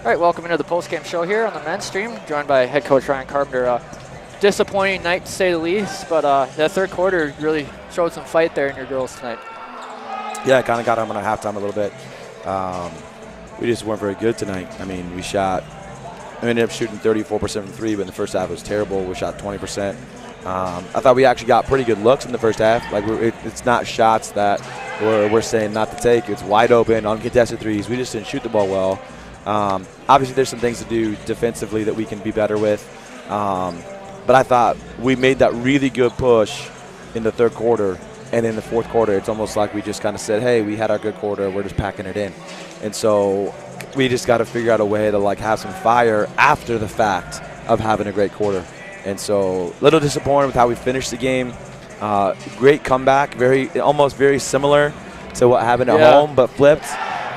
All right, welcome into the postgame show here on the men's stream, joined by head coach Ryan Carpenter. Disappointing night to say the least, but that third quarter really showed some fight there in your girls tonight. Yeah, I kind of got them on a halftime a little bit. We just weren't very good tonight. I mean, we ended up shooting 34% from three, but in the first half it was terrible. We shot 20%. I thought we actually got pretty good looks in the first half. Like it's not shots that we're saying not to take. It's wide open, uncontested threes. We just didn't shoot the ball well. Obviously, there's some things to do defensively that we can be better with. But I thought we made that really good push in the third quarter. And in the fourth quarter, it's almost like we just kind of said, hey, we had our good quarter. We're just packing it in. And so we just got to figure out a way to, like, have some fire after the fact of having a great quarter. And so a little disappointed with how we finished the game. Great comeback, almost very similar to what happened at home, but flipped.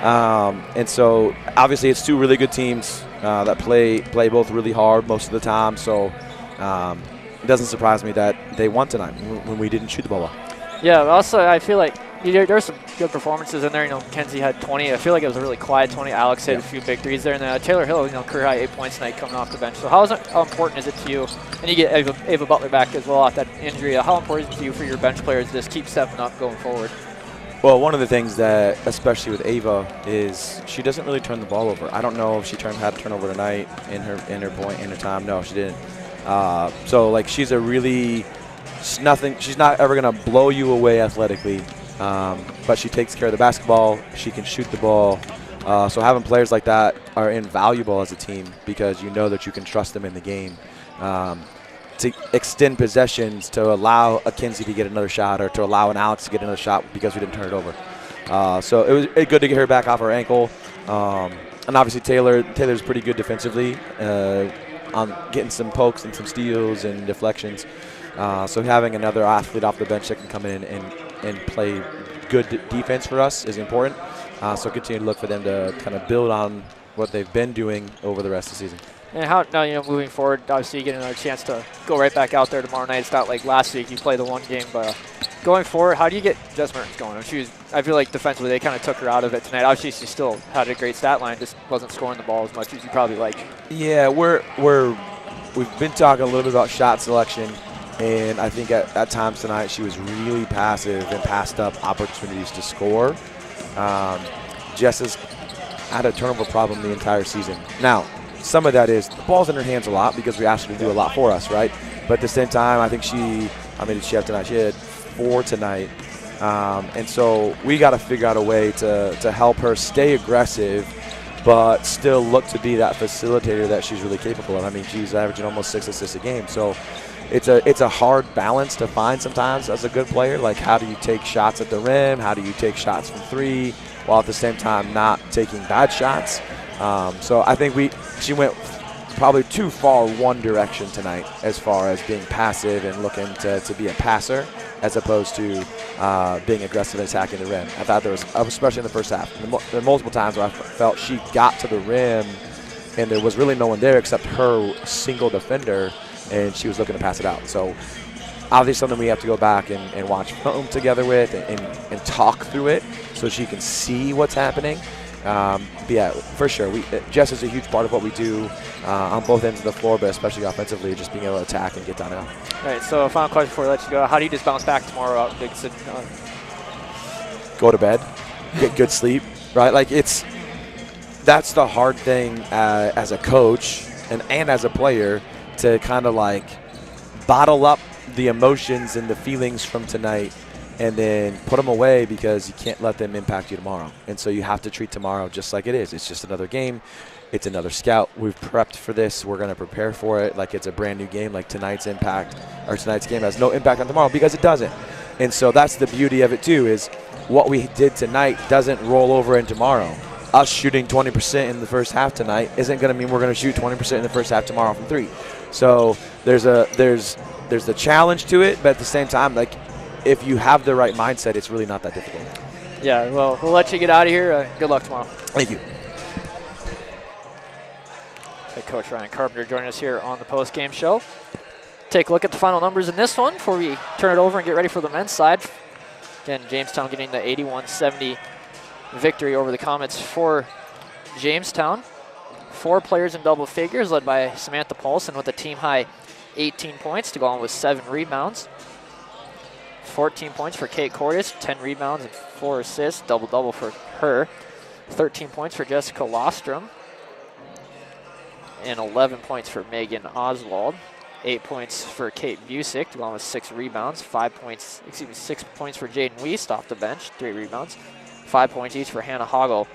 And so obviously it's two really good teams that play both really hard most of the time. So it doesn't surprise me that they won tonight when we didn't shoot the ball well. Yeah, also I feel like there's some good performances in there. Kenzie had 20. I feel like it was a really quiet 20. Alex hit a few big threes there. And then Taylor Hill, career high 8 points tonight coming off the bench. So how important is it to you? And you get Ava Butler back as well off that injury. How important is it to you for your bench players to just keep stepping up going forward? Well, one of the things that, especially with Ava, is she doesn't really turn the ball over. I don't know if she had a turnover tonight in her time. No, she didn't. So like she's not ever gonna blow you away athletically, but she takes care of the basketball. She can shoot the ball. So having players like that are invaluable as a team because you know that you can trust them in the game. To extend possessions to allow a Kinsey to get another shot or to allow an Alex to get another shot because we didn't turn it over. So it was good to get her back off her ankle. And obviously Taylor's pretty good defensively on getting some pokes and some steals and deflections. So having another athlete off the bench that can come in and play good defense for us is important. So continue to look for them to kind of build on what they've been doing over the rest of the season. And how now, moving forward, obviously you get another chance to go right back out there tomorrow night. It's not like last week you played the one game, but going forward, how do you get Jess Mertens going? I feel like defensively they kind of took her out of it tonight. Obviously she still had a great stat line, just wasn't scoring the ball as much as you probably like. Yeah, we've been talking a little bit about shot selection, and I think at times tonight she was really passive and passed up opportunities to score. Jess has had a turnover problem the entire season. Now, some of that is the ball's in her hands a lot because we asked her to do a lot for us, right? But at the same time, I think how many did she have tonight? She had 4 tonight. And so we got to figure out a way to help her stay aggressive but still look to be that facilitator that she's really capable of. I mean, she's averaging almost 6 assists a game. So it's a hard balance to find sometimes as a good player. Like, how do you take shots at the rim? How do you take shots from 3 while at the same time not taking bad shots? So I think she went probably too far one direction tonight as far as being passive and looking to be a passer as opposed to being aggressive and attacking the rim. I thought there was, especially in the first half, there were multiple times where I felt she got to the rim and there was really no one there except her single defender, and she was looking to pass it out. So obviously something we have to go back and watch film together with and talk through it so she can see what's happening. But yeah, for sure, Jess is a huge part of what we do on both ends of the floor, but especially offensively, just being able to attack and get down out. All right, so final question before I let you go. How do you just bounce back tomorrow out in Dixon? Go to bed, get good sleep, right? Like that's the hard thing as a coach and as a player to kind of like bottle up the emotions and the feelings from tonight and then put them away because you can't let them impact you tomorrow. And so you have to treat tomorrow just like it is. It's just another game. It's another scout. We've prepped for this. We're going to prepare for it like it's a brand new game, like tonight's game has no impact on tomorrow because it doesn't. And so that's the beauty of it too, is what we did tonight doesn't roll over in tomorrow. Us shooting 20% in the first half tonight isn't going to mean we're going to shoot 20% in the first half tomorrow from 3. So there's the challenge to it, but at the same time, like, if you have the right mindset, it's really not that difficult. Yeah, well, we'll let you get out of here. Good luck tomorrow. Thank you. Head coach Ryan Carpenter joining us here on the post-game show. Take a look at the final numbers in this one before we turn it over and get ready for the men's side. Again, Jamestown getting the 81-70 victory over the Comets for Jamestown. 4 players in double figures, led by Samantha Paulson with a team-high 18 points to go on with 7 rebounds. 14 points for Kate Cordes, 10 rebounds and 4 assists, double-double for her. 13 points for Jessica Lostrom, and 11 points for Megan Oswald. 8 points for Kate Busick to go on with 6 rebounds. 6 points for Jaden Weist off the bench, 3 rebounds. 5 points each for Hannah Hoggle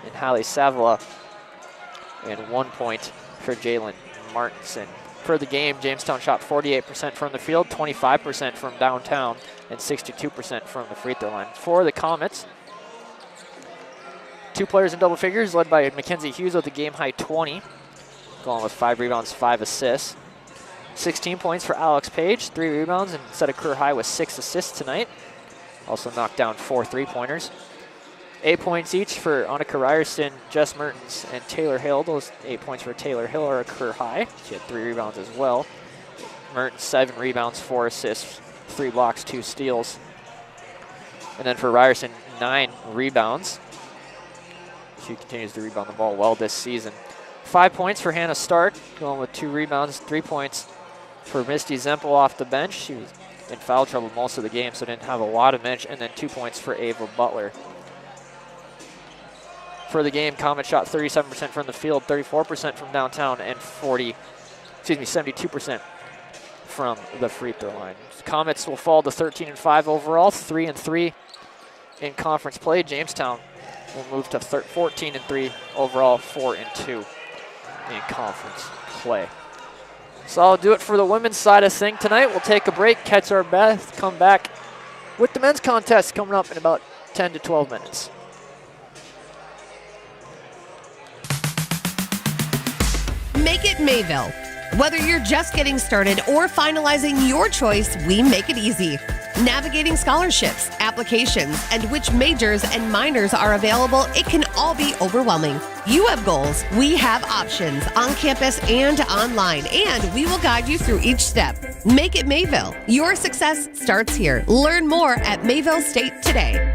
and Hallie Savila, and 1 point for Jalen Martinson. For the game, Jamestown shot 48% from the field, 25% from downtown, and 62% from the free throw line. For the Comets, 2 players in double figures, led by Mackenzie Hughes with a game-high 20, going with 5 rebounds, 5 assists. 16 points for Alex Page, 3 rebounds, and set a career high with 6 assists tonight. Also knocked down 4 3-pointers. 8 points each for Annika Ryerson, Jess Mertens, and Taylor Hill. Those 8 points for Taylor Hill are a career high. She had 3 rebounds as well. Mertens, 7 rebounds, 4 assists, 3 blocks, 2 steals. And then for Ryerson, 9 rebounds. She continues to rebound the ball well this season. 5 points for Hannah Stark, going with 2 rebounds, 3 points for Misty Zempel off the bench. She was in foul trouble most of the game, so didn't have a lot of minutes. And then 2 points for Ava Butler. For the game, Comets shot 37% from the field, 34% from downtown, and 72% from the free throw line. Comets will fall to 13-5 overall, 3-3 in conference play. Jamestown will move to 14-3 overall, 4-2 in conference play. So I'll do it for the women's side of things tonight. We'll take a break, catch our breath, come back with the men's contest coming up in about 10 to 12 minutes. Make it Mayville. Whether you're just getting started or finalizing your choice, we make it easy. Navigating scholarships, applications, and which majors and minors are available, it can all be overwhelming. You have goals, we have options on campus and online, and we will guide you through each step. Make it Mayville. Your success starts here. Learn more at Mayville State today.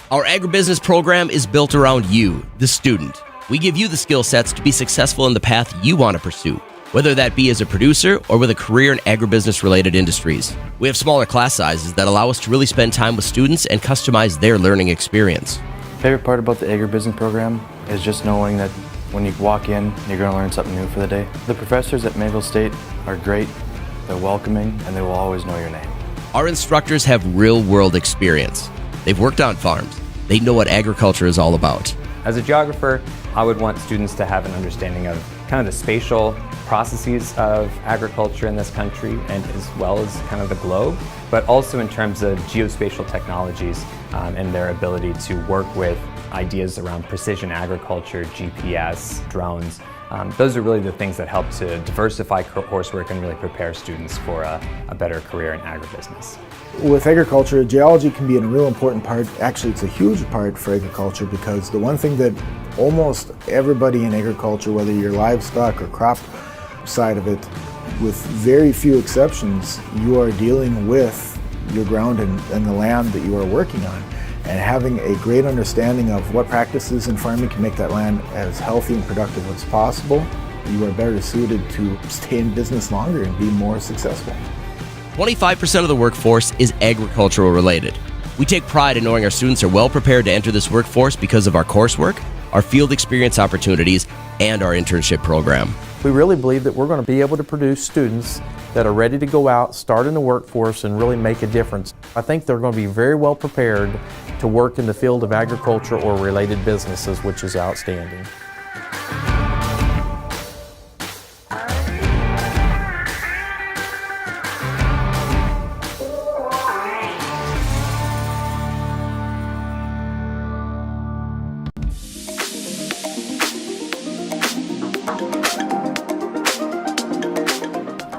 Our agribusiness program is built around you, the student. We give you the skill sets to be successful in the path you want to pursue, whether that be as a producer or with a career in agribusiness-related industries. We have smaller class sizes that allow us to really spend time with students and customize their learning experience. Favorite part about the agribusiness program is just knowing that when you walk in, you're going to learn something new for the day. The professors at Mayville State are great, they're welcoming, and they will always know your name. Our instructors have real-world experience. They've worked on farms. They know what agriculture is all about. As a geographer, I would want students to have an understanding of kind of the spatial processes of agriculture in this country and as well as kind of the globe, but also in terms of geospatial technologies and their ability to work with ideas around precision agriculture, GPS, drones. Those are really the things that help to diversify coursework and really prepare students for a better career in agribusiness. With agriculture, geology can be a real important part. Actually, it's a huge part for agriculture because the one thing that almost everybody in agriculture, whether you're livestock or crop side of it, with very few exceptions, you are dealing with your ground and the land that you are working on. And having a great understanding of what practices in farming can make that land as healthy and productive as possible, you are better suited to stay in business longer and be more successful. 25% of the workforce is agricultural related. We take pride in knowing our students are well prepared to enter this workforce because of our coursework, our field experience opportunities, and our internship program. We really believe that we're going to be able to produce students that are ready to go out, start in the workforce, and really make a difference. I think they're going to be very well prepared to work in the field of agriculture or related businesses, which is outstanding.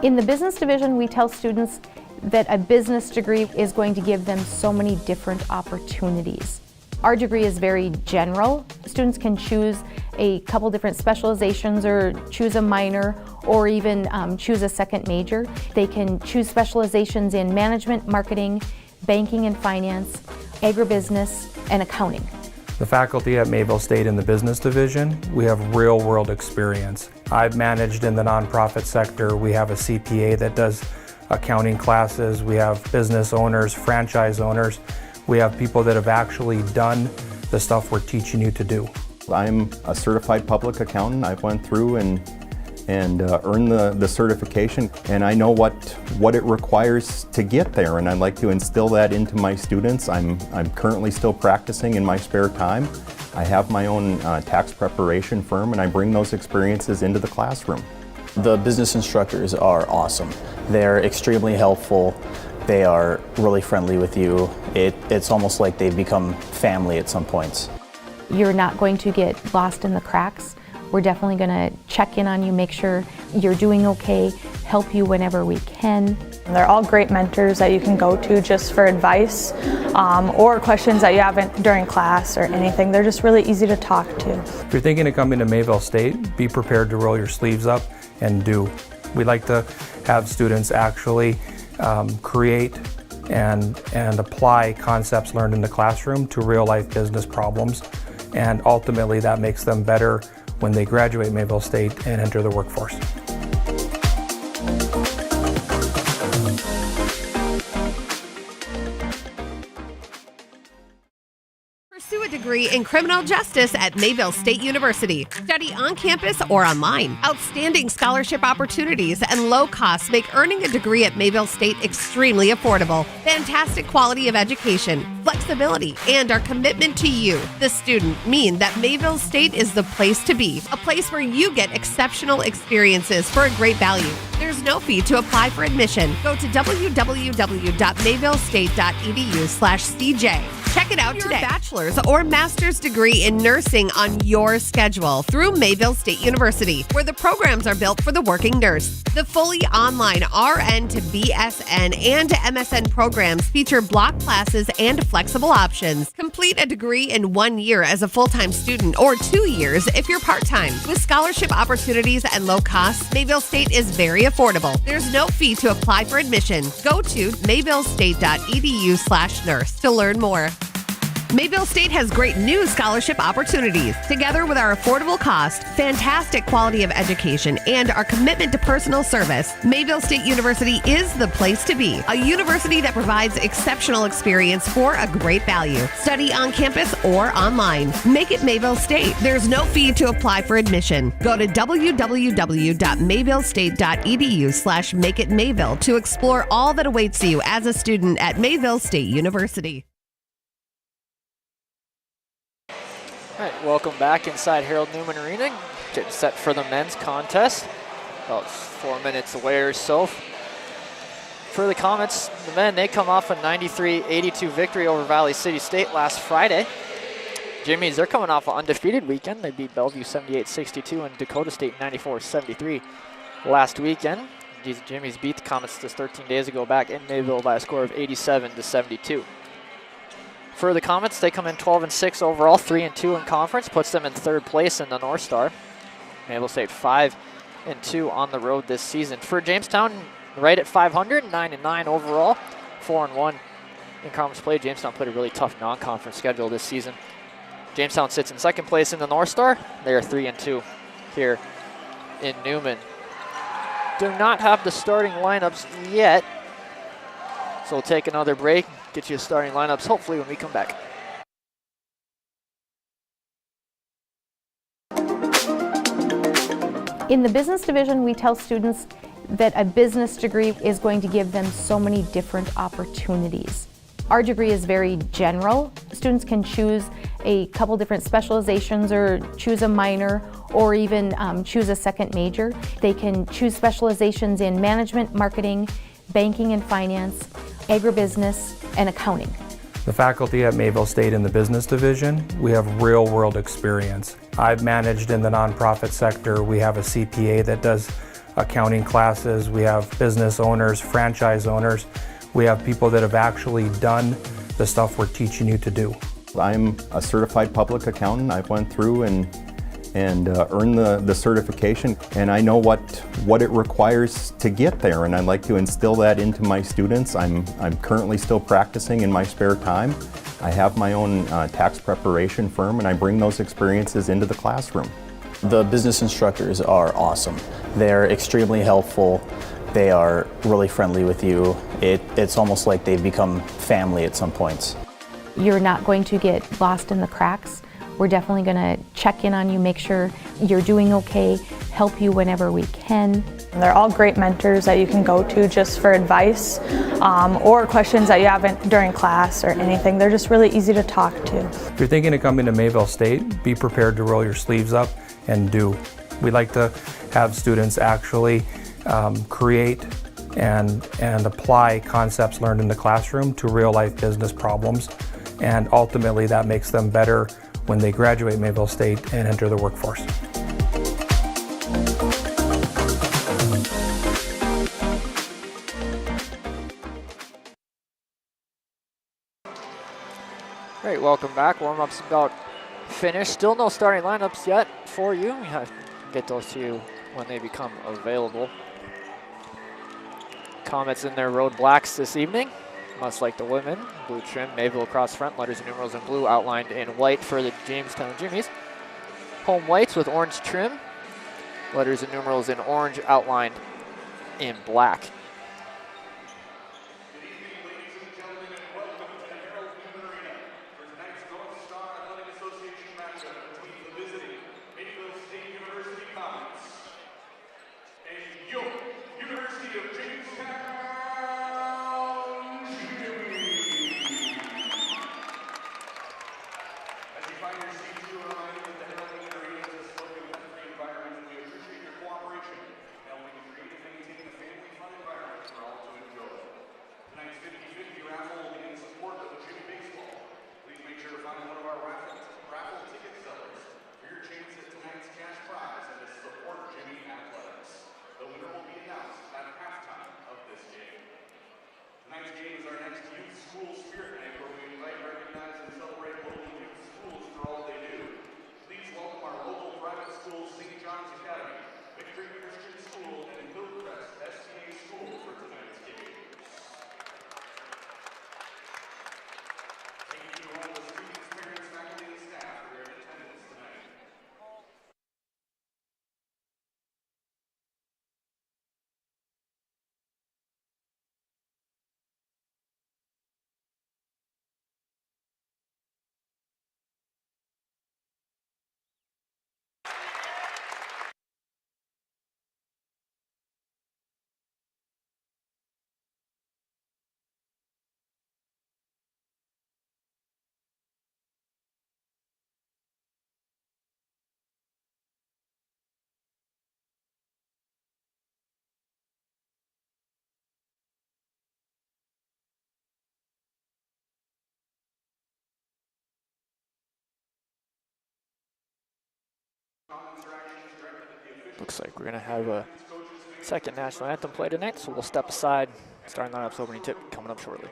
In the business division, we tell students that a business degree is going to give them so many different opportunities. Our degree is very general. Students can choose a couple different specializations or choose a minor or even choose a second major. They can choose specializations in management, marketing, banking and finance, agribusiness, and accounting. The faculty at Mayville State in the business division, we have real-world experience. I've managed in the nonprofit sector. We have a CPA that does accounting classes. We have business owners, franchise owners. We have people that have actually done the stuff we're teaching you to do. I'm a certified public accountant. I went through and earned the certification, and I know what it requires to get there, and I'd like to instill that into my students. I'm currently still practicing in my spare time. I have my own tax preparation firm, and I bring those experiences into the classroom. The business instructors are awesome. They're extremely helpful. They are really friendly with you. It's almost like they've become family at some points. You're not going to get lost in the cracks. We're definitely going to check in on you, make sure you're doing okay, help you whenever we can. They're all great mentors that you can go to just for advice or questions that you haven't during class or anything. They're just really easy to talk to. If you're thinking of coming to Mayville State, be prepared to roll your sleeves up and do. We like to have students actually create and apply concepts learned in the classroom to real life business problems, and ultimately that makes them better when they graduate Mayville State and enter the workforce. Pursue a degree in criminal justice at Mayville State University. Study on campus or online. Outstanding scholarship opportunities and low costs make earning a degree at Mayville State extremely affordable. Fantastic quality of education, flexibility, and our commitment to you, the student, mean that Mayville State is the place to be. A place where you get exceptional experiences for a great value. There's no fee to apply for admission. Go to www.mayvillestate.edu/CJ. Check it out today. Your bachelor's or master's degree in nursing on your schedule through Mayville State University, where the programs are built for the working nurse. The fully online RN to BSN and MSN programs feature block classes and flexible options. Complete a degree in 1 year as a full-time student or 2 years if you're part-time. With scholarship opportunities and low costs, Mayville State is very affordable. There's no fee to apply for admission. Go to mayvillestate.edu/nurse to learn more. Mayville State has great new scholarship opportunities. Together with our affordable cost, fantastic quality of education, and our commitment to personal service, Mayville State University is the place to be. A university that provides exceptional experience for a great value. Study on campus or online. Make it Mayville State. There's no fee to apply for admission. Go to www.mayvillestate.edu/makeitmayville to explore all that awaits you as a student at Mayville State University. All right, welcome back inside Harold Newman Arena. Getting set for the men's contest. About 4 minutes away or so. For the Comets, the men, they come off a 93-82 victory over Valley City State last Friday. Jimmy's, they're coming off an undefeated weekend. They beat Bellevue 78-62 and Dakota State 94-73 last weekend. These Jimmy's beat the Comets just 13 days ago back in Mayville by a score of 87-72. For the Comets, they come in 12-6 overall, 3-2 in conference, puts them in third place in the North Star. Mayville State 5-2 on the road this season. For Jamestown, right at 500, 9-9 overall, 4-1 in conference play. Jamestown played a really tough non-conference schedule this season. Jamestown sits in second place in the North Star. They are 3-2 here in Newman. Do not have the starting lineups yet, so we'll take another break. Get you starting lineups hopefully when we come back. In the business division, we tell students that a business degree is going to give them so many different opportunities. Our degree is very general. Students can choose a couple different specializations or choose a minor or even choose a second major. They can choose specializations in management, marketing, banking and finance, agribusiness, and accounting. The faculty at Mayville State in the business division, we have real-world experience. I've managed in the nonprofit sector. We have a CPA that does accounting classes. We have business owners, franchise owners. We have people that have actually done the stuff we're teaching you to do. I'm a certified public accountant. I went through and earned the certification, and I know what it requires to get there, and I'd like to instill that into my students. I'm currently still practicing in my spare time. I have my own tax preparation firm, and I bring those experiences into the classroom. The business instructors are awesome. They're extremely helpful. They are really friendly with you. It's almost like they've become family at some points. You're not going to get lost in the cracks. We're definitely going to check in on you, make sure you're doing okay, help you whenever we can. They're all great mentors that you can go to just for advice or questions that you haven't during class or anything. They're just really easy to talk to. If you're thinking of coming to Mayville State, be prepared to roll your sleeves up and do. We like to have students actually create and apply concepts learned in the classroom to real life business problems, and ultimately that makes them better when they graduate Mayville State and enter the workforce. Great, welcome back. Warm-up's about finished. Still no starting lineups yet for you. We have to get those to you when they become available. Comets in their road blacks this evening, much like the women. Blue trim, Mayville across front, letters and numerals in blue outlined in white for the Jamestown Jimmies. Home whites with orange trim, letters and numerals in orange outlined in black. Looks like we're going to have a second national anthem play tonight, so we'll step aside. Starting lineups opening tip coming up shortly.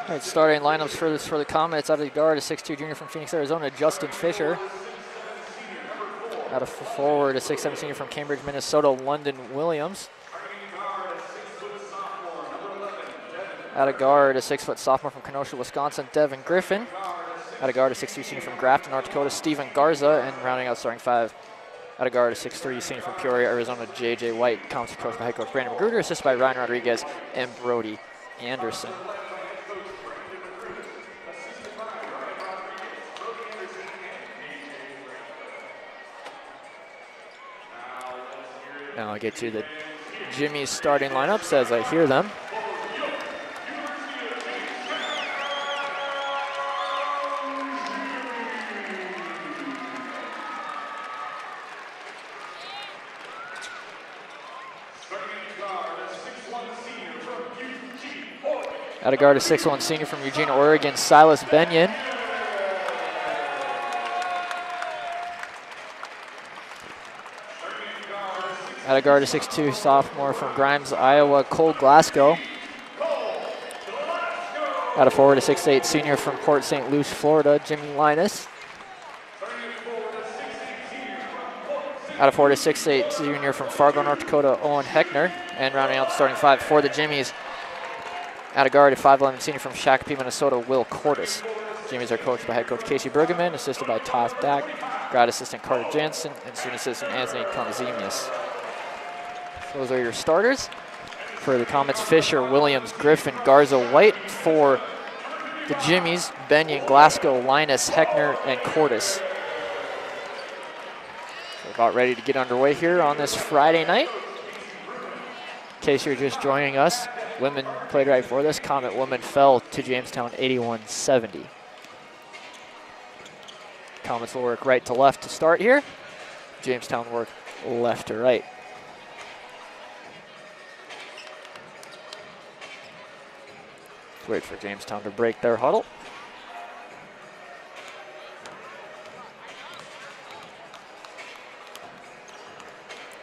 All right, starting lineups for the Comets. Out of the guard, a 6'2 junior from Phoenix, Arizona, Justin Fisher. Out of forward, a 6'7 senior from Cambridge, Minnesota, London Williams. Out of guard, a 6' sophomore from Kenosha, Wisconsin, Devin Griffin. Out of guard, a 6'2 senior from Grafton, North Dakota, Stephen Garza. And rounding out starting five, out of guard, a 6'3 senior from Peoria, Arizona, J.J. White. Comets coached by head coach Brandon Magruder, assisted by Ryan Rodriguez and Brody Anderson. Now I'll get to the Jimmy's starting lineups as I hear them. Out of guard, a 6'1 senior from Eugene, Oregon, Silas Benyon. Out of guard, a 6'2 sophomore from Grimes, Iowa, Cole Glasgow. Out of forward, a 6'8 senior from Port St. Lucie, Florida, Jimmy Linus. Out of forward, a 6'8 junior from Fargo, North Dakota, Owen Heckner. And rounding out the starting five for the Jimmies, out of guard, a 5'11 senior from Shakopee, Minnesota, Will Cordes. Jimmies are coached by head coach Casey Bergerman, assisted by Todd Dack, grad assistant Carter Jansen, and student assistant Anthony Conzemius. Those are your starters. For the Comets, Fisher, Williams, Griffin, Garza, White. For the Jimmies, Benyon, Glasgow, Linus, Heckner, and Cordes. We're about ready to get underway here on this Friday night. In case you're just joining us, women played right before this. Comet women fell to Jamestown 81-70. Comets will work right to left to start here. Jamestown work left to right. Wait for Jamestown to break their huddle.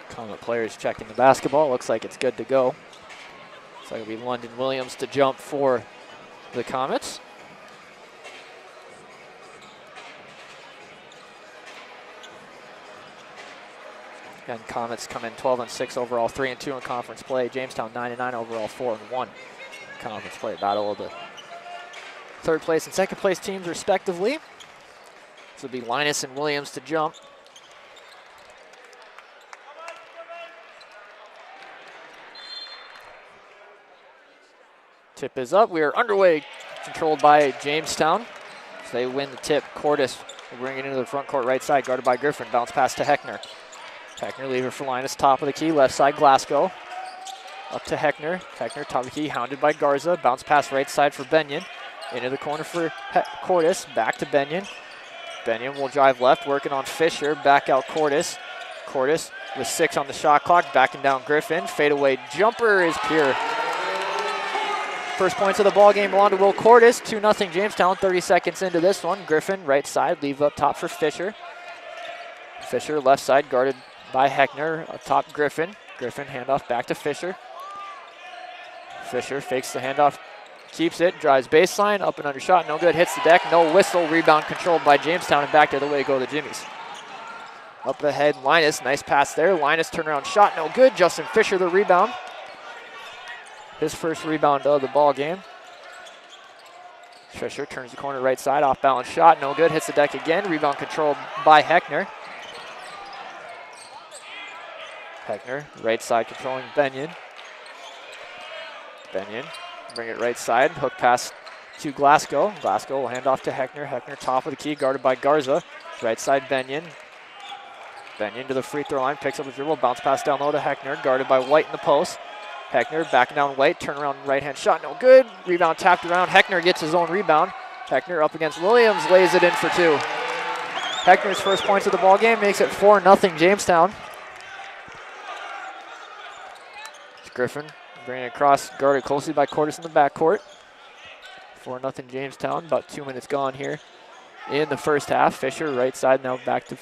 Comet players checking the basketball. Looks like it's good to go. So it'll be London Williams to jump for the Comets. Again, Comets come in 12-6 overall, 3-2 in conference play. Jamestown 9-9 overall, 4-1 conference play. Battle of the third place and second place teams respectively. This will be Linus and Williams to jump. Tip is up. We are underway, controlled by Jamestown. So they win the tip. Cordes will bring it into the front court right side, guarded by Griffin. Bounce pass to Heckner. Heckner leaver for Linus, top of the key, left side Glasgow. Up to Heckner. Heckner, top of the key, hounded by Garza. Bounce pass right side for Benyon. Into the corner for Cordes. Back to Benyon. Benyon will drive left, working on Fisher. Back out Cordes. Cordes with 6 on the shot clock, backing down Griffin. Fadeaway jumper is pure. First points of the ball game belong to Will Cordes. 2-0 Jamestown, 30 seconds into this one. Griffin, right side, leave up top for Fisher. Fisher, left side, guarded by Heckner. Up top, Griffin. Griffin, handoff back to Fisher. Fisher fakes the handoff, keeps it, drives baseline, up and under shot, no good, hits the deck, no whistle, rebound controlled by Jamestown, and back to the way to go the Jimmies. Up ahead, Linus, nice pass there. Linus turnaround shot, no good. Justin Fisher the rebound. His first rebound of the ball game. Fisher turns the corner right side, off balance shot, no good, hits the deck again. Rebound controlled by Heckner. Heckner, right side controlling Benyon. Benyon, bring it right side, hook pass to Glasgow. Glasgow will hand off to Heckner. Heckner top of the key, guarded by Garza. Right side Benyon. Benyon to the free throw line, picks up the dribble, bounce pass down low to Heckner, guarded by White in the post. Heckner backing down White, turnaround right hand shot, no good. Rebound tapped around, Heckner gets his own rebound. Heckner up against Williams, lays it in for 2. Heckner's first points of the ball game makes it 4-0 Jamestown. It's Griffin bringing it across, guarded closely by Cordes in the backcourt. 4-0 Jamestown, about 2 minutes gone here in the first half. Fisher right side, now back to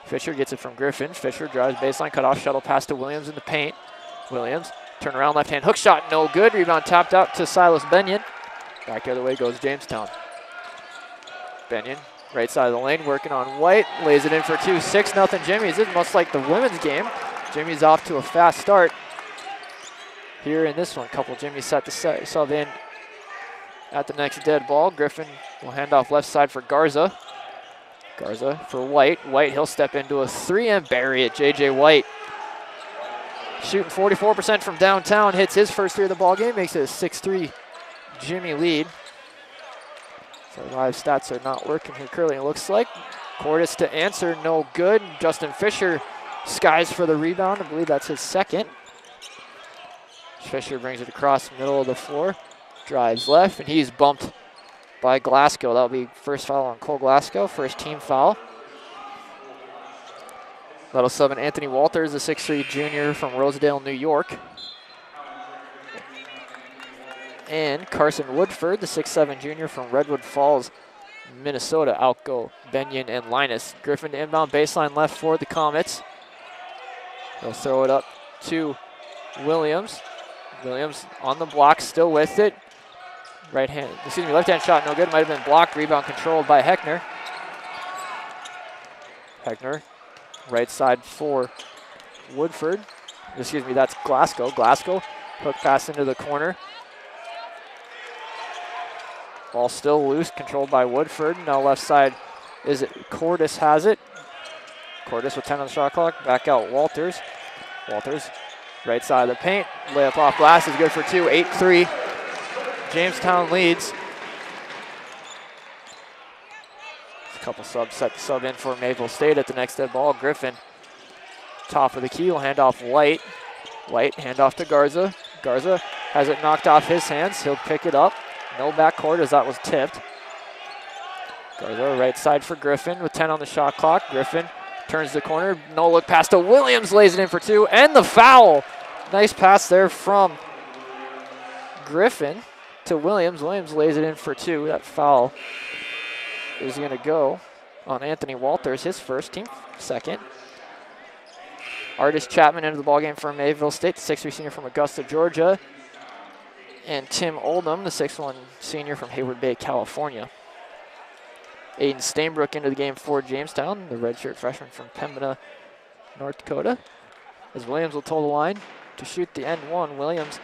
Fisher, gets it from Griffin. Fisher drives baseline, cut off, shuttle pass to Williams in the paint. Williams, turn around, left hand hook shot, no good. Rebound tapped out to Silas Benyon. Back the other way goes Jamestown. Benyon, right side of the lane, working on White. Lays it in for 2, 6-0 Jimmy's. It's much like the women's game. Jimmy's off to a fast start here in this one. Couple Jimmy set the sub in at the next dead ball. Griffin will hand off left side for Garza. Garza for White. White, he'll step into a 3 and bury it. J.J. White shooting 44% from downtown. Hits his first 3 of the ball game. Makes it a 6-3 Jimmy lead. So live stats are not working here currently, it looks like. Cordes to answer, no good. Justin Fisher skies for the rebound. I believe that's his second. Fisher brings it across the middle of the floor. Drives left, and he's bumped by Glasgow. That'll be first foul on Cole Glasgow, first team foul. That'll sub in Anthony Walters, the 6'3 junior from Rosedale, New York. And Carson Woodford, the 6'7 junior from Redwood Falls, Minnesota. Out go Benyon and Linus. Griffin to inbound baseline left for the Comets. They'll throw it up to Williams. Williams on the block, still with it. Left-hand shot, no good. Might have been blocked. Rebound controlled by Heckner. Heckner, right side for Woodford. That's Glasgow. Glasgow, hook pass into the corner. Ball still loose, controlled by Woodford. Now left side, is it Cordes has it. Cordes with 10 on the shot clock. Back out Walters. Walters, right side of the paint. Layup off glass is good for 2, 8-3. Jamestown leads. A couple subs set the sub in for Mayville State at the next dead ball. Griffin, top of the key, will hand off White. White, hand off to Garza. Garza has it knocked off his hands. He'll pick it up. No backcourt as that was tipped. Garza right side for Griffin with 10 on the shot clock. Griffin turns the corner. No look pass to Williams. Lays it in for 2. And the foul. Nice pass there from Griffin to Williams. Williams lays it in for 2. That foul is going to go on Anthony Walters, his first, team second. Artis Chapman into the ballgame for Mayville State, the 6'3 senior from Augusta, Georgia. And Tim Oldham, the 6'1 senior from Hayward Bay, California. Aiden Stainbrook into the game for Jamestown, the redshirt freshman from Pembina, North Dakota. As Williams will toe the line to shoot the end one. Williams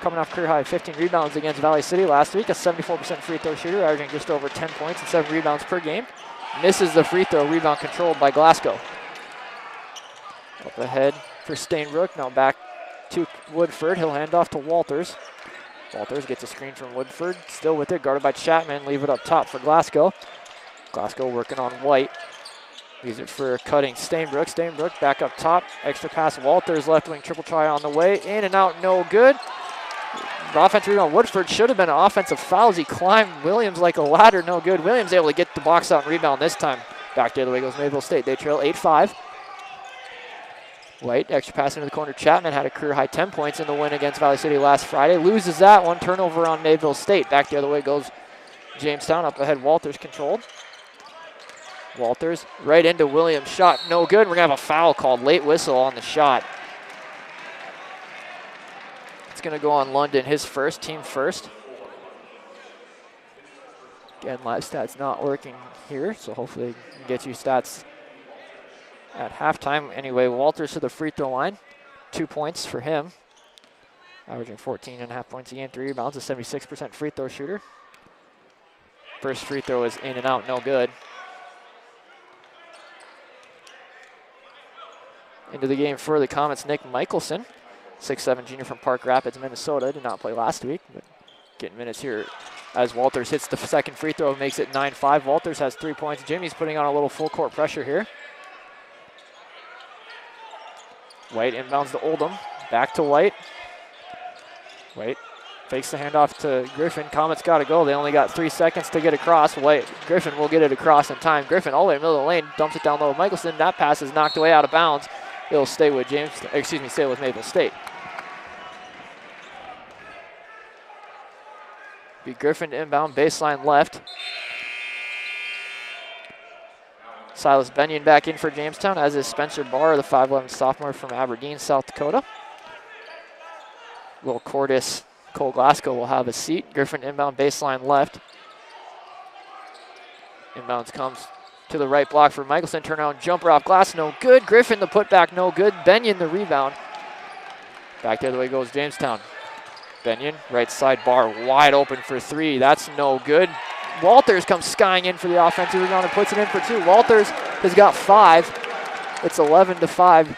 coming off career high 15 rebounds against Valley City last week, a 74% free throw shooter, averaging just over 10 points and 7 rebounds per game. Misses the free throw, rebound controlled by Glasgow. Up ahead for Stainbrook, now back to Woodford. He'll hand off to Walters. Walters gets a screen from Woodford, still with it, guarded by Chapman. Leave it up top for Glasgow. Glasgow working on White. Leaves it for cutting Stainbrook. Stainbrook back up top. Extra pass, Walters, left wing triple try on the way. In and out, no good. Offensive rebound, Woodford should have been an offensive foul as he climbed Williams like a ladder, no good. Williams able to get the box out and rebound this time. Back the other way goes Mayville State. They trail 8-5. White, extra pass into the corner. Chapman had a career high 10 points in the win against Valley City last Friday. Loses that one, turnover on Mayville State. Back the other way goes Jamestown. Up ahead, Walters controlled. Walters right into Williams. Shot no good. We're going to have a foul called. Late whistle on the shot. It's going to go on London, his first, team first. Again, live stats not working here, so hopefully we can get you stats at halftime. Anyway, Walters to the free throw line. 2 points for him. Averaging 14.5 points a game, 3 rebounds, a 76% free throw shooter. First free throw is in and out, no good. Into the game for the Comets, Nick Michelson, 6'7 junior from Park Rapids, Minnesota. Did not play last week, but getting minutes here as Walters hits the second free throw, makes it 9-5. Walters has 3 points. Jimmy's putting on a little full court pressure here. White inbounds to Oldham. Back to White. White fakes the handoff to Griffin. Comets got to go. They only got 3 seconds to get across. Griffin will get it across in time. Griffin all the way in the middle of the lane, dumps it down low with Michelson. That pass is knocked away out of bounds. It'll stay with stay with Mayville State. Be Griffin to inbound, baseline left. Silas Benyon back in for Jamestown, as is Spencer Barr, the 5'11 sophomore from Aberdeen, South Dakota. Little Cordes Cole Glasgow will have a seat. Griffin inbound baseline left. Inbounds comes to the right block for Michelson. Turnaround jumper off glass, no good. Griffin the putback, no good. Benyon the rebound. Back the other way goes Jamestown. Benyon, right side bar, wide open for three. That's no good. Walters comes skying in for the offensive rebound and puts it in for two. Walters has got 5. It's 11-5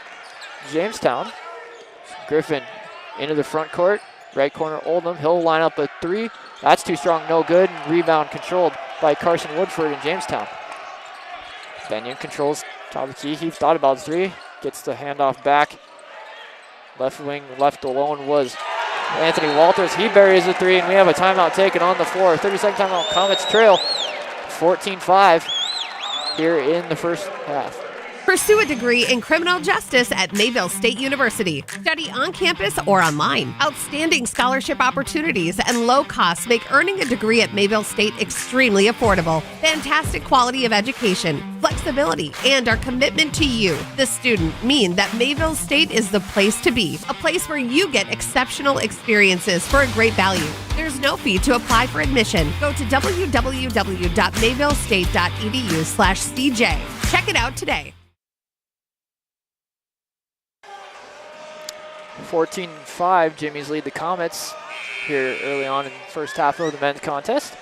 Jamestown. Griffin into the front court. Right corner Oldham. He'll line up a 3. That's too strong, no good. Rebound controlled by Carson Woodford in Jamestown. Benyon controls top of the key. He thought about 3. Gets the handoff back. Left wing left alone was Anthony Walters. He buries the 3, and we have a timeout taken on the floor. 30-second timeout. Comets trail 14-5 here in the first half. Pursue a degree in criminal justice at Mayville State University. Study on campus or online. Outstanding scholarship opportunities and low costs make earning a degree at Mayville State extremely affordable. Fantastic quality of education, flexibility, and our commitment to you, the student, mean that Mayville State is the place to be. A place where you get exceptional experiences for a great value. There's no fee to apply for admission. Go to www.mayvillestate.edu/CJ. Check it out today. 14-5, Jimmy's lead the Comets here early on in the first half of the men's contest.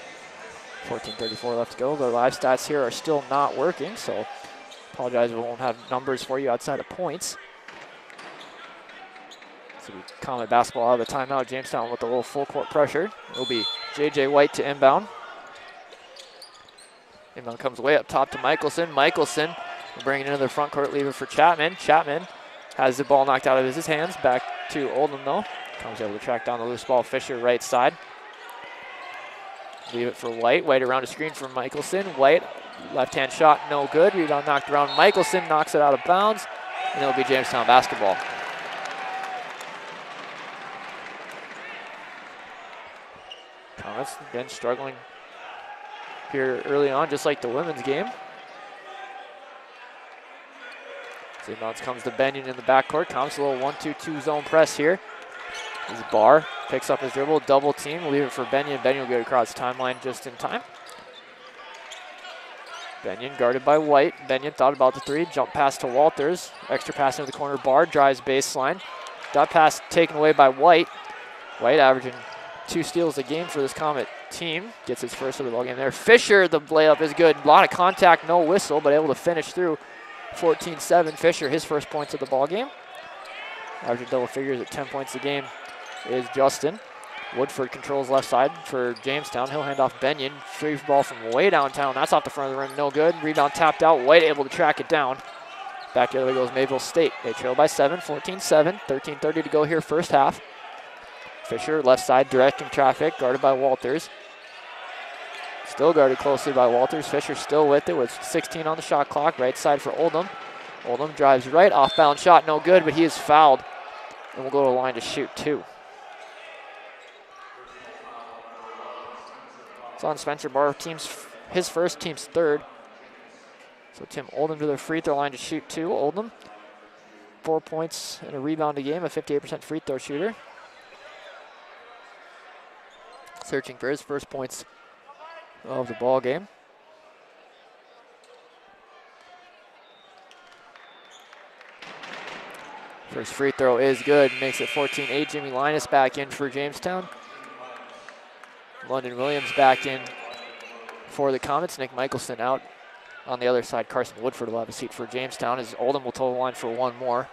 14:34 left to go. The live stats here are still not working, so apologize, we won't have numbers for you outside of points. So we Comet basketball out of the timeout. Jamestown with a little full court pressure. It'll be J.J. White to inbound. Inbound comes way up top to Michelson. Michelson will bring it into the front court, leave it for Chapman. Chapman has the ball knocked out of his hands. Back to Oldham though. Comes able to track down the loose ball. Fisher right side. Leave it for White. White around a screen for Michelson. White, left-hand shot, no good. Rebound knocked around. Michelson knocks it out of bounds, and it'll be Jamestown basketball. Comets again struggling here early on, just like the women's game. Inbounds comes to Benyon in the backcourt. Comets a little 1-2-2 zone press here. His Barr picks up his dribble, double team. We'll leave it for Benyon. Benyon will get across the timeline just in time. Benyon guarded by White. Benyon thought about the 3, jump pass to Walters. Extra pass into the corner. Barr drives baseline. That pass taken away by White. White averaging 2 steals a game for this Comet team. Gets his first of the ball game there. Fisher, the layup is good. A lot of contact, no whistle, but able to finish through. 14-7, Fisher, his first points of the ball game. Averaging double figures at 10 points a game is Justin. Woodford controls left side for Jamestown. He'll hand off Benyon. Free ball from way downtown. That's off the front of the rim, no good. Rebound tapped out. White able to track it down. Back the other way goes Mayville State. They trail by 7, 14-7. 13:30 to go here, first half. Fisher, left side, directing traffic, guarded by Walters. Still guarded closely by Walters. Fisher still with it with 16 on the shot clock. Right side for Oldham. Oldham drives right, off-bound shot, no good, but he is fouled. And we'll go to the line to shoot 2. It's on Spencer Barr, his first, team's third. So Tim Oldham to the free throw line to shoot 2. Oldham, 4 points and a rebound a game, a 58% free throw shooter. Searching for his first points of the ball game. First free throw is good, makes it 14-8. Jimmy Linus back in for Jamestown. London Williams back in for the Comets. Nick Michelson out on the other side. Carson Woodford will have a seat for Jamestown as Oldham will toe the line for 1 more.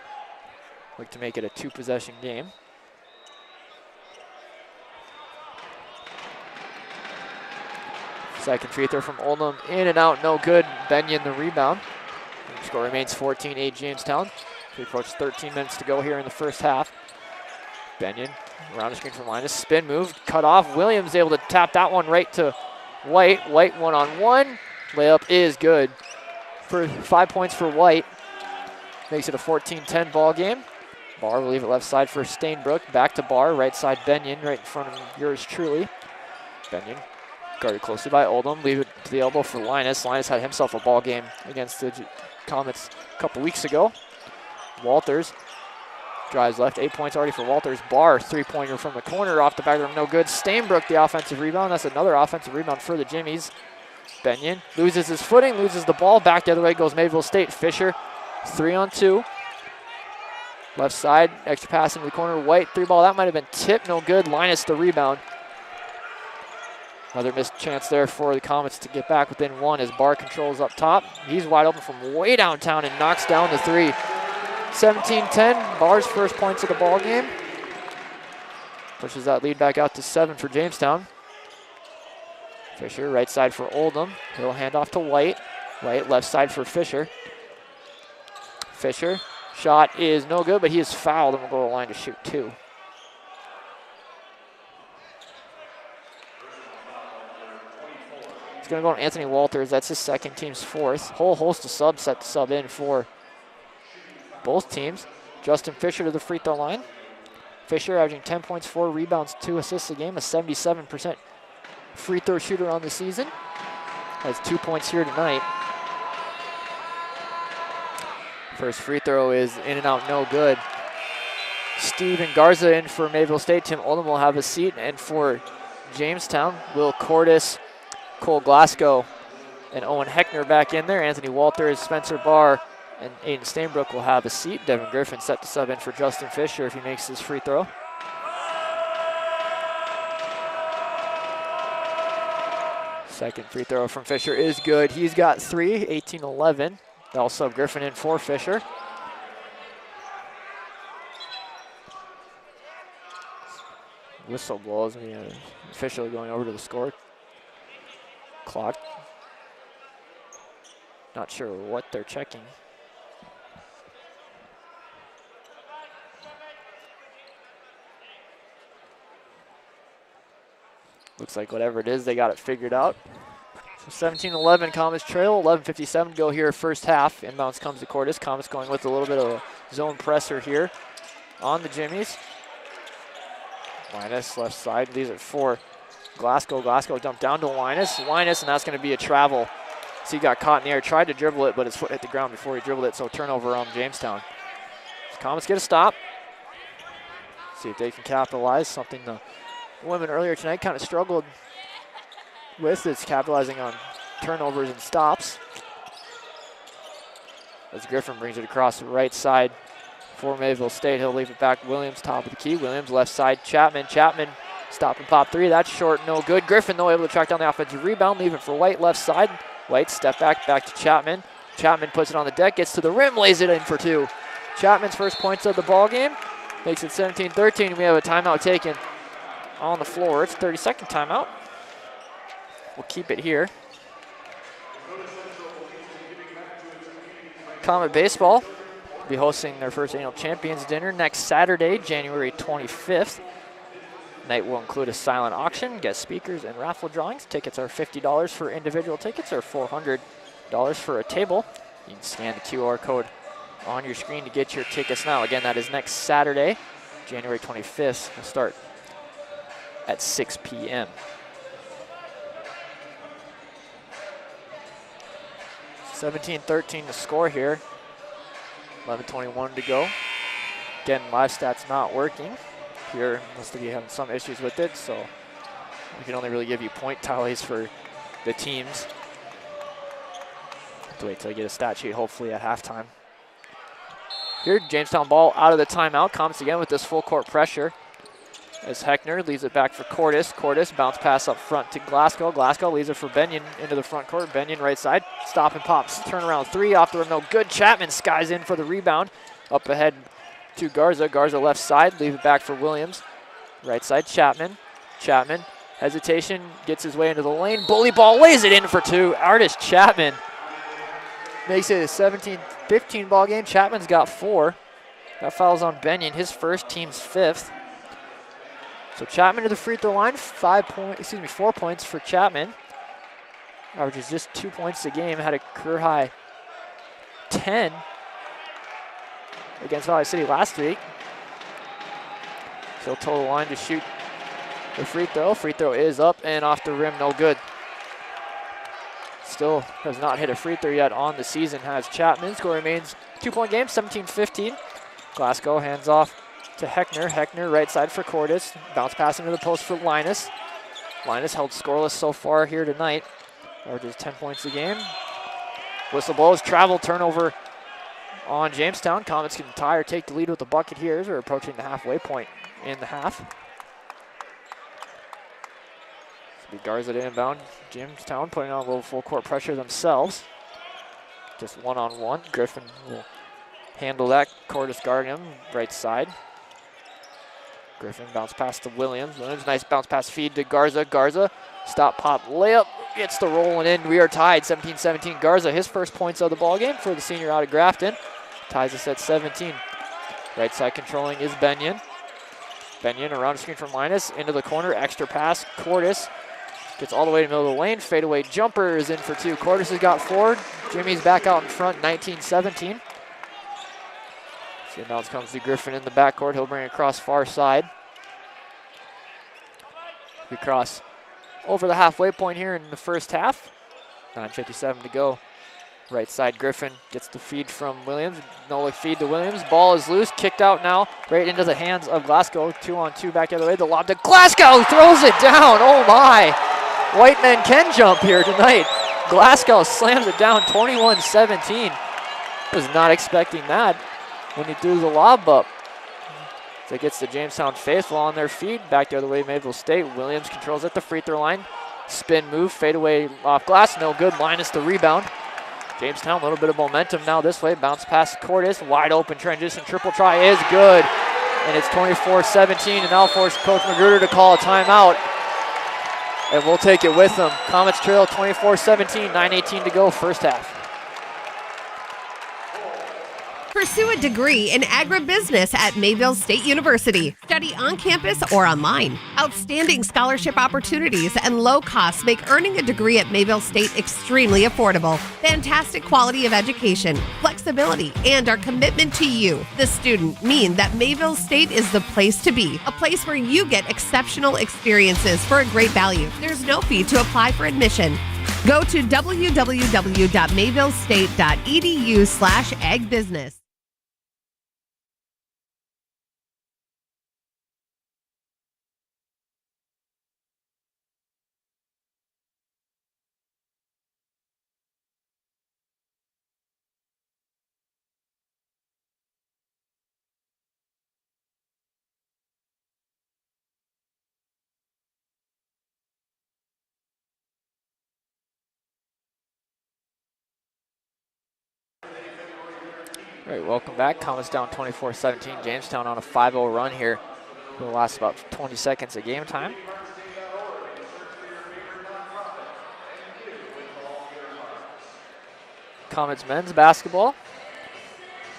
Look to make it a 2-possession game. Second free throw from Oldham, in and out, no good. Benyon the rebound. The score remains 14-8 Jamestown. We approach 13 minutes to go here in the first half. Benyon around the screen from Linus, spin move, cut off. Williams able to tap that one right to White. White one-on-one. Layup is good for 5 points for White. Makes it a 14-10 ball game. Barr will leave it left side for Stainbrook. Back to Barr, right side Benyon, right in front of yours truly. Benyon guarded closely by Oldham. Leave it to the elbow for Linus. Linus had himself a ball game against the Comets a couple weeks ago. Walters Drives left, 8 points already for Walters. Barr, three-pointer from the corner off the back of the rim, no good. Stainbrook, the offensive rebound. That's another offensive rebound for the Jimmies. Benyon loses his footing, loses the ball. Back the other way goes Mayville State. Fisher, 3-on-2. Left side, extra pass into the corner. White, three ball. That might have been tipped, no good. Linus the rebound. Another missed chance there for the Comets to get back within one as Barr controls up top. He's wide open from way downtown and knocks down the three. 17-10, Barr's first points of the ball game. Pushes that lead back out to 7 for Jamestown. Fisher, right side for Oldham. He'll hand off to White. White, left side for Fisher. Fisher, shot is no good, but he is fouled and will go to the line to shoot 2. It's going to go to Anthony Walters. That's his second, team's fourth. Whole host of subs set to sub in for both teams. Justin Fisher to the free throw line. Fisher averaging 10 points, 4 rebounds, 2 assists a game, a 77% free throw shooter on the season. Has 2 points here tonight. First free throw is in and out, no good. Steven Garza in for Mayville State. Tim Oldham will have a seat. And for Jamestown, Will Cordes, Cole Glasgow, and Owen Heckner back in there. Anthony Walters, Spencer Barr, and Aiden Stainbrook will have a seat. Devin Griffin set to sub in for Justin Fisher if he makes his free throw. Second free throw from Fisher is good. He's got 3, 18-11. They'll sub Griffin in for Fisher. Whistle blows. Officially going over to the score clock. Not sure what they're checking. Looks like whatever it is, they got it figured out. So 17-11, Comets trail. 11:57 to go here, first half. Inbounds comes to Cordes. Comets going with a little bit of a zone presser here on the Jimmies. Linus left side, leaves it for Glasgow. Glasgow dumped down to Linus, and that's going to be a travel. So he got caught in the air, tried to dribble it, but his foot hit the ground before he dribbled it, so turnover on Jamestown. So Comets get a stop. See if they can capitalize, something the women earlier tonight kind of struggled with. It's capitalizing on turnovers and stops. As Griffin brings it across the right side for Mayville State, he'll leave it back. Williams, top of the key. Williams, left side. Chapman, stop and pop three. That's short, no good. Griffin, though, able to track down the offensive rebound, leave it for White, left side. White, step back to Chapman. Chapman puts it on the deck, gets to the rim, lays it in for 2. Chapman's first points of the ball game. Makes it 17-13. We have a timeout taken on the floor. It's 30-second timeout. We'll keep it here. Comet Baseball will be hosting their first annual Champions Dinner next Saturday, January 25th. Night will include a silent auction, guest speakers, and raffle drawings. Tickets are $50 for individual tickets or $400 for a table. You can scan the QR code on your screen to get your tickets now. Again, that is next Saturday, January 25th. We'll start at 6 p.m. $17-13 to score here. 11:21 to go. Again, live stats not working here. Must be having some issues with it, so we can only really give you point tallies for the teams. Have to wait till I get a stat sheet, hopefully at halftime. Here, Jamestown ball out of the timeout. Comets again with this full court pressure. As Heckner leaves it back for Cordes. Cordes bounce pass up front to Glasgow. Glasgow leaves it for Benyon into the front court. Benyon right side. Stop and pops. Turnaround three off the rim. No good. Chapman skies in for the rebound. Up ahead to Garza. Garza left side. Leave it back for Williams. Right side Chapman. Chapman. Hesitation. Gets his way into the lane. Bully ball. Lays it in for 2. Artis Chapman makes it a 17-15 ball game. Chapman's got 4. That foul's on Benyon. His first, team's 5th. So Chapman to the free throw line, 4 points for Chapman. Averages just 2 points a game, had a career high 10 against Valley City last week. So total line to shoot the free throw. Free throw is up and off the rim, no good. Still has not hit a free throw yet on the season, has Chapman. Score remains 2-point game, 17-15. Glasgow hands off to Heckner. Heckner right side for Cordis. Bounce pass into the post for Linus. Linus held scoreless so far here tonight. Averages 10 points a game. Whistle blows, travel turnover on Jamestown. Comets can tie or take the lead with the bucket here as we're approaching the halfway point in the half. Garza to inbound. Jamestown putting on a little full court pressure themselves. Just one-on-one. Griffin will handle that. Cordis guarding him, right side. Griffin bounce pass to Williams. Williams, nice bounce pass feed to Garza. Garza, stop, pop, layup. Gets the rolling in. We are tied 17-17. Garza, his first points of the ball game for the senior out of Grafton. Ties us at 17. Right side controlling is Benyon. Benyon around the screen from Linus. Into the corner, extra pass. Cordis gets all the way to the middle of the lane. Fadeaway jumper is in for 2. Cordis has got 4. Jimmy's back out in front, 19-17. Inbounds comes to Griffin in the backcourt. He'll bring it across far side. We cross over the halfway point here in the first half. 9:57 to go. Right side, Griffin gets the feed from Williams. No look feed to Williams. Ball is loose, kicked out now, right into the hands of Glasgow. 2-on-2 back the other way. The lob to Glasgow, throws it down. Oh my! White men can jump here tonight. Glasgow slams it down, 21-17. Was not expecting that when he threw the lob up. So it gets the Jamestown faithful on their feet. Back the other way, Mayville State. Williams controls at the free throw line. Spin move, fade away off glass, no good. Linus the rebound. Jamestown, a little bit of momentum now this way. Bounce past Cordis, wide open transition. Triple try is good. And it's 24-17, and now force Coach Magruder to call a timeout. And we'll take it with them. Comets trail 24-17, 9:18 to go, first half. Pursue a degree in agribusiness at Mayville State University. Study on campus or online. Outstanding scholarship opportunities and low costs make earning a degree at Mayville State extremely affordable. Fantastic quality of education, flexibility, and our commitment to you, the student, mean that Mayville State is the place to be. A place where you get exceptional experiences for a great value. There's no fee to apply for admission. Go to www.mayvillestate.edu/agbusiness. All right, welcome back. Comets down 24-17. Jamestown on a 5-0 run here. It'll last about 20 seconds of game time. Comets men's basketball.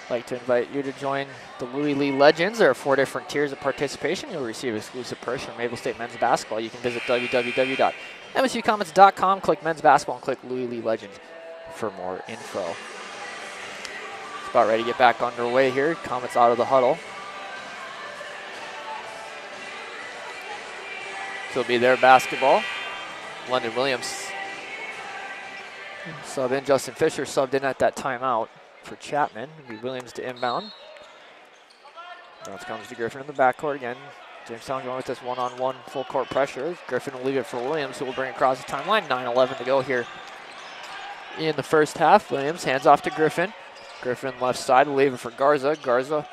I'd like to invite you to join the Louis Lee Legends. There are 4 different tiers of participation. You'll receive exclusive perks from Mayville State men's basketball. You can visit www.msucomets.com, click men's basketball, and click Louis Lee Legends for more info. About ready to get back underway here. Comets out of the huddle. So it'll be their basketball. London Williams sub in. Justin Fisher subbed in at that timeout for Chapman. It'll be Williams to inbound. Bounce comes to Griffin in the backcourt again. Jamestown going with this one-on-one full court pressure. Griffin will leave it for Williams, who will bring it across the timeline. 9:11 to go here in the first half. Williams hands off to Griffin. Griffin left side, will leave it for Garza. Garza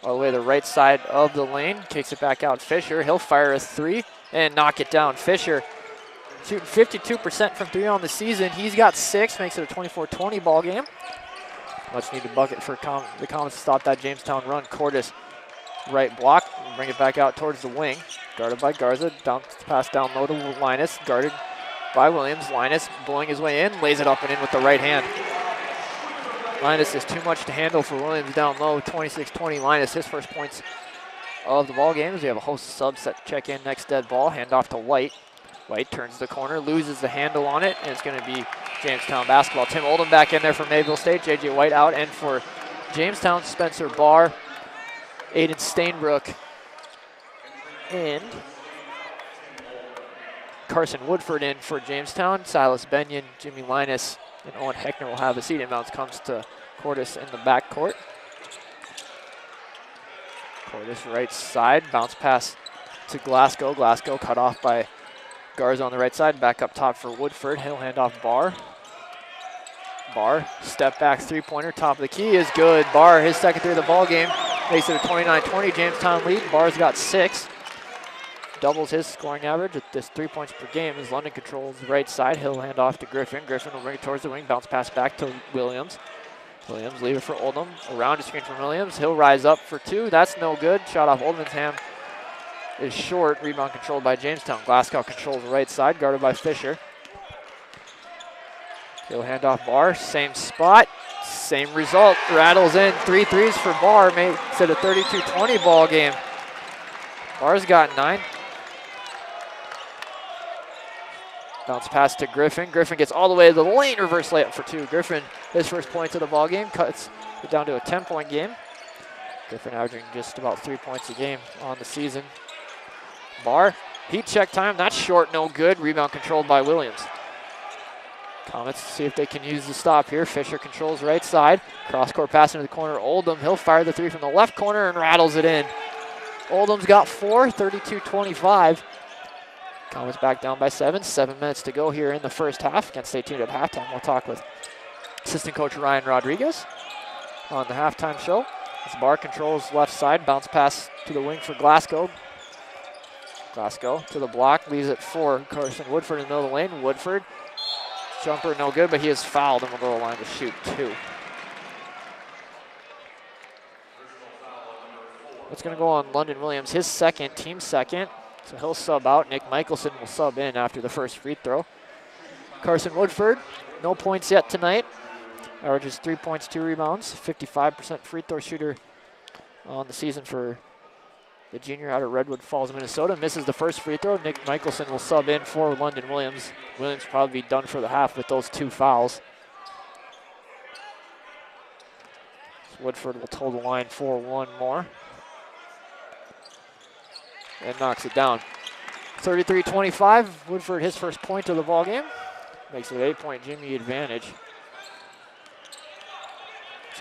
all the way to the right side of the lane, kicks it back out. Fisher, he'll fire a 3 and knock it down. Fisher shooting 52% from 3 on the season. He's got 6, makes it a 24-20 ball game. Much needed bucket for the Comets to stop that Jamestown run. Cordis, right block, bring it back out towards the wing. Guarded by Garza, bounce pass down low to Linus, guarded by Williams. Linus blowing his way in, lays it up and in with the right hand. Linus is too much to handle for Williams down low. 26-20 Linus, his first points of the ball game. As we have a host of subs set to check in next dead ball. Hand off to White. White turns the corner, loses the handle on it, and it's going to be Jamestown basketball. Tim Oldham back in there for Mayville State. J.J. White out, and for Jamestown, Spencer Barr, Aiden Stainbrook, and Carson Woodford in for Jamestown. Silas Benyon, Jimmy Linus, and Owen Heckner will have a seat. Inbounds comes to Cordis in the backcourt. Cordis right side, bounce pass to Glasgow. Glasgow cut off by Garza on the right side, back up top for Woodford. He'll hand off Barr. Barr, step back three-pointer, top of the key is good. Barr, his second three of the ball game, makes it a 29-20 Jamestown lead. Barr's got 6. Doubles his scoring average at this 3 points per game as London controls the right side. He'll hand off to Griffin. Griffin will bring it towards the wing, bounce pass back to Williams. Williams leave it for Oldham. Around the screen from Williams. He'll rise up for 2. That's no good. Shot off Oldham's hand is short. Rebound controlled by Jamestown. Glasgow controls the right side, guarded by Fisher. He'll hand off Barr. Same spot, same result. Rattles in 3 threes for Barr. Makes it a 32-20 ball game. Barr's got 9. Bounce pass to Griffin. Griffin gets all the way to the lane. Reverse layup for 2. Griffin, his first points of the ball game, cuts it down to a 10-point game. Griffin averaging just about 3 points a game on the season. Barr, heat check time. That's short, no good. Rebound controlled by Williams. Comets see if they can use the stop here. Fisher controls right side. Cross-court pass into the corner. Oldham, he'll fire the 3 from the left corner and rattles it in. Oldham's got 4, 32-25. Comets back down by 7. 7 minutes to go here in the first half. Again, stay tuned at halftime. We'll talk with assistant coach Ryan Rodriguez on the halftime show. As Barr controls left side. Bounce pass to the wing for Glasgow. Glasgow to the block. Leaves it for Carson Woodford in the middle of the lane. Woodford. Jumper no good, but he is fouled and will go to the line to shoot 2. It's going to go on London Williams, his second, team second. So he'll sub out. Nick Michelson will sub in after the first free throw. Carson Woodford, no points yet tonight. Averages 3 points, 2 rebounds. 55% free throw shooter on the season for the junior out of Redwood Falls, Minnesota. Misses the first free throw. Nick Michelson will sub in for London Williams. Williams will probably be done for the half with those 2 fouls. So Woodford will toe the line for 1 more. And knocks it down. 33-25. Woodford, his first point of the ball game. Makes it an 8-point Jimmy advantage.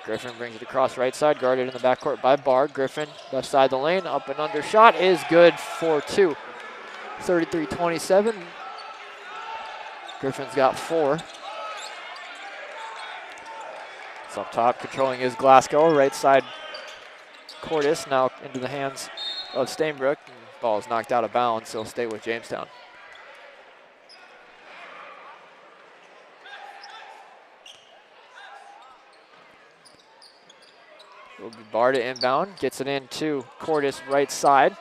Griffin brings it across right side, guarded in the backcourt by Barr. Griffin, left side of the lane, up and under shot is good for 2. 33-27. Griffin's got 4. It's up top, controlling is Glasgow. Right side, Cordis now into the hands of Stainbrook. Ball is knocked out of bounds, so he'll stay with Jamestown. Will be Barr to inbound, gets it in to Cordis right side.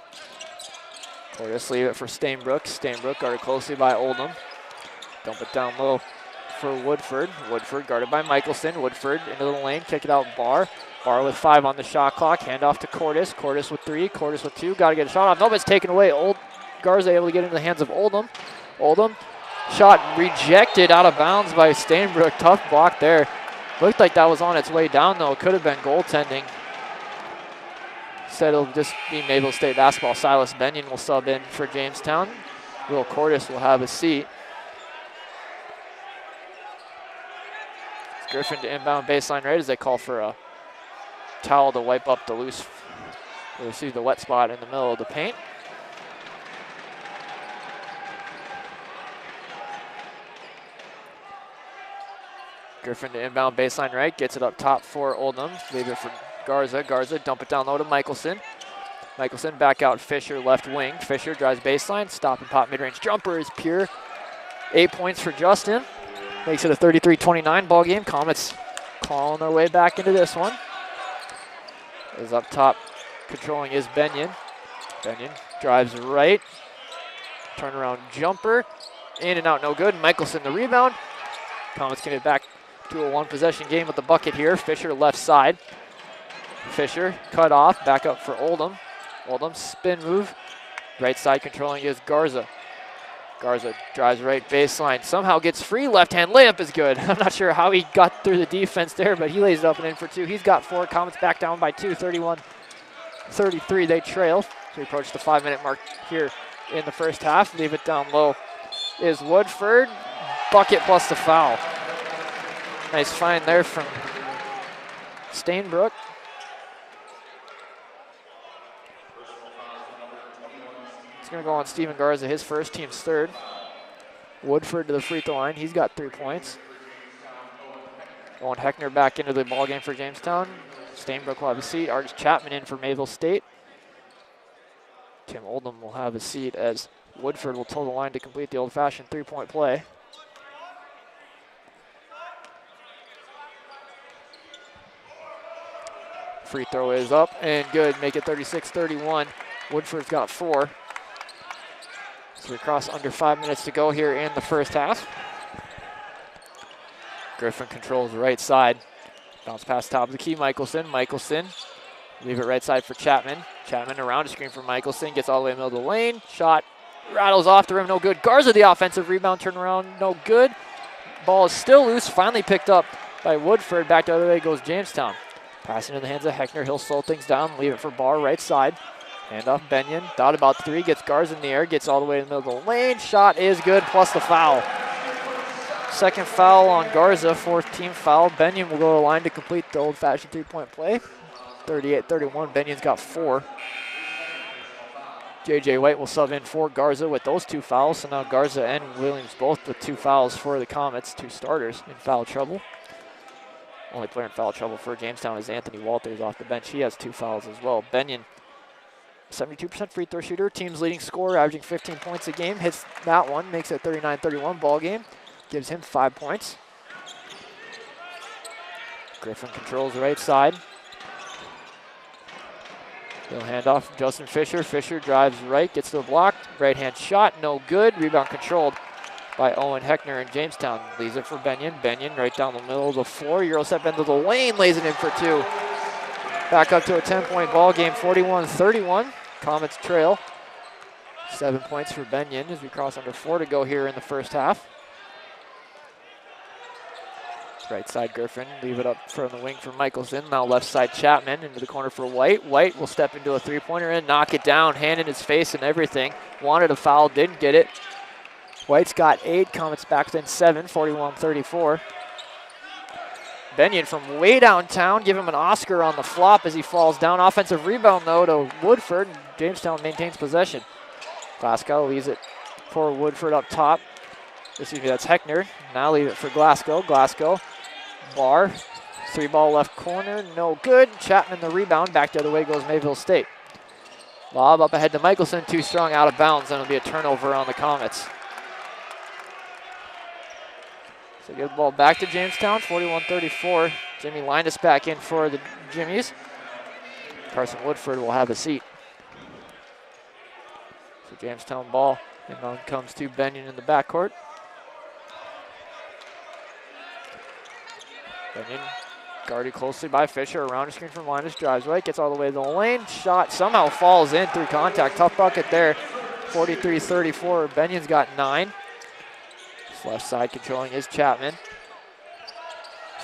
Cordis leave it for Stainbrook. Stainbrook guarded closely by Oldham. Dump it down low for Woodford. Woodford guarded by Michelson. Woodford into the lane, kick it out Barr. Barr with 5 on the shot clock, hand off to Cordis. Cordis with 3, Cordis with 2, gotta get a shot off. Nope, it's taken away. Garza able to get into the hands of Oldham. Oldham, shot rejected out of bounds by Stainbrook. Tough block there. Looked like that was on its way down though. Could have been goaltending. Instead it'll just be Mayville State basketball. Silas Benyon will sub in for Jamestown. Will Cordis will have a seat. Griffin to inbound baseline right as they call for a towel to wipe up the loose, or see the wet spot in the middle of the paint. Griffin to inbound baseline right, gets it up top for Oldham. Leave it for Garza. Garza dump it down low to Michelson. Michelson back out Fisher left wing. Fisher drives baseline, stop and pop mid-range jumper is pure. 8 points for Justin. Makes it a 33-29 ball game. Comets calling their way back into this one. Is up top, controlling is Benyon. Benyon drives right. Turnaround jumper. In and out, no good. Michelson the rebound. Comets get it back to a 1-possession game with the bucket here. Fisher left side. Fisher cut off, back up for Oldham. Oldham spin move. Right side controlling is Garza. Garza drives right baseline. Somehow gets free. Left-hand layup is good. I'm not sure how he got through the defense there, but he lays it up and in for 2. He's got 4. Comets back down by 2, 31-33. They trail. So we approach the 5-minute mark here in the first half. Leave it down low is Woodford. Bucket plus the foul. Nice find there from Stainbrook. going to go on Steven Garza, his first, team's third. Woodford to the free throw line. He's got 3 points. Owen Heckner back into the ball game for Jamestown. Stainbrook will have a seat. Artis Chapman in for Mayville State. Tim Oldham will have a seat as Woodford will toe the line to complete the old-fashioned 3-point play. Free throw is up and good. Make it 36-31. Woodford's got 4. So we cross under 5 minutes to go here in the first half. Griffin controls the right side. Bounce pass top of the key. Michelson. Leave it right side for Chapman. Chapman around a screen for Michelson. Gets all the way in the middle of the lane. Shot rattles off the rim. No good. Garza the offensive rebound. Turn around. No good. Ball is still loose. Finally picked up by Woodford. Back the other way goes Jamestown. Passing in the hands of Heckner. He'll slow things down. Leave it for Barr right side. Hand off Benyon. Thought about 3. Gets Garza in the air. Gets all the way in the middle of the lane. Shot is good. Plus the foul. Second foul on Garza. 4th team foul. Benyon will go to the line to complete the old-fashioned 3-point play. 38-31. Benyon's got 4. J.J. White will sub in for Garza with those 2 fouls. So now Garza and Williams both with 2 fouls for the Comets. 2 starters in foul trouble. Only player in foul trouble for Jamestown is Anthony Walters off the bench. He has 2 fouls as well. Benyon, 72% free throw shooter. Team's leading scorer, averaging 15 points a game. Hits that one, makes it a 39-31 ball game. Gives him 5 points. Griffin controls the right side. He'll hand off Justin Fisher. Fisher drives right, gets to the block. Right hand shot, no good. Rebound controlled by Owen Heckner in Jamestown. Leaves it for Benyon. Benyon right down the middle of the floor. Euro step into the lane, lays it in for 2. Back up to a 10-point ball game, 41-31. Comets trail. 7 points for Benyon as we cross under 4 to go here in the first half. Right side Griffin, leave it up from the wing for Michelson. Now left side Chapman into the corner for White. White will step into a 3-pointer and knock it down, hand in his face and everything. Wanted a foul, didn't get it. White's got 8, Comets back then 7, 41-34. Benyon from way downtown, give him an Oscar on the flop as he falls down. Offensive rebound though to Woodford. Jamestown maintains possession. Glasgow leaves it for Woodford up top. Excuse me, that's Heckner. Now leave it for Glasgow. Glasgow, Barr, 3-ball left corner, no good. Chapman the rebound, back the other way goes Mayville State. Lob up ahead to Michelson, too strong, out of bounds, and it'll be a turnover on the Comets. So give the ball back to Jamestown, 41-34. Jimmy Linus back in for the Jimmies. Carson Woodford will have a seat. So Jamestown ball, and on comes to Benyon in the backcourt. Benyon guarded closely by Fisher, around the screen from Linus, drives right, gets all the way to the lane. Shot somehow falls in through contact. Tough bucket there, 43-34. Benyon's got 9. Left side controlling is Chapman.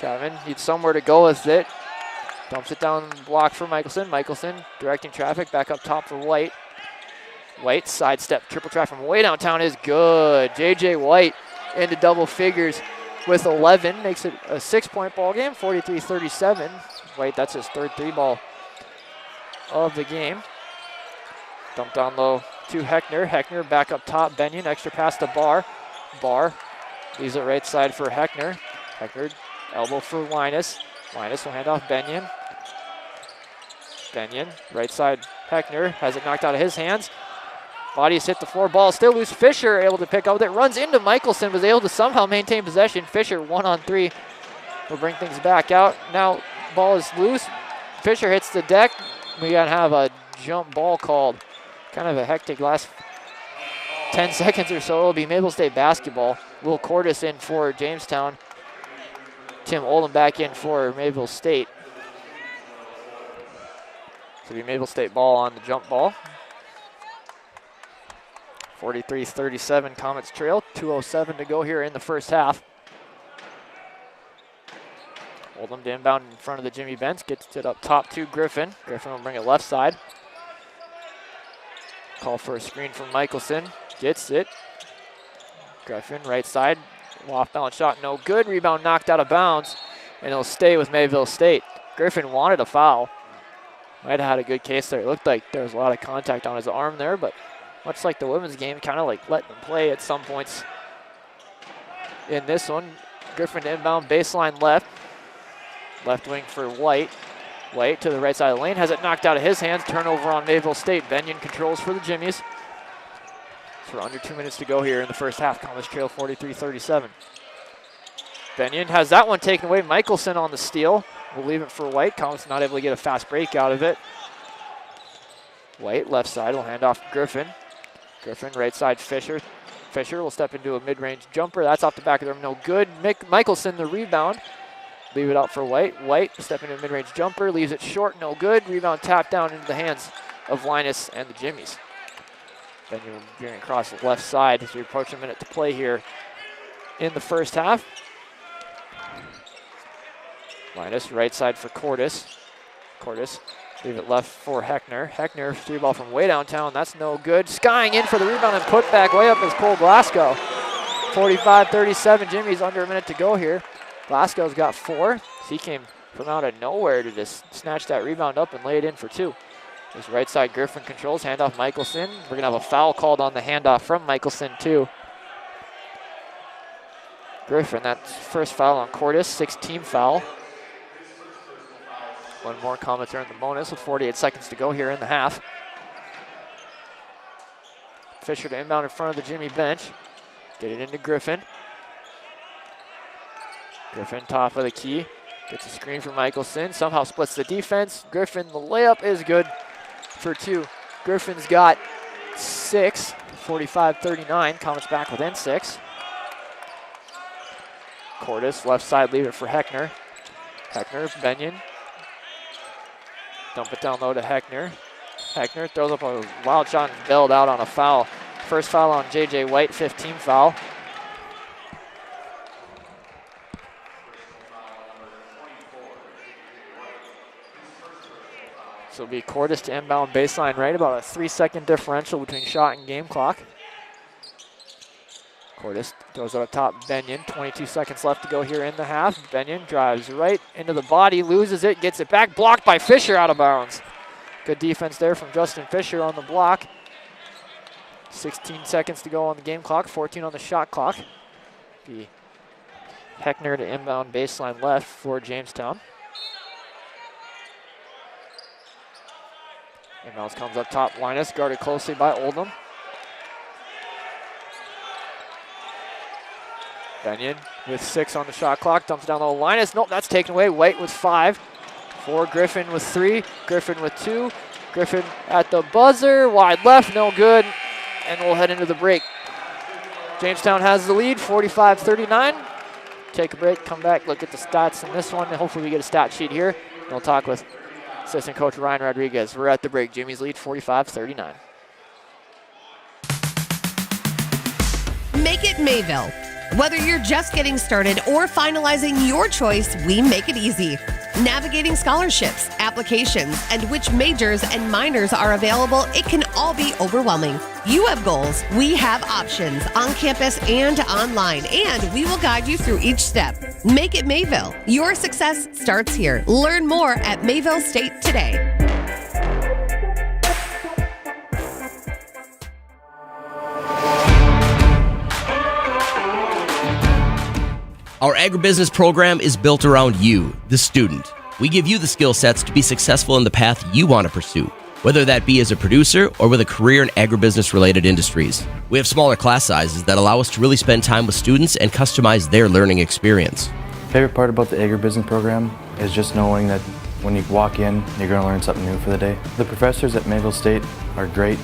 Chapman needs somewhere to go with it. Dumps it down the block for Michelson. Michelson directing traffic back up top for White. White sidestep, triple trap from way downtown is good. J.J. White into double figures with 11. Makes it a 6-point ball game, 43-37. White, that's his 3rd 3-ball of the game. Dumped down low to Heckner. Heckner back up top. Benyon, extra pass to Barr. Barr leaves it right side for Heckner. Heckner, elbow for Linus. Linus will hand off Benyon. Benyon, right side Heckner, has it knocked out of his hands. Bodies hit the floor, ball still loose. Fisher able to pick up with it, runs into Michelson, was able to somehow maintain possession. Fisher 1-on-3 will bring things back out. Now ball is loose. Fisher hits the deck. We gotta have a jump ball called. Kind of a hectic last 10 seconds or so. It'll be Mayville State basketball. Will Cordes in for Jamestown. Tim Oldham back in for Mayville State. So it'll be Mayville State ball on the jump ball. 43-37, Comets trail. 2:07 to go here in the first half. Oldham to inbound in front of the Jimmy bench. Gets it up top to Griffin. Griffin will bring it left side. Call for a screen from Michelson. Gets it. Griffin, right side. Off balance shot, no good. Rebound knocked out of bounds. And it'll stay with Mayville State. Griffin wanted a foul. Might have had a good case there. It looked like there was a lot of contact on his arm there, but much like the women's game, kind of like letting them play at some points. In this one, Griffin to inbound baseline left. Left wing for White. White to the right side of the lane, has it knocked out of his hands. Turnover on Mayville State. Benyon controls for the Jimmies. So under 2 minutes to go here in the first half. Comets trail 43-37. Benyon has that one taken away. Michelson on the steal. We'll leave it for White. Comets not able to get a fast break out of it. White left side will hand off Griffin. Griffin right side Fisher. Fisher will step into a mid-range jumper. That's off the back of the rim. No good. Michelson the rebound. Leave it out for White. White step into a mid-range jumper. Leaves it short. No good. Rebound tapped down into the hands of Linus and the Jimmies. Benyon veering across the left side as we approach a minute to play here in the first half. Linus right side for Cordis. Cordis leave it left for Heckner. Heckner three ball from way downtown. That's no good. Skying in for the rebound and put back way up is Cole Glasgow. 45-37. Jimmy's under a minute to go here. Glasgow's got 4. He came from out of nowhere to just snatch that rebound up and lay it in for 2. This right side Griffin controls. Handoff Michelson. We're going to have a foul called on the handoff from Michelson too. Griffin, that's first foul on Cordis. 6th team foul. One more Comets earn the bonus with 48 seconds to go here in the half. Fisher to inbound in front of the Jimmy bench. Get it into Griffin. Griffin top of the key. Gets a screen from Michelson. Somehow splits the defense. Griffin, the layup is good for 2. Griffin's got 6. 45-39. Comets back within 6. Cordis, left side, leave it for Heckner. Heckner, Benyon. Dump it down low to Heckner. Heckner throws up a wild shot and bailed out on a foul. First foul on J.J. White, 5th team foul. So it'll be Cordis to inbound baseline right, about a 3-second differential between shot and game clock. Cordis throws it up top, Benyon, 22 seconds left to go here in the half. Benyon drives right into the body, loses it, gets it back, blocked by Fisher out of bounds. Good defense there from Justin Fisher on the block. 16 seconds to go on the game clock, 14 on the shot clock. Be Heckner to inbound baseline left for Jamestown. Inbounds comes up top, Linus guarded closely by Oldham. Benyon with 6 on the shot clock, dumps down low. Linus, nope, that's taken away. White with 5. 4, Griffin with 3. Griffin with 2. Griffin at the buzzer, wide left, no good. And we'll head into the break. Jamestown has the lead, 45-39. Take a break, come back, look at the stats in this one. Hopefully we get a stat sheet here. We'll talk with assistant coach Ryan Rodriguez. We're at the break. Jimmy's lead, 45-39. Make it Mayville. Whether you're just getting started or finalizing your choice, we make it easy. Navigating scholarships, applications, and which majors and minors are available, it can all be overwhelming. You have goals, we have options on campus and online, and we will guide you through each step. Make it Mayville. Your success starts here. Learn more at Mayville State today. Our agribusiness program is built around you, the student. We give you the skill sets to be successful in the path you want to pursue, whether that be as a producer or with a career in agribusiness-related industries. We have smaller class sizes that allow us to really spend time with students and customize their learning experience. Favorite part about the agribusiness program is just knowing that when you walk in, you're going to learn something new for the day. The professors at Mayville State are great,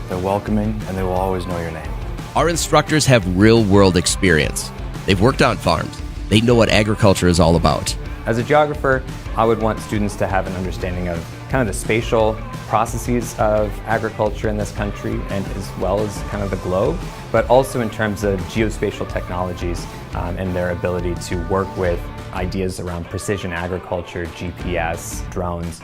they're welcoming, and they will always know your name. Our instructors have real-world experience. They've worked on farms. They know what agriculture is all about. As a geographer, I would want students to have an understanding of kind of the spatial processes of agriculture in this country and as well as kind of the globe, but also in terms of geospatial technologies and their ability to work with ideas around precision agriculture, GPS, drones.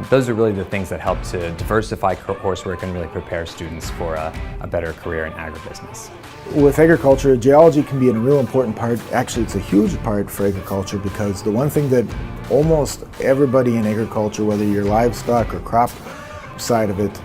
Those are really the things that help to diversify coursework and really prepare students for a better career in agribusiness. With agriculture, geology can be a real important part. Actually, it's a huge part for agriculture because the one thing that almost everybody in agriculture, whether you're livestock or crop side of it,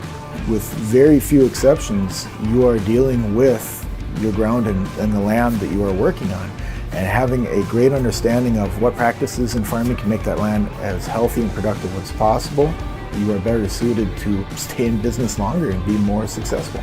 with very few exceptions, you are dealing with your ground and the land that you are working on. And having a great understanding of what practices in farming can make that land as healthy and productive as possible, you are better suited to stay in business longer and be more successful.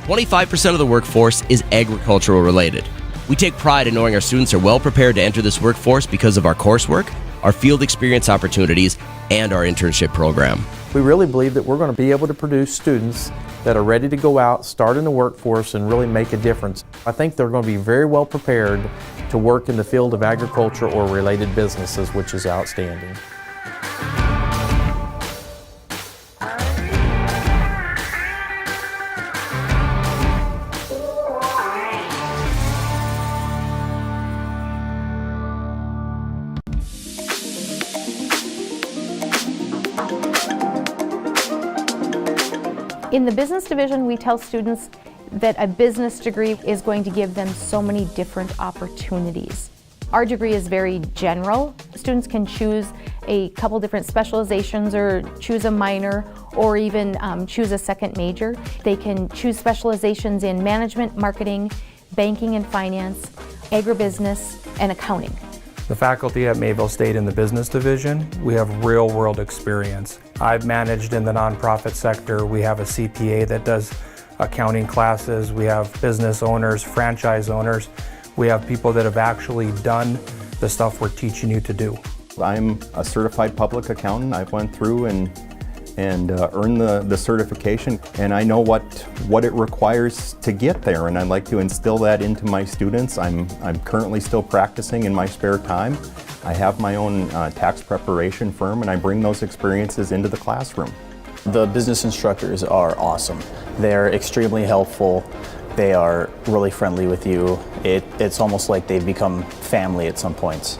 25% of the workforce is agricultural related. We take pride in knowing our students are well prepared to enter this workforce because of our coursework, our field experience opportunities, and our internship program. We really believe that we're going to be able to produce students that are ready to go out, start in the workforce, and really make a difference. I think they're going to be very well prepared to work in the field of agriculture or related businesses, which is outstanding. In the business division, we tell students that a business degree is going to give them so many different opportunities. Our degree is very general. Students can choose a couple different specializations or choose a minor or even choose a second major. They can choose specializations in management, marketing, banking and finance, agribusiness, and accounting. The faculty at Mayville State in the business division, we have real-world experience. I've managed in the nonprofit sector. We have a CPA that does accounting classes. We have business owners, franchise owners. We have people that have actually done the stuff we're teaching you to do. I'm a certified public accountant. I went through and earned the certification, and I know what it requires to get there, and I'd like to instill that into my students. I'm currently still practicing in my spare time. I have my own tax preparation firm, and I bring those experiences into the classroom. The business instructors are awesome. They're extremely helpful. They are really friendly with you. It's almost like they've become family at some points.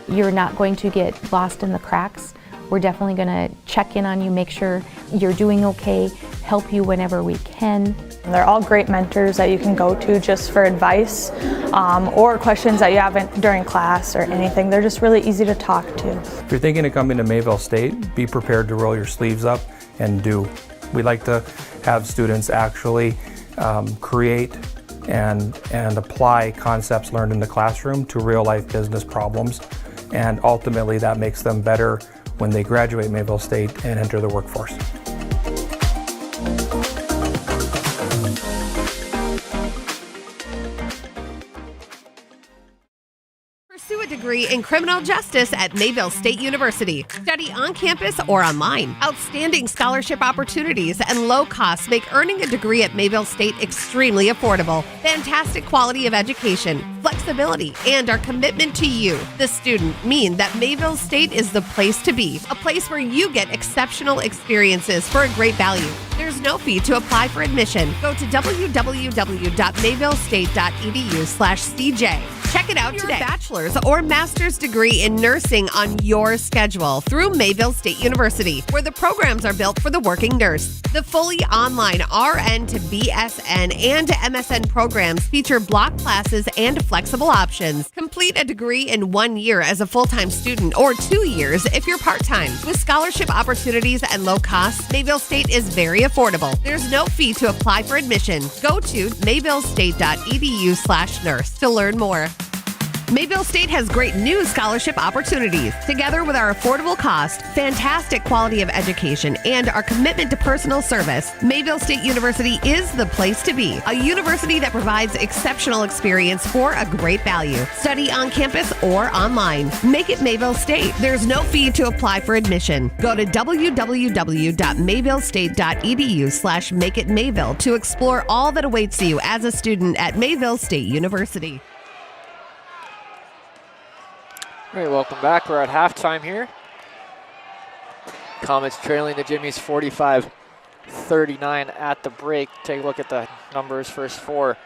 You're not going to get lost in the cracks. We're definitely going to check in on you, make sure you're doing okay, help you whenever we can. They're all great mentors that you can go to just for advice or questions that you haven't during class or anything. They're just really easy to talk to. If you're thinking of coming to Mayville State, be prepared to roll your sleeves up and do. We like to have students actually create and apply concepts learned in the classroom to real-life business problems, and ultimately that makes them better when they graduate Mayville State and enter the workforce. Pursue a degree in criminal justice at Mayville State University. Study on campus or online. Outstanding scholarship opportunities and low costs make earning a degree at Mayville State extremely affordable. Fantastic quality of education, flexibility, and our commitment to you, the student, mean that Mayville State is the place to be. A place where you get exceptional experiences for a great value. There's no fee to apply for admission. Go to www.mayvillestate.edu/CJ. Check it out today. Your bachelor's or master's degree in nursing on your schedule through Mayville State University, where the programs are built for the working nurse. The fully online RN to BSN and MSN programs feature block classes and flexible options. Complete a degree in 1 year as a full-time student or 2 years if you're part-time. With scholarship opportunities and low costs, Mayville State is very affordable. There's no fee to apply for admission. Go to mayvillestate.edu/nurse to learn more. Mayville State has great new scholarship opportunities. Together with our affordable cost, fantastic quality of education, and our commitment to personal service, Mayville State University is the place to be. A university that provides exceptional experience for a great value. Study on campus or online. Make it Mayville State. There's no fee to apply for admission. Go to www.mayvillestate.edu/makeitmayville to explore all that awaits you as a student at Mayville State University. All right, welcome back. We're at halftime here. Comets trailing the Jimmies 45-39 at the break. Take a look at the numbers first for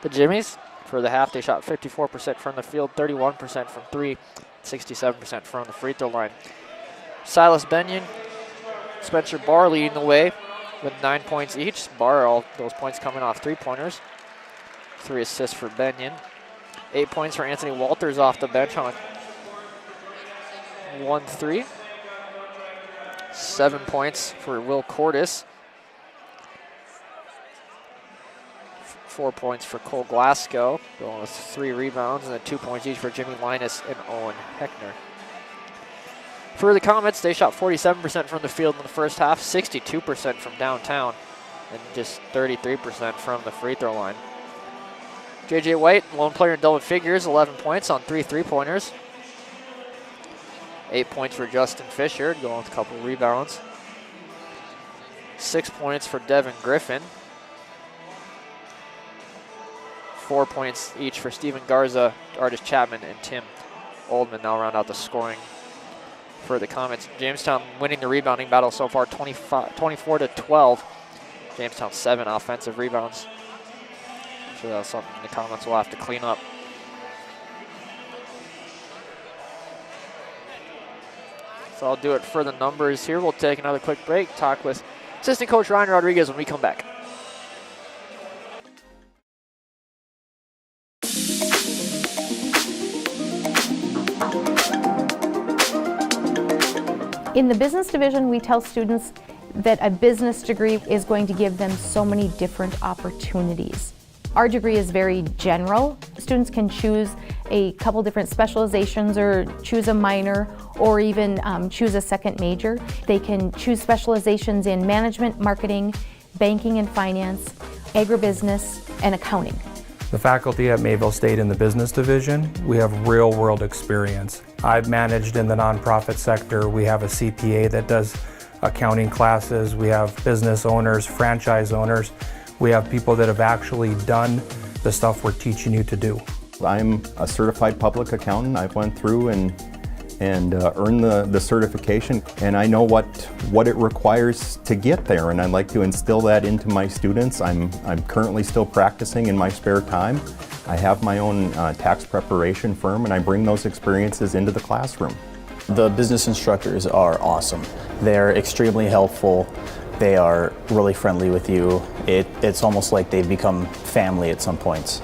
the Jimmies. For the half, they shot 54% from the field, 31% from three, 67% from the free throw line. Silas Benyon, Spencer Barr leading the way with 9 points each. Barr, all those points coming off three-pointers. 3 assists for Benyon. 8 points for Anthony Walters off the bench on 1-3. 7 points for Will Cordis. 4 points for Cole Glasgow, going with 3 rebounds, and then 2 points each for Jimmy Linus and Owen Heckner. For the Comets, they shot 47% from the field in the first half, 62% from downtown, and just 33% from the free throw line. J.J. White, lone player in double figures, 11 points on 3 three-pointers. 8 points for Justin Fisher, going with a couple rebounds. 6 points for Devin Griffin. 4 points each for Steven Garza, Artis Chapman, and Tim Oldman now round out the scoring for the Comets. Jamestown winning the rebounding battle so far, 24-12. Jamestown 7 offensive rebounds. I'm sure that's something the Comets will have to clean up. So I'll do it for the numbers here. We'll take another quick break, talk with assistant coach Ryan Rodriguez when we come back. In the business division, we tell students that a business degree is going to give them so many different opportunities. Our degree is very general. Students can choose a couple different specializations or choose a minor or even choose a second major. They can choose specializations in management, marketing, banking and finance, agribusiness, and accounting. The faculty at Mayville State in the business division, we have real world experience. I've managed in the nonprofit sector. We have a CPA that does accounting classes. We have business owners, franchise owners. We have people that have actually done the stuff we're teaching you to do. I'm a certified public accountant. I went through and earned the certification, and I know what it requires to get there, and I'd like to instill that into my students. I'm currently still practicing in my spare time. I have my own tax preparation firm, and I bring those experiences into the classroom. The business instructors are awesome. They're extremely helpful. They are really friendly with you. It's almost like they've become family at some points.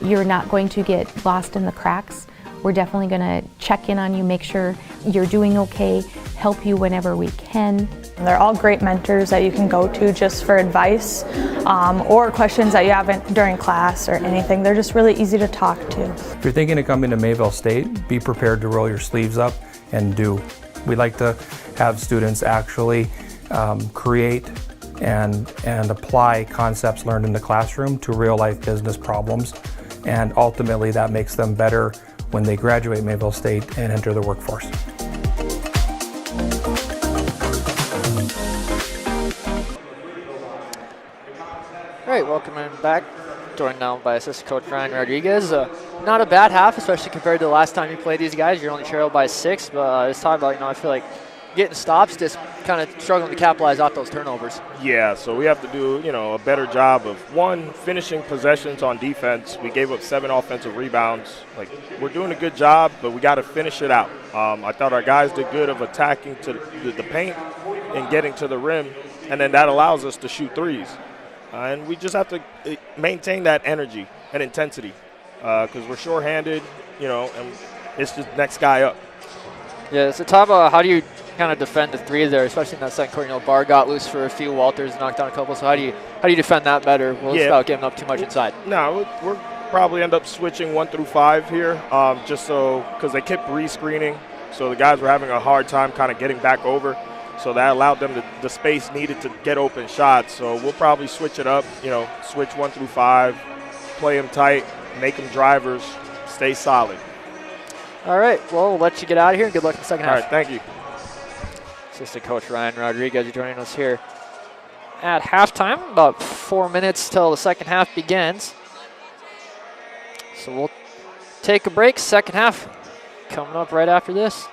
You're not going to get lost in the cracks. We're definitely going to check in on you, make sure you're doing okay, help you whenever we can. They're all great mentors that you can go to just for advice or questions that you haven't during class or anything. They're just really easy to talk to. If you're thinking of coming to Mayville State, be prepared to roll your sleeves up and do. We like to have students actually create and apply concepts learned in the classroom to real life business problems, and ultimately that makes them better when they graduate Mayville State and enter the workforce. All right, welcome back. Joined now by assistant coach Ryan Rodriguez. Not a bad half, especially compared to the last time you played these guys. You're only trailed by 6, but I was talking about, I feel like getting stops, just kind of struggling to capitalize off those turnovers. Yeah, so we have to do, a better job of, one, finishing possessions on defense. We gave up 7 offensive rebounds. We're doing a good job, but we got to finish it out. I thought our guys did good of attacking to the paint and getting to the rim, and then that allows us to shoot threes. And we just have to maintain that energy and intensity because we're shorthanded, and it's just next guy up. Yeah, so talk about how do you kind of defend the three there, especially in that second quarter. Barr got loose for a few. Walters knocked down a couple. So how do you defend that better without giving up too much inside? No, we'll probably end up switching 1 through 5 here, just so because they kept re-screening, so the guys were having a hard time kind of getting back over. So that allowed them the space needed to get open shots. So we'll probably switch it up, switch 1 through 5, play them tight, make them drivers, stay solid. All right, well, we'll let you get out of here. Good luck in the second half. All right, thank you. Assistant coach Ryan Rodriguez joining us here at halftime. About 4 minutes till the second half begins. So we'll take a break. Second half coming up right after this.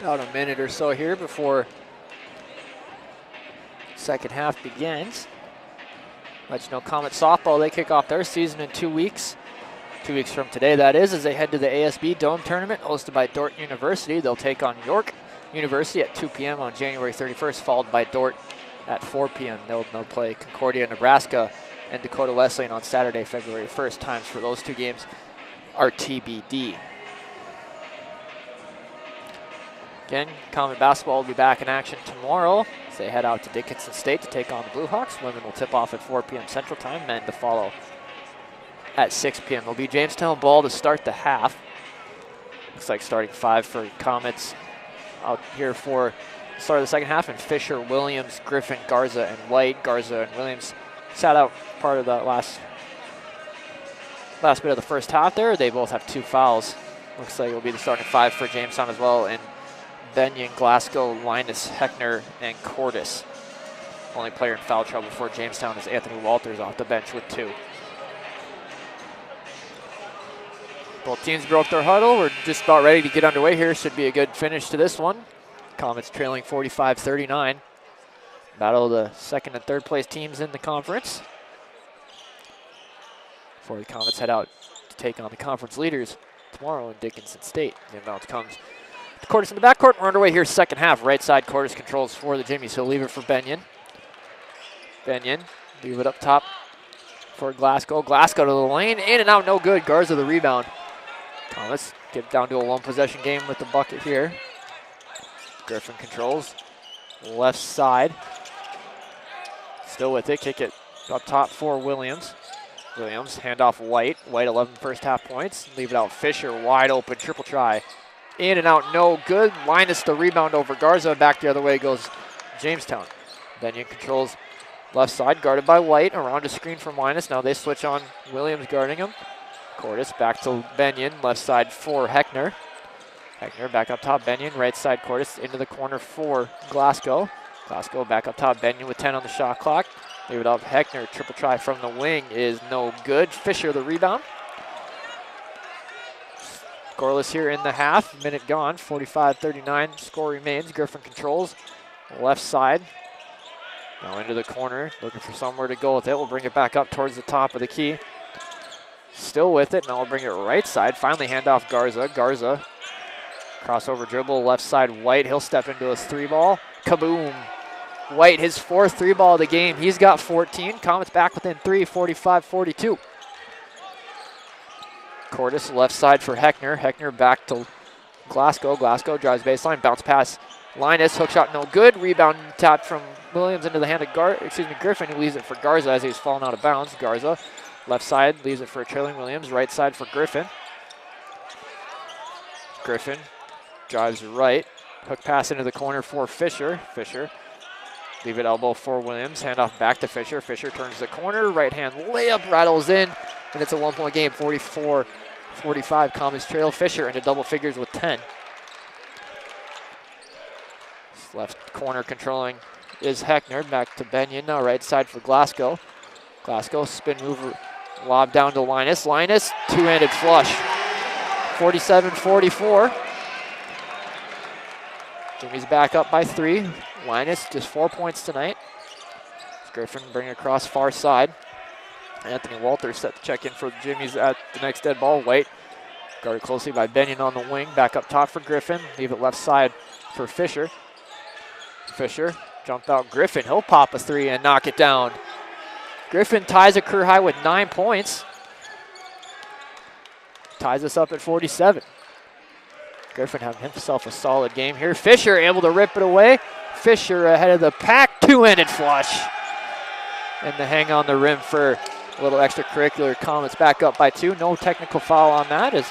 About a minute or so here before second half begins. Let you know, Comets softball, they kick off their season in 2 weeks. 2 weeks from today, that is, as they head to the ASB Dome Tournament hosted by Dordt University. They'll take on York University at 2 p.m. on January 31st, followed by Dordt at 4 p.m. They'll play Concordia, Nebraska, and Dakota Wesleyan on Saturday, February 1st. Times for those two games are TBD. Again, Comet basketball will be back in action tomorrow as they head out to Dickinson State to take on the Blue Hawks. Women will tip off at 4 p.m. Central Time, men to follow at 6 p.m. It'll be Jamestown ball to start the half. Looks like starting 5 for Comets out here for the start of the second half. And Fisher, Williams, Griffin, Garza, and White. Garza and Williams sat out part of that last bit of the first half there. They both have 2 fouls. Looks like it'll be the starting 5 for Jamestown as well. And Benyon, Glasgow, Linus, Heckner, and Cordis. Only player in foul trouble for Jamestown is Anthony Walters off the bench with 2. Both teams broke their huddle. We're just about ready to get underway here. Should be a good finish to this one. Comets trailing 45-39. Battle of the second and third place teams in the conference. Before the Comets head out to take on the conference leaders tomorrow in Dickinson State. The inbound comes to Cordis in the backcourt. We're underway here, second half. Right side, Cordis controls for the Jimmies. He'll leave it for Benyon. Benyon, leave it up top for Glasgow. Glasgow to the lane, in and out, no good. Garza the rebound. Comets get down to a one possession game with the bucket here. Griffin controls, left side. Still with it, kick it up top for Williams. Williams, handoff White. White 11 first half points. Leave it out Fisher, wide open, triple try. In and out, no good. Linus the rebound over Garza. Back the other way goes Jamestown. Benyon controls left side, guarded by White. Around a screen from Linus. Now they switch on Williams guarding him. Cordis back to Benyon, left side for Heckner. Heckner back up top, Benyon, right side Cordis into the corner for Glasgow. Glasgow back up top, Benyon with 10 on the shot clock. Leave it up, Heckner, triple try from the wing is no good. Fisher the rebound. Scoreless here in the half, minute gone, 45-39, score remains. Griffin controls, left side. Now into the corner, looking for somewhere to go with it. We'll bring it back up towards the top of the key. Still with it, now we'll bring it right side. Finally hand off Garza. Garza, crossover dribble, left side White. He'll step into his 3-ball. Kaboom. White, his 4th 3-ball of the game. He's got 14. Comets back within 3, 45-42. Cordis left side for Heckner. Heckner back to Glasgow. Glasgow drives baseline, bounce pass. Linus, hook shot no good. Rebound tapped from Williams into the hand of Griffin, who leaves it for Garza as he's fallen out of bounds. Garza, left side, leaves it for trailing Williams. Right side for Griffin. Griffin drives right. Hook pass into the corner for Fisher. Fisher, leave it elbow for Williams. Handoff back to Fisher. Fisher turns the corner. Right hand layup rattles in. And it's a 1-point game, 44-45. Comets trail. Fisher into double figures with 10. Left corner controlling is Heckner. Back to Benyon now. Right side for Glasgow. Glasgow spin move, lob down to Linus. Linus, two-handed flush. 47-44. Jimmy's back up by 3. Linus just 4 points tonight. Griffin bring it across far side. Anthony Walters set to check in for the Jimmies at the next dead ball. White guarded closely by Benyon on the wing. Back up top for Griffin. Leave it left side for Fisher. Fisher jumped out Griffin. He'll pop a 3 and knock it down. Griffin ties a career high with 9 points. Ties us up at 47. Griffin having himself a solid game here. Fisher able to rip it away. Fisher ahead of the pack. Two-handed flush. And the hang on the rim for a little extracurricular. Comets back up by 2. No technical foul on that, as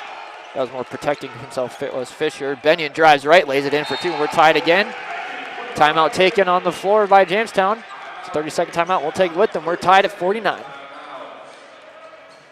that was more protecting himself. It was Fisher. Benyon drives right, lays it in for 2. We're tied again. Timeout taken on the floor by Jamestown. It's a 30-second timeout. We'll take it with them. We're tied at 49.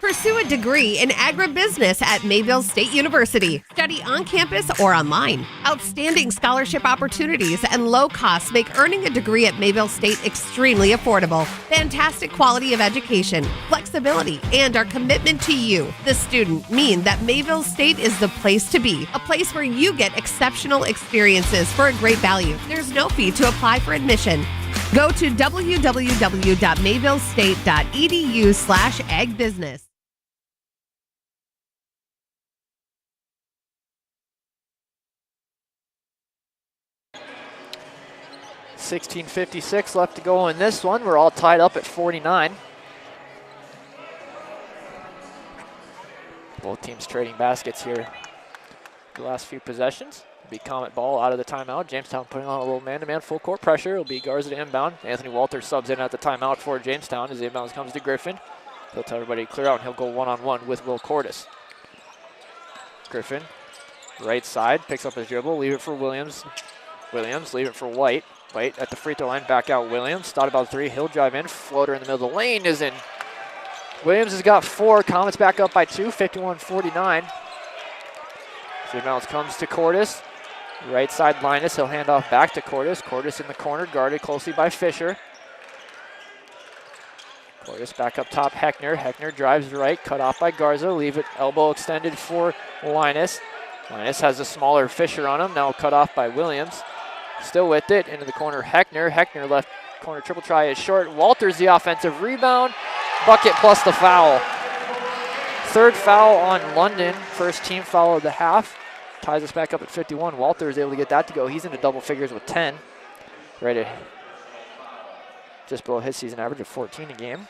Pursue a degree in agribusiness at Mayville State University. Study on campus or online. Outstanding scholarship opportunities and low costs make earning a degree at Mayville State extremely affordable. Fantastic quality of education, flexibility, and our commitment to you, the student, mean that Mayville State is the place to be. A place where you get exceptional experiences for a great value. There's no fee to apply for admission. Go to www.mayvillestate.edu/agbusiness. 16:56 left to go in this one. We're all tied up at 49. Both teams trading baskets here the last few possessions. It'll be Comet ball out of the timeout. Jamestown putting on a little man-to-man full court pressure. It'll be Garza to inbound. Anthony Walters subs in at the timeout for Jamestown as the inbound comes to Griffin. He'll tell everybody to clear out, and he'll go one-on-one with Will Cordes. Griffin, right side, picks up his dribble, leave it for Williams. Williams, leave it for White. White at the free throw line, back out Williams. Thought about three, he'll drive in. Floater in the middle of the lane is in. Williams has got 4. Comets back up by 2, 51-49. So bounce comes to Cordes. Right side Linus, he'll hand off back to Cordes. Cordes in the corner, guarded closely by Fisher. Cordes back up top, Heckner. Heckner drives right, cut off by Garza. Leave it elbow extended for Linus. Linus has a smaller Fisher on him, now cut off by Williams. Still with it, into the corner, Heckner. Heckner left corner triple try is short. Walters the offensive rebound. Bucket plus the foul. Third foul on London. First team foul of the half. Ties us back up at 51. Walters able to get that to go. He's into double figures with 10. Right at just below his season average of 14 a game.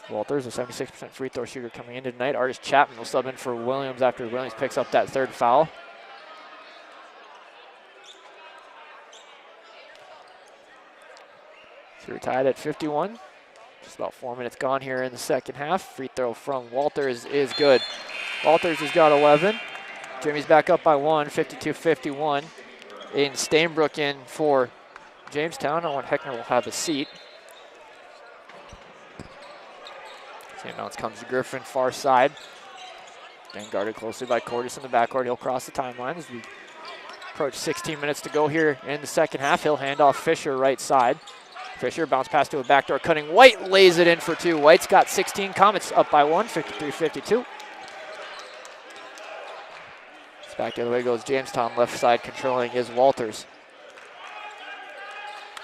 Walters, a 76% free throw shooter coming in tonight. Artis Chapman will sub in for Williams after Williams picks up that third foul. So we're tied at 51. Just about 4 minutes gone here in the second half. Free throw from Walters is good. Walters has got 11. Jimmy's back up by 1, 52-51. Aiden Stainbrook in for Jamestown. I want Heckner will have a seat. Same bounce comes to Griffin, far side. And guarded closely by Cordes in the backcourt. He'll cross the timeline as we approach 16 minutes to go here in the second half. He'll hand off Fisher right side. Fisher bounce pass to a backdoor cutting. White lays it in for 2. White's got 16. Comets up by 1, 53-52. Back the other way goes Jamestown. Left side controlling is Walters.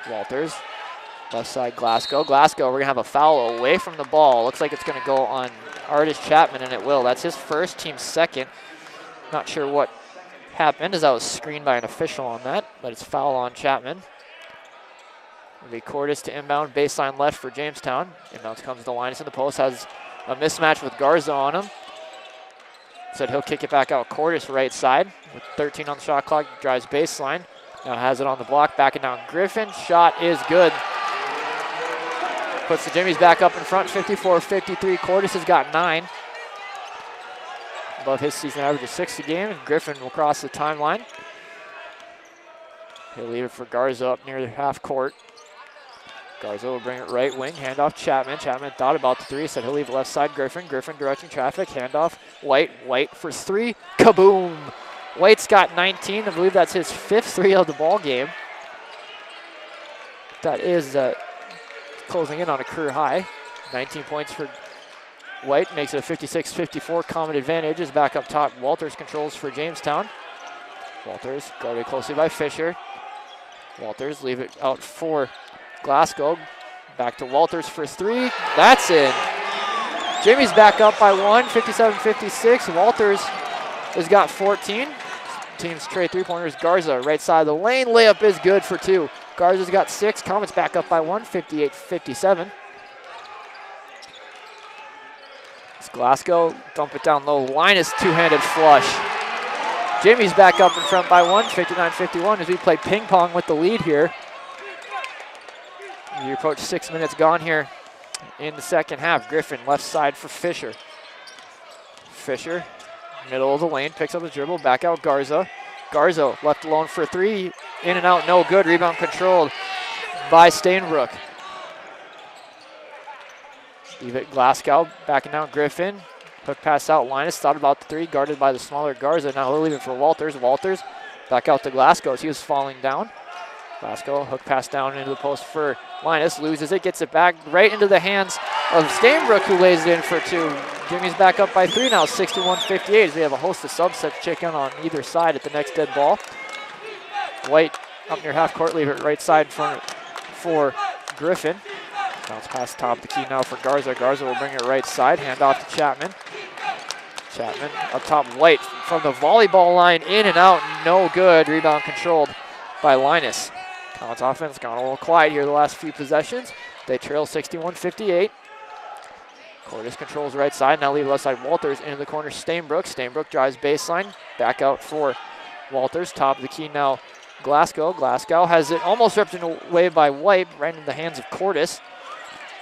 Walters. Left side Glasgow. Glasgow, we're going to have a foul away from the ball. Looks like it's going to go on Artis Chapman, and it will. That's his first, team second. Not sure what happened as I was screened by an official on that, but it's foul on Chapman. It'll be Cordes to inbound, baseline left for Jamestown. Inbound comes to Linus in the post, has a mismatch with Garza on him. Said he'll kick it back out. Cordes right side with 13 on the shot clock, drives baseline. Now has it on the block, backing down Griffin. Shot is good. Puts the Jimmies back up in front, 54-53. Cordes has got 9. Above his season average of 6 a game, and Griffin will cross the timeline. He'll leave it for Garza up near the half court. Garza will bring it right wing, handoff Chapman. Chapman thought about the 3, said he'll leave it left side. Griffin directing traffic, handoff White. White for 3, kaboom! White's got 19. I believe that's his 5th 3 of the ball game. That is closing in on a career high. 19 points for White, makes it a 56-54 Comet advantage. Is back up top. Walters controls for Jamestown. Walters guarded closely by Fisher. Walters leave it out for Glasgow. Back to Walters for 3. That's in. Jimmy's back up by 1, 57-56. Walters has got 14. Teams trade 3-pointers. Garza right side of the lane. Layup is good for 2. Garza's got 6. Comets back up by 1, 58-57. It's Glasgow, dump it down low. Linus two-handed flush. Jimmy's back up in front by 1, 59-51 as we play ping pong with the lead here. We approach 6 minutes gone here in the second half. Griffin left side for Fisher. Fisher, middle of the lane, picks up the dribble, back out Garza. Garza left alone for 3, in and out, no good. Rebound controlled by Stainbrook. Leave it Glasgow, backing down Griffin. Hook pass out, Linus thought about the three, guarded by the smaller Garza. Now he'll leave it for Walters. Walters back out to Glasgow as he was falling down. Glasgow, hook pass down into the post for Linus, loses it, gets it back right into the hands of Stainbrook, who lays it in for two. Jimmy's back up by 3 now, 61-58, as we have a host of subsets chicken on either side at the next dead ball. White up near half court, leave it right side front for Griffin. Bounce pass top of the key now for Garza. Garza will bring it right side, hand off to Chapman. Chapman up top, White from the volleyball line, in and out, no good. Rebound controlled by Linus. Comets offense gone a little quiet here the last few possessions. They trail 61-58. Cordes controls right side, now leave left side Walters into the corner, Stainbrook. Stainbrook drives baseline, back out for Walters. Top of the key now, Glasgow. Glasgow has it almost ripped away by White, right into the hands of Cordes.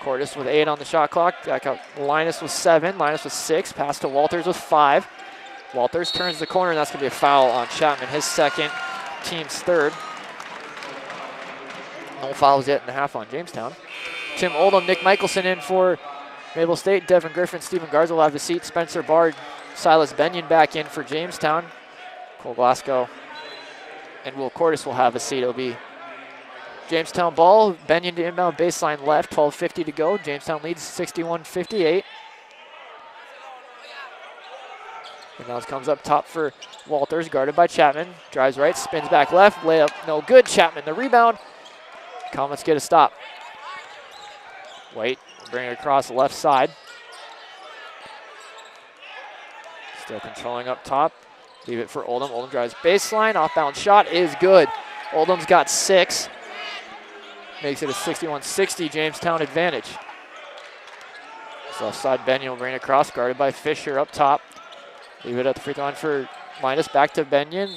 Cordes with 8 on the shot clock, back out Linus with 7, Linus with 6, pass to Walters with 5. Walters turns the corner, and that's gonna be a foul on Chapman, his second, team's third. No fouls yet in the half on Jamestown. Tim Oldham, Nick Michelson in for Maple State. Devin Griffin, Stephen Garza will have the seat. Spencer Bard, Silas Benyon back in for Jamestown. Cole Glasgow and Will Cordes will have a seat. It'll be Jamestown ball. Benyon to inbound baseline left. 12:50 to go. Jamestown leads 61-58. Inbounds comes up top for Walters, guarded by Chapman. Drives right, spins back left. Layup no good. Chapman the rebound. Comets get a stop. White bring it across the left side. Still controlling up top. Leave it for Oldham. Oldham drives baseline. Off-bound shot is good. Oldham's got 6. Makes it a 61-60 Jamestown advantage. Left side, Benyon will bring it across, guarded by Fisher up top. Leave it at the free throw line for Linus. Back to Benyon.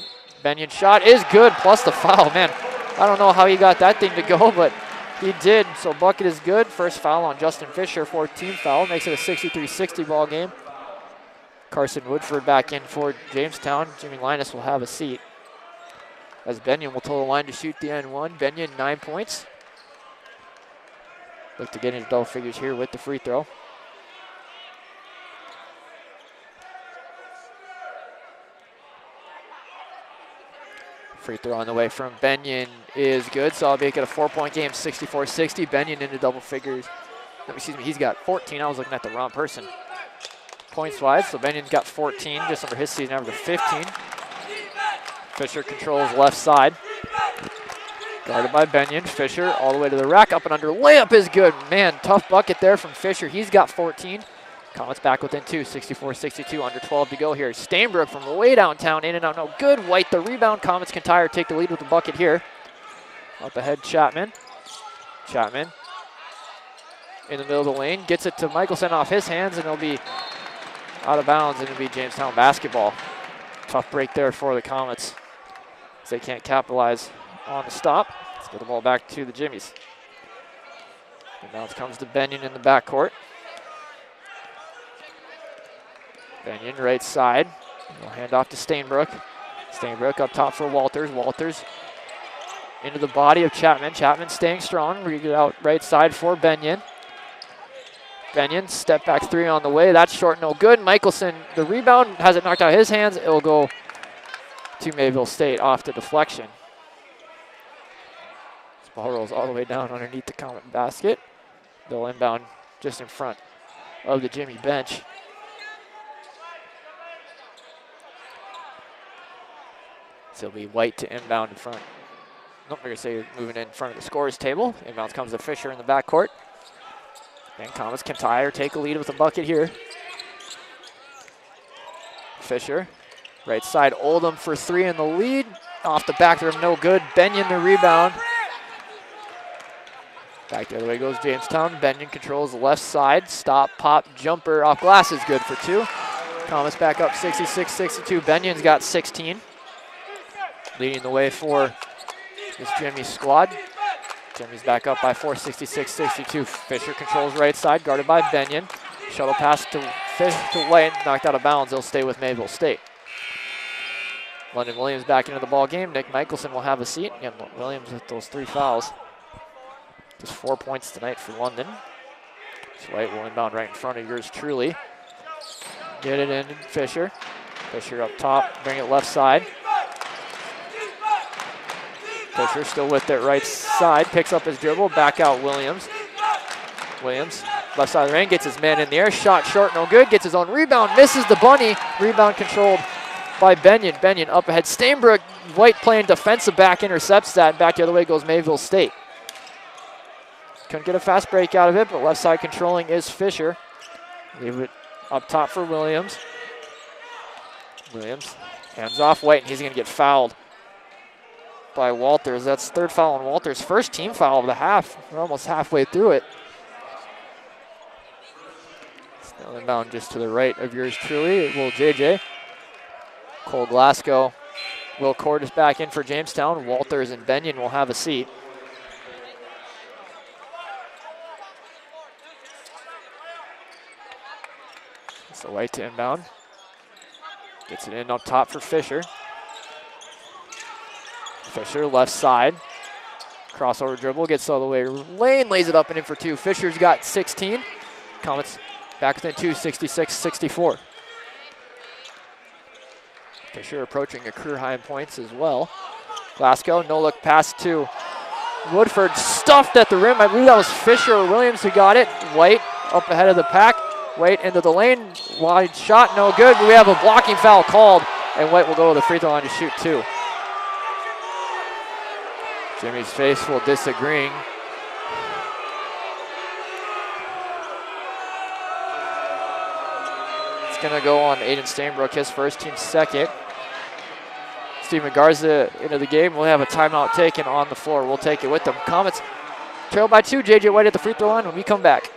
Benyon shot is good, plus the foul. Man, I don't know how he got that thing to go, but he did. So bucket is good. First foul on Justin Fisher, 14th foul. Makes it a 63-60 ball game. Carson Woodford back in for Jamestown. Jimmy Linus will have a seat, as Benyon will toe the line to shoot the N1. Benyon 9 points. Look to get into double figures here with the free throw. Free throw on the way from Benyon is good, so I'll make it a 4-point game, 64-60. Benyon into double figures. Excuse me, he's got 14. I was looking at the wrong person. Points-wise, so Benyon's got 14, just under his season average of 15. Fisher controls left side. Guarded by Benyon. Fisher all the way to the rack, up and under. Layup is good. Man, tough bucket there from Fisher. He's got 14. Comets back within 2, 64-62, under 12 to go here. Stainbrook from way downtown, in and out, no good. White the rebound. Comets can tie or take the lead with the bucket here. Up ahead, Chapman. Chapman in the middle of the lane, gets it to Michelson off his hands, and it'll be out of bounds, and it'll be Jamestown basketball. Tough break there for the Comets, as they can't capitalize on the stop. Let's get the ball back to the Jimmies. And now it comes to Benyon in the backcourt. Benyon right side. We'll hand off to Stainbrook. Stainbrook up top for Walters. Walters into the body of Chapman. Chapman staying strong. Read it out right side for Benyon. Benyon, step back 3 on the way. That's short, no good. Michelson, the rebound, has it knocked out of his hands. It'll go to Mayville State off the deflection. This ball rolls all the way down underneath the Comet basket. They'll inbound just in front of the Jimmy bench. So it'll be White to inbound in front. Nope, we're going to say moving in front of the scorer's table. Inbounds comes to Fisher in the backcourt. And Comets can tie or take a lead with a bucket here. Fisher, right side, Oldham for 3 in the lead. Off the back rim, no good. Benyon the rebound. Back the other way goes Jamestown. Benyon controls the left side. Stop, pop, jumper off glass is good for 2. Comets back up 66-62. Benyon's got 16. Leading the way for this Jimmy squad. Jimmy's back up by 4, 66-62. Fisher controls right side, guarded by Benyon. Shuttle pass to White, knocked out of bounds. They'll stay with Mayville State. London Williams back into the ball game. Nick Michelson will have a seat. Again, Williams with those 3 fouls. Just 4 points tonight for London. So White will inbound right in front of yours truly. Get it in, Fisher. Fisher up top, bring it left side. Fisher still with it right side, picks up his dribble, back out Williams. Williams, left side of the ring, gets his man in the air, shot short, no good, gets his own rebound, misses the bunny. Rebound controlled by Benyon. Benyon up ahead, Stainbrook, White playing defensive back, intercepts that, and back the other way goes Mayville State. Couldn't get a fast break out of it, but left side controlling is Fisher. Leave it up top for Williams. Williams hands off White, and he's going to get fouled by Walters. That's third foul on Walters. First team foul of the half. We're almost halfway through it. Still inbound just to the right of yours truly. Will JJ. Cole Glasgow. Will Cordes back in for Jamestown. Walters and Benyon will have a seat. So White to inbound. Gets it in up top for Fisher. Fisher left side. Crossover dribble, gets all the way lane, lays it up and in for two. Fisher's got 16. Comets back within two, 66-64. Fisher approaching a career high in points as well. Glasgow, no look pass to Woodford, stuffed at the rim. I believe that was Fisher or Williams who got it. White up ahead of the pack. White into the lane, wide shot, no good. We have a blocking foul called, and White will go to the free throw line to shoot two. Jimmy's faithful disagreeing. It's going to go on Aiden Stainbrook, his first, team second. Steven Garza into the game. We'll have a timeout taken on the floor. We'll take it with them. Comets trail by two. JJ White at the free throw line when we come back.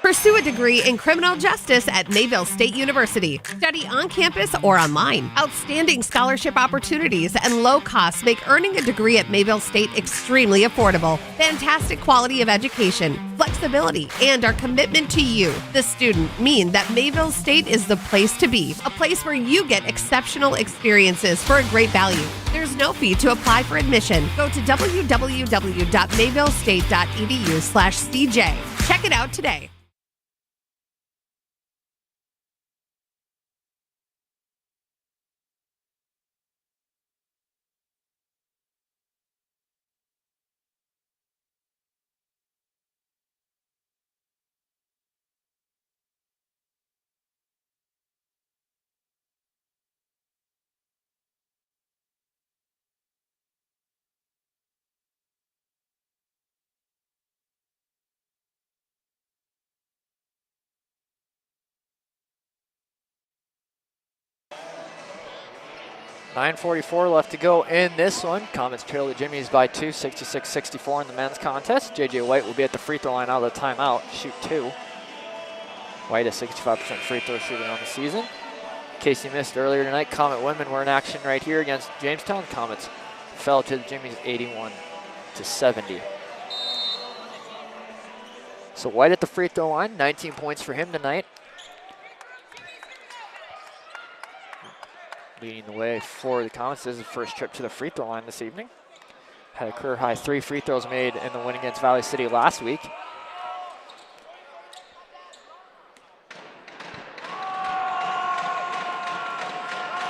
Pursue a degree in criminal justice at Mayville State University. Study on campus or online. Outstanding scholarship opportunities and low costs make earning a degree at Mayville State extremely affordable. Fantastic quality of education, flexibility, and our commitment to you, the student, mean that Mayville State is the place to be. A place where you get exceptional experiences for a great value. There's no fee to apply for admission. Go to www.mayvillestate.edu/CJ. Check it out today. .9:44 left to go in this one. Comets trail the Jimmies by two, 66-64 in the men's contest. JJ White will be at the free throw line out of the timeout, shoot two. White, a 65% free throw shooter on the season. In case you missed earlier tonight, Comet women were in action right here against Jamestown. Comets fell to the Jimmies 81-70. So White at the free throw line, 19 points for him tonight. Leading the way for the Comets. This is the first trip to the free throw line this evening. Had a career high 3 free throws made in the win against Valley City last week.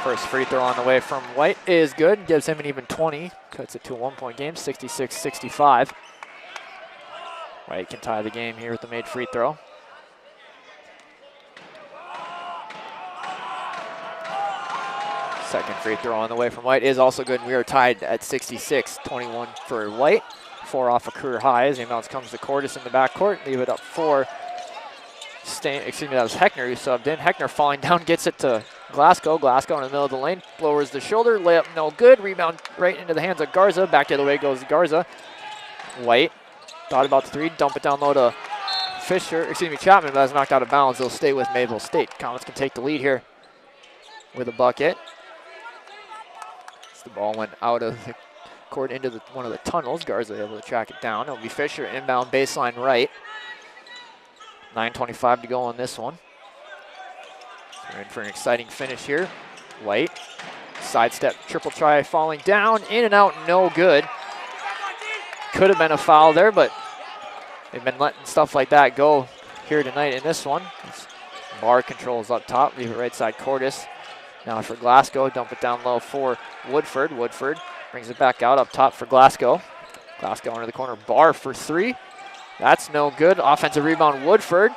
First free throw on the way from White is good. Gives him an even 20. Cuts it to a 1-point game, 66-65. White can tie the game here with the made free throw. Second free throw on the way from White is also good, and we are tied at 66-21 for White. 4 off a career high as the inbounds comes to Cordes in the backcourt. Leave it up for, that was Heckner who subbed in. Heckner falling down, gets it to Glasgow. Glasgow in the middle of the lane, lowers the shoulder, layup no good. Rebound right into the hands of Garza. Back the other way goes Garza. White thought about the three, dump it down low to Chapman, but that's knocked out of bounds. They'll stay with Mayville State. Comets can take the lead here with a bucket. The ball went out of the court into one of the tunnels. Garza able to track it down. It'll be Fisher inbound baseline right. 9:25 to go on this one. We're in for an exciting finish here. White, sidestep, triple try, falling down, in and out, no good. Could have been a foul there, but They've been letting stuff like that go here tonight in this one. Barr controls up top, leave it right side Cordis. Now for Glasgow, dump it down low for Woodford. Woodford brings it back out up top for Glasgow. Glasgow into the corner, Barr for three. That's no good. Offensive rebound, Woodford.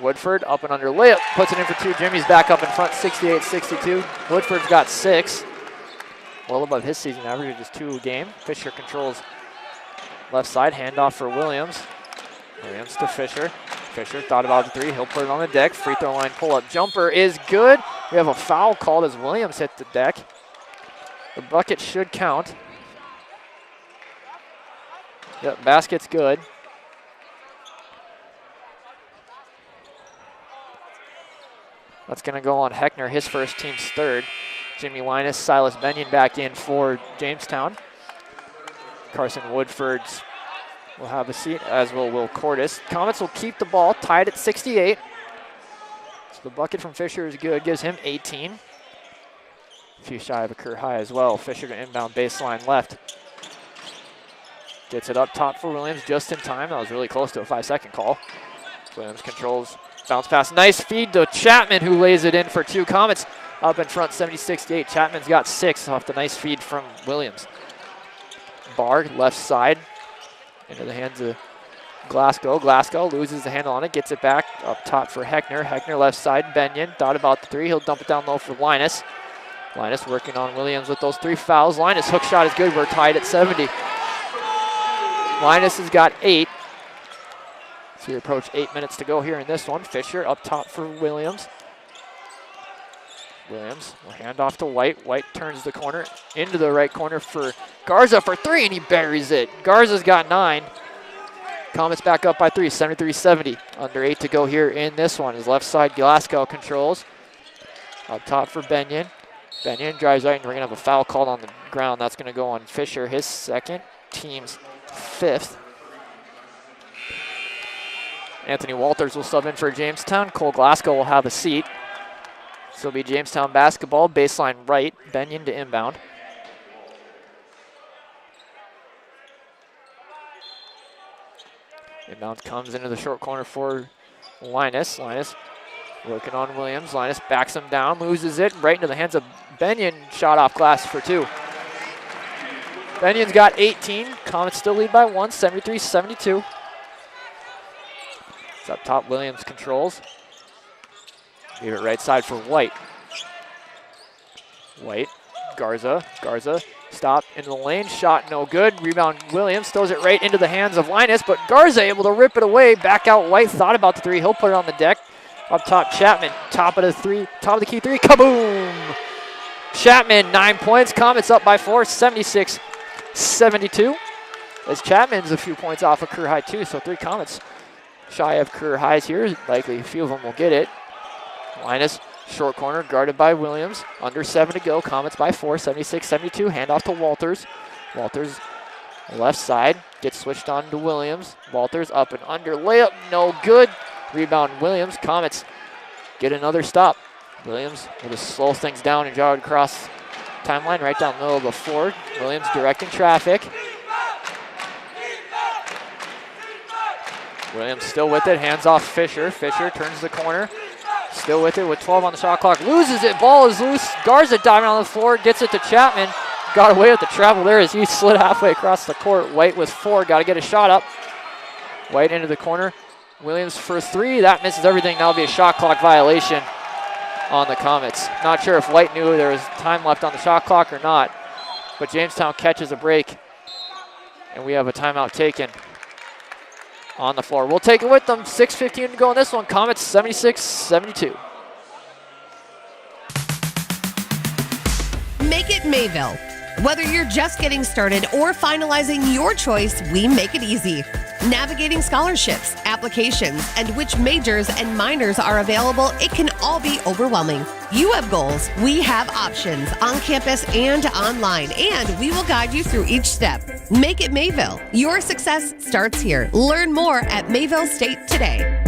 Woodford up and under layup, puts it in for two. Jimmy's back up in front, 68-62. Woodford's got 6. Well above his season average of just 2 a game. Fisher controls left side, handoff for Williams. Williams to Fisher. Fisher thought about the 3, he'll put it on the deck. Free throw line pull-up jumper is good. We have a foul called as Williams hit the deck. The bucket should count. Yep, basket's good. That's going to go on Heckner, his first, team's third. Jimmy Linus, Silas Benyon back in for Jamestown. Carson Woodford's will have a seat, as will Will Cordis. Comets will keep the ball tied at 68. So the bucket from Fisher is good, gives him 18. A few shy of a career high as well. Fisher to inbound baseline left. Gets it up top for Williams just in time. That was really close to a 5-second call. Williams controls, bounce pass. Nice feed to Chapman, who lays it in for 2. Comets up in front, 70-68. Chapman's got 6 off the nice feed from Williams. Barr, left side, into the hands of Glasgow. Glasgow loses the handle on it, gets it back up top for Heckner. Heckner left side, Benyon thought about the 3. He'll dump it down low for Linus. Linus working on Williams with those 3 fouls. Linus' hook shot is good. We're tied at 70. Linus has got 8. So we approach 8 minutes to go here in this one. Fisher up top for Williams. Williams will hand off to White. White turns the corner into the right corner for Garza for 3, and he buries it. Garza's got 9. Comets back up by 3, 73-70. Under 8 to go here in this one. His left side, Glasgow controls. Up top for Benyon. Benyon drives right, and we're going to have a foul called on the ground. That's going to go on Fisher, his second, team's 5th. Anthony Walters will sub in for Jamestown. Cole Glasgow will have a seat. This will be Jamestown basketball, baseline right, Benyon to inbound. Inbound comes into the short corner for Linus. Linus working on Williams. Linus backs him down, loses it right into the hands of Benyon. Shot off glass for 2. Benyon's got 18. Comets still lead by 1, 73-72. It's up top, Williams controls. Leave it right side for White. White, Garza, stop into the lane, shot no good. Rebound, Williams throws it right into the hands of Linus, but Garza able to rip it away. Back out White, thought about the 3, he'll put it on the deck. Up top, Chapman, top of the key 3, kaboom! Chapman, 9 points, Comets up by 4, 76-72. As Chapman's a few points off a career high too, so 3 Comets shy of career highs here. Likely a few of them will get it. Linus, short corner, guarded by Williams. Under 7 to go. Comets by 4, 76-72. Handoff to Walters. Walters, left side, gets switched on to Williams. Walters up and under. Layup, no good. Rebound, Williams. Comets get another stop. Williams will just slow things down and jog across timeline right down the middle of the floor. Williams directing traffic. Williams still with it. Hands off Fisher. Fisher turns the corner. Still with it with 12 on the shot clock. Loses it. Ball is loose. Garza diving on the floor. Gets it to Chapman. Got away with the travel there as he slid halfway across the court. White with 4. Got to get a shot up. White into the corner. Williams for 3. That misses everything. That'll be a shot clock violation on the Comets. Not sure if White knew there was time left on the shot clock or not. But Jamestown catches a break. And we have a timeout taken on the floor. We'll take it with them. 6:15 to go in this one. Comets 76-72. Make it Mayville. Whether you're just getting started or finalizing your choice, we make it easy. Navigating scholarships, applications, and which majors and minors are available, it can all be overwhelming. You have goals, we have options on campus and online, and we will guide you through each step. Make it Mayville. Your success starts here. Learn more at Mayville State today.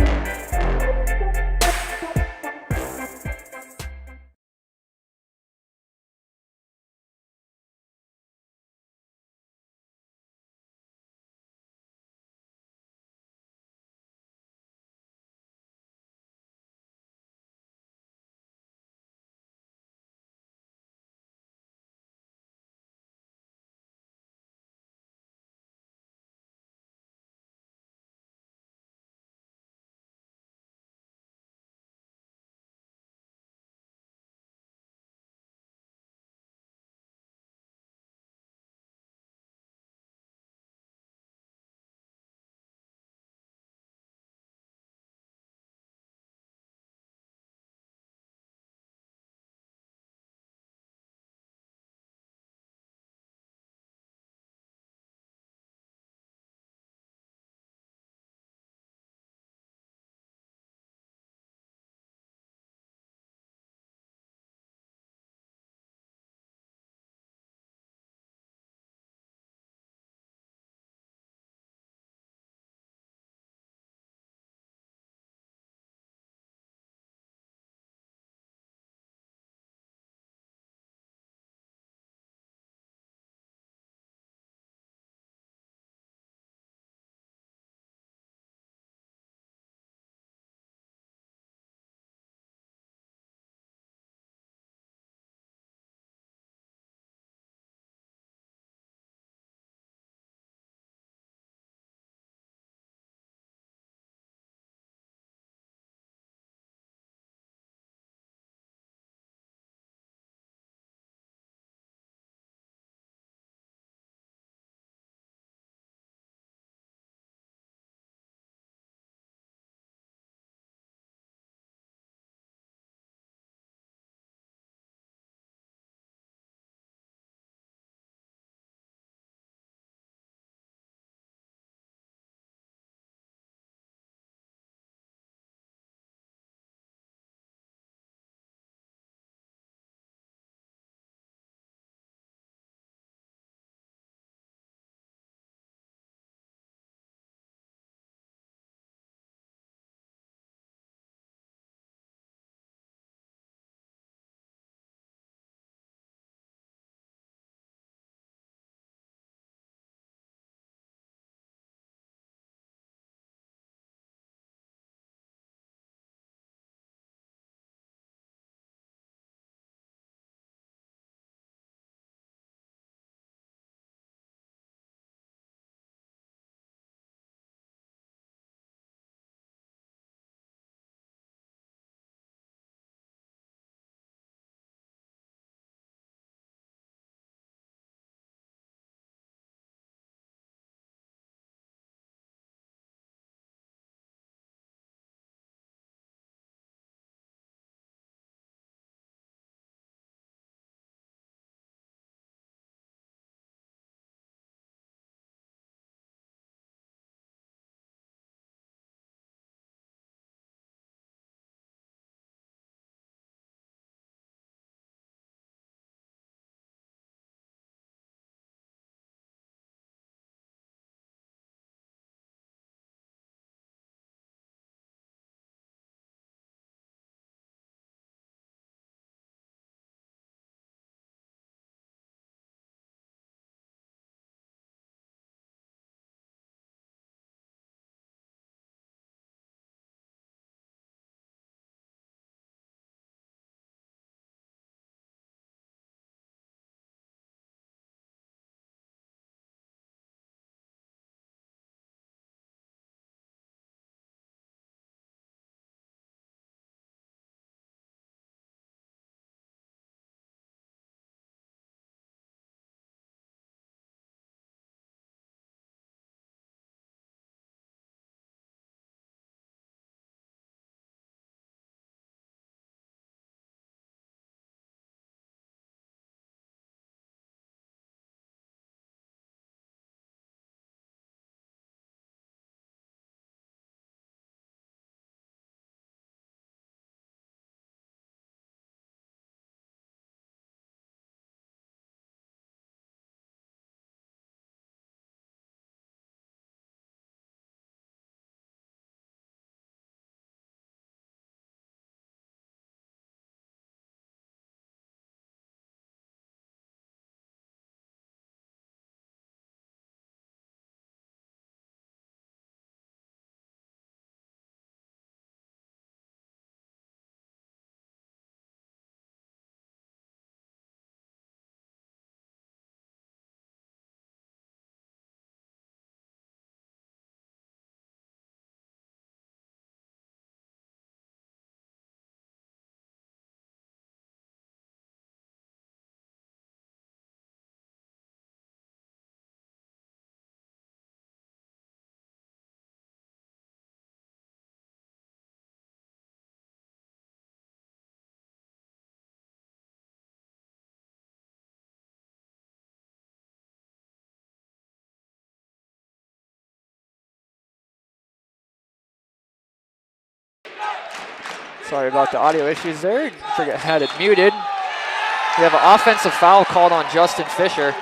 Sorry about the audio issues there. Had it muted. We have an offensive foul called on Justin Fisher.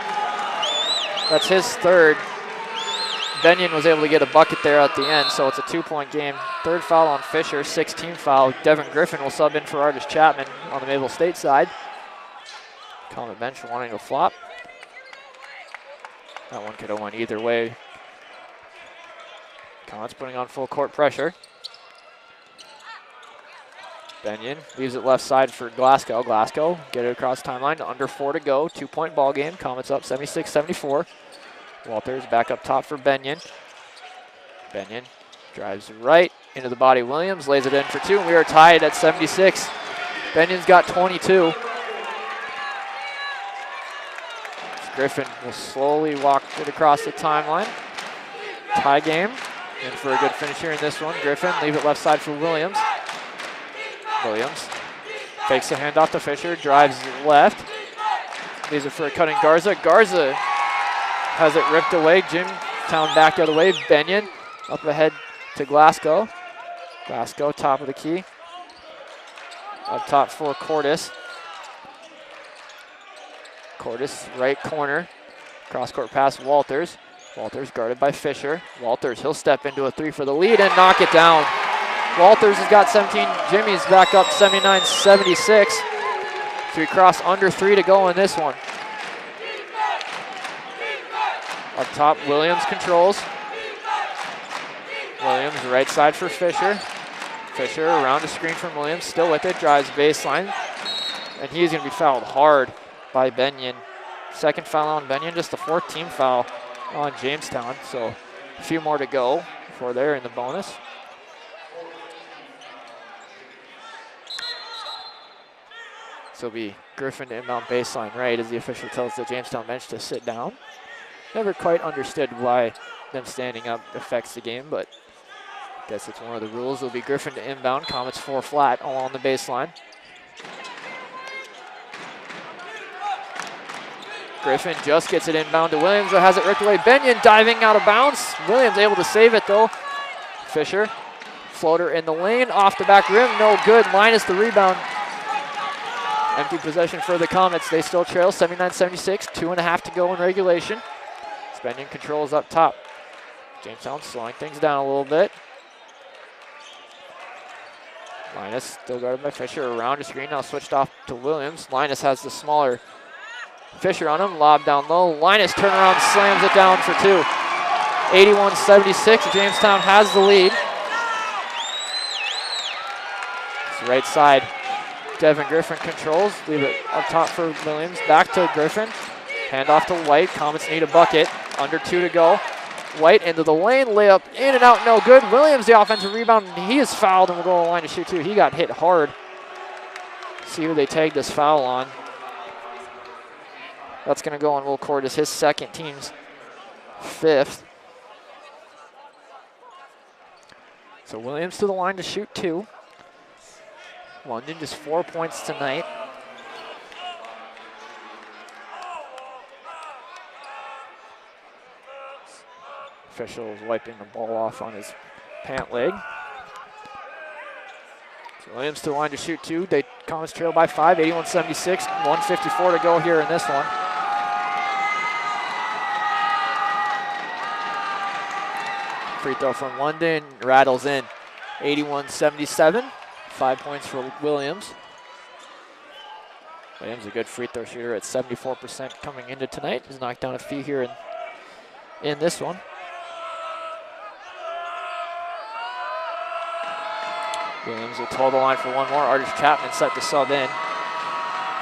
That's his third. Benyon was able to get a bucket there at the end, so it's a 2-point game. Third foul on Fisher, 16 foul. Devin Griffin will sub in for Artis Chapman on the Mayville State side. Comet bench wanting to flop. That one could have went either way. Comets putting on full court pressure. Benyon leaves it left side for Glasgow. Glasgow get it across timeline. Under 4 to go. 2-point ball game. Comets up 76-74. Walters back up top for Benyon. Benyon drives right into the body. Williams lays it in for 2. We are tied at 76. Benyon's got 22. Griffin will slowly walk it across the timeline. Tie game. In for a good finish here in this one. Griffin leave it left side for Williams. Williams fakes the handoff to Fisher, drives left, leaves it for a cutting Garza. Garza has it ripped away. Jamestown back the other way. Benyon up ahead to Glasgow. Glasgow top of the key. Up top for Cordis. Cordis right corner. Cross court pass Walters. Walters guarded by Fisher. Walters, he'll step into a 3 for the lead and knock it down. Walters has got 17. Jimmy's back up 79-76. So we cross under 3 to go in this one. Up top, Williams controls. Williams right side for Fisher. Fisher around the screen from Williams, still with it, drives baseline. And he's going to be fouled hard by Benyon. Second foul on Benyon, just the 4th team foul on Jamestown. So a few more to go before they're in the bonus. So it'll be Griffin to inbound baseline right as the official tells the Jamestown bench to sit down. Never quite understood why them standing up affects the game, but I guess it's one of the rules. It'll be Griffin to inbound. Comets 4 flat along the baseline. Griffin just gets it inbound to Williams, who has it ripped away. Benyon diving out of bounds. Williams able to save it though. Fisher, floater in the lane, off the back rim, no good. Minus the rebound. Empty possession for the Comets. They still trail 79-76, 2.5 to go in regulation. Benyon controls up top. Jamestown slowing things down a little bit. Linus still guarded by Fisher around the screen, now switched off to Williams. Linus has the smaller Fisher on him, lob down low. Linus turnaround slams it down for 2. 81-76, Jamestown has the lead. It's right side. Devin Griffin controls, leave it up top for Williams, back to Griffin. Hand off to White, Comets need a bucket. Under 2 to go. White into the lane, layup in and out, no good. Williams the offensive rebound, he is fouled and will go to the line to shoot 2. He got hit hard. See who they tagged this foul on. That's going to go on Will Cordis, his second, team's 5th. So Williams to the line to shoot 2. London just 4 points tonight. Official wiping the ball off on his pant leg. So Williams to the line to shoot 2. They Comets trail by 5, 81-76. 1:54 to go here in this one. Free throw from London rattles in. 81-77. 5 points for Williams. Williams a good free throw shooter at 74% coming into tonight. He's knocked down a few here in this one. Williams will toe the line for one more. Artis Chapman set to sub in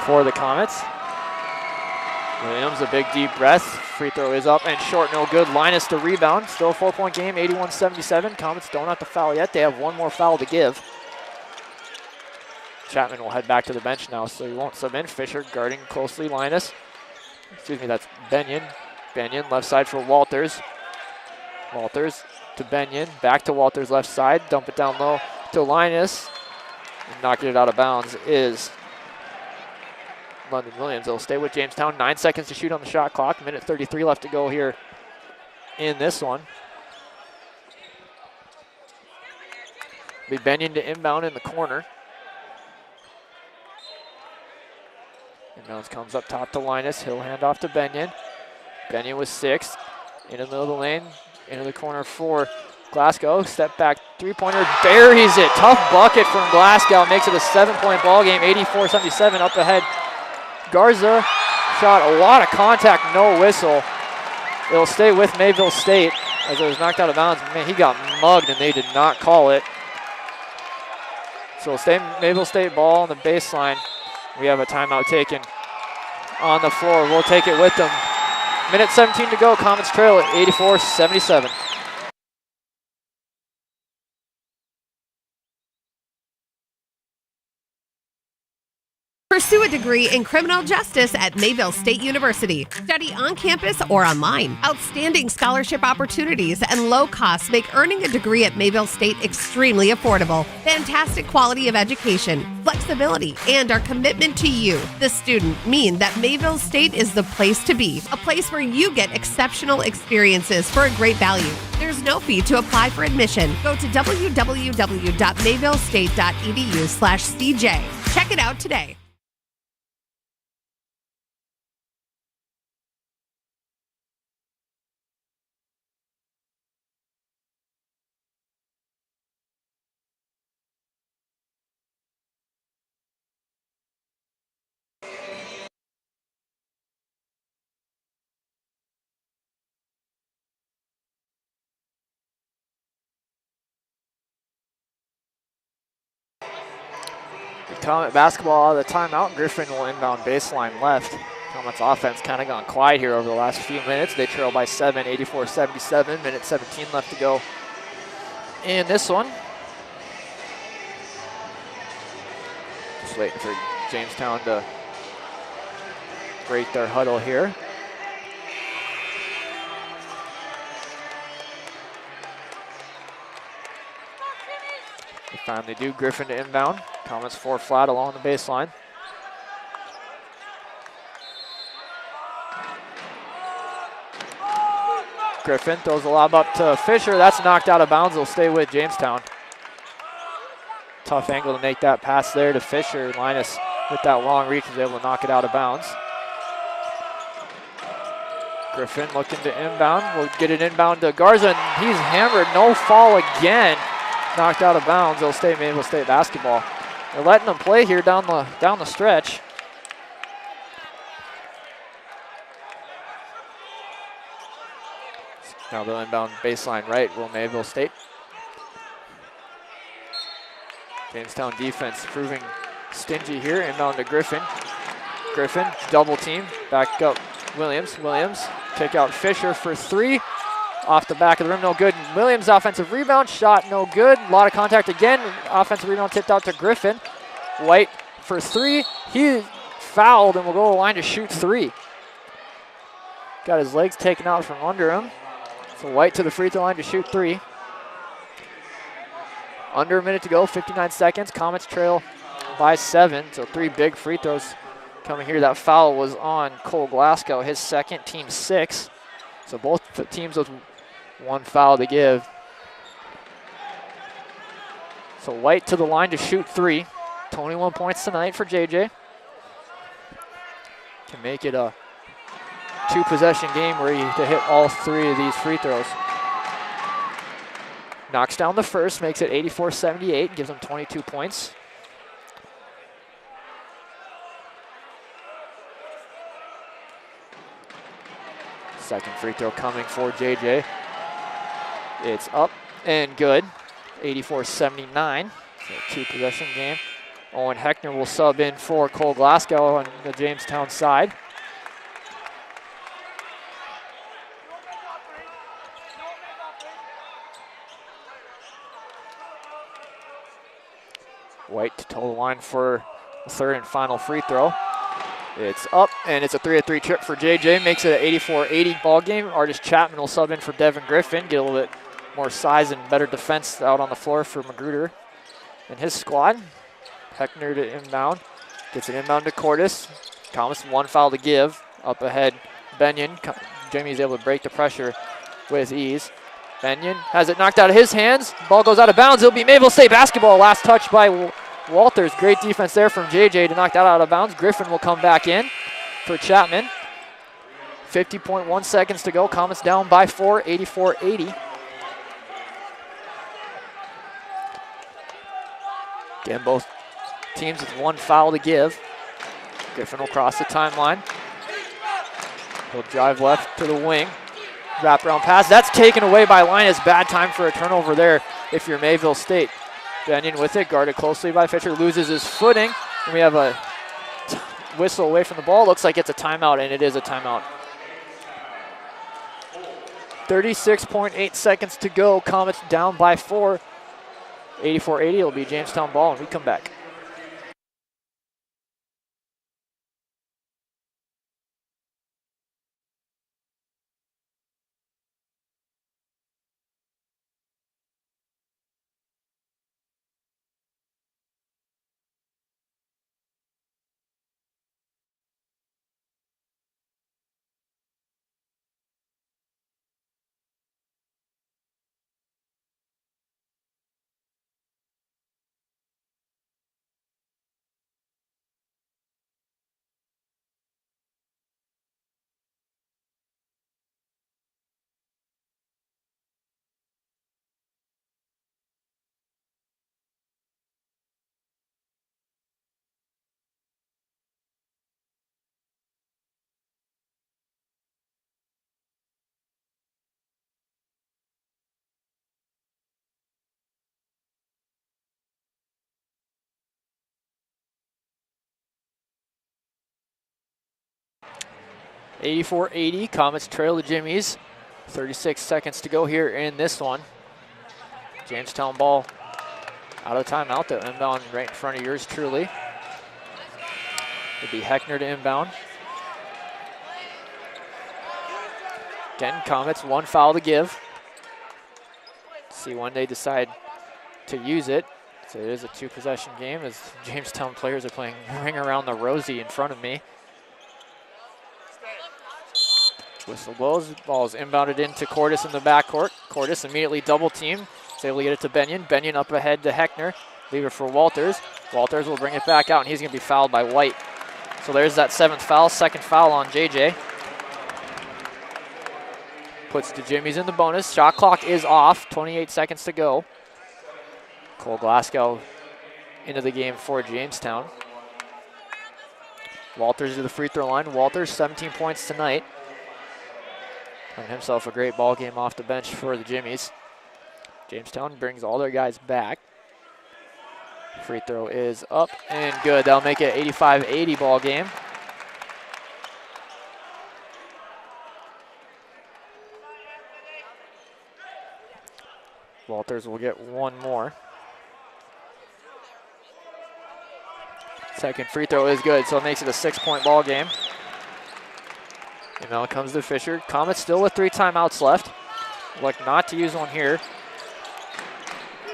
for the Comets. Williams, a big deep breath. Free throw is up and short, no good. Linus the rebound. Still a 4-point game, 81-77. Comets don't have to foul yet. They have one more foul to give. Chapman will head back to the bench now, so he won't sub in. Fisher guarding closely Linus. Excuse me, that's Benyon. Benyon left side for Walters. Walters to Benyon. Back to Walters left side. Dump it down low to Linus. And knocking it out of bounds is London Williams. They'll stay with Jamestown. 9 seconds to shoot on the shot clock. Minute 33 left to go here in this one. Be Benyon to inbound in the corner. Now comes up top to Linus. He'll hand off to Benyon. Benyon with 6. Into the middle of the lane. Into the corner for Glasgow. Step back three-pointer. Buries it. Tough bucket from Glasgow. Makes it a 7-point ball game. 84-77 up ahead. Garza shot a lot of contact. No whistle. It'll stay with Mayville State as it was knocked out of bounds. Man, he got mugged and they did not call it. So it'll stay Mayville State ball on the baseline. We have a timeout taken on the floor. We'll take it with them. Minute 17 to go. Comets trail at 84-77. Pursue a degree in criminal justice at Mayville State University. Study on campus or online. Outstanding scholarship opportunities and low costs make earning a degree at Mayville State extremely affordable. Fantastic quality of education, flexibility, and our commitment to you, the student, mean that Mayville State is the place to be. A place where you get exceptional experiences for a great value. There's no fee to apply for admission. Go to www.mayvillestate.edu/CJ. Check it out today. Comet basketball out of the timeout. Griffin will inbound baseline left. Comet's offense kind of gone quiet here over the last few minutes. They trail by 7, 84-77. Minute 17 left to go in this one. Just waiting for Jamestown to break their huddle here. They finally do. Griffin to inbound. Comets 4 flat along the baseline. Griffin throws the lob up to Fisher. That's knocked out of bounds. It'll stay with Jamestown. Tough angle to make that pass there to Fisher. Linus with that long reach is able to knock it out of bounds. Griffin looking to inbound. We'll get it inbound to Garza. And he's hammered. No fall again. Knocked out of bounds. It'll stay Mayville State basketball. They're letting them play here down the stretch. Now they'll inbound baseline right, will Mayville State. Jamestown defense proving stingy here. Inbound to Griffin. Griffin, double team, back up Williams. Williams, kick out Fisher for 3. Off the back of the rim, no good. Williams offensive rebound, shot no good. A lot of contact again. Offensive rebound tipped out to Griffin. White for 3. He fouled and will go to the line to shoot 3. Got his legs taken out from under him. So White to the free throw line to shoot 3. Under a minute to go, 59 seconds. Comets trail by 7. So 3 big free throws coming here. That foul was on Cole Glasgow, his second, team 6. So both teams with 1 foul to give. So White to the line to shoot 3. 21 points tonight for JJ. Can make it a 2-possession game where you have to hit all 3 of these free throws. Knocks down the first, makes it 84-78, gives them 22 points. Second free throw coming for JJ. It's up and good. 84-79. So 2-possession game. Owen Heckner will sub in for Cole Glasgow on the Jamestown side. White to toe the line for the 3rd and final free throw. It's up, and it's a 3-3 trip for JJ. Makes it an 84-80 ball game. Artis Chapman will sub in for Devin Griffin. Get a little bit more size and better defense out on the floor for Magruder and his squad. Heckner to inbound. Gets an inbound to Cordes. Thomas 1 foul to give. Up ahead, Benyon. Jamie's able to break the pressure with ease. Benyon has it knocked out of his hands. Ball goes out of bounds. It'll be Mayville State basketball. Last touch by Walters. Great defense there from JJ to knock that out of bounds. Griffin will come back in. for Chapman. 50.1 seconds to go. Comets down by 4, 84-80. Again, both teams with one foul to give. Griffin will cross the timeline. He'll drive left to the wing. Wraparound pass. That's taken away by Linus. Bad time for a turnover there if you're Mayville State. Benyon with it, guarded closely by Fisher. Loses his footing. And we have a whistle away from the ball. Looks like it's a timeout, and it is a timeout. 36.8 seconds to go. Comets down by 4. 84-80. It'll be Jamestown ball, and we come back. (84-80). Comets trail the Jimmies. 36 seconds to go here in this one. Jamestown ball out of timeout. The inbound right in front of yours truly. It'll be Heckner to inbound. Again, Comets one foul to give. See when they decide to use it. So it is a two-possession game as Jamestown players are playing ring around the rosy in front of me. Whistle blows, ball is inbounded into Cordis in the backcourt. Cordis immediately double team. Is able to get it to Benyon. Benyon up ahead to Heckner. Leave it for Walters. Walters will bring it back out, and he's going to be fouled by White. So there's that 7th foul, 2nd foul on JJ. Puts the Jimmies in the bonus. Shot clock is off, 28 seconds to go. Cole Glasgow into the game for Jamestown. Walters to the free throw line. Walters, 17 points tonight. Having himself a great ball game off the bench for the Jimmies. Jamestown brings all their guys back. Free throw is up and good. That'll make it 85-80 ball game. Walters will get one more. Second free throw is good, so it makes it a 6-point ball game. And now it comes to Fisher. Comets still with 3 timeouts left. Like not to use one here.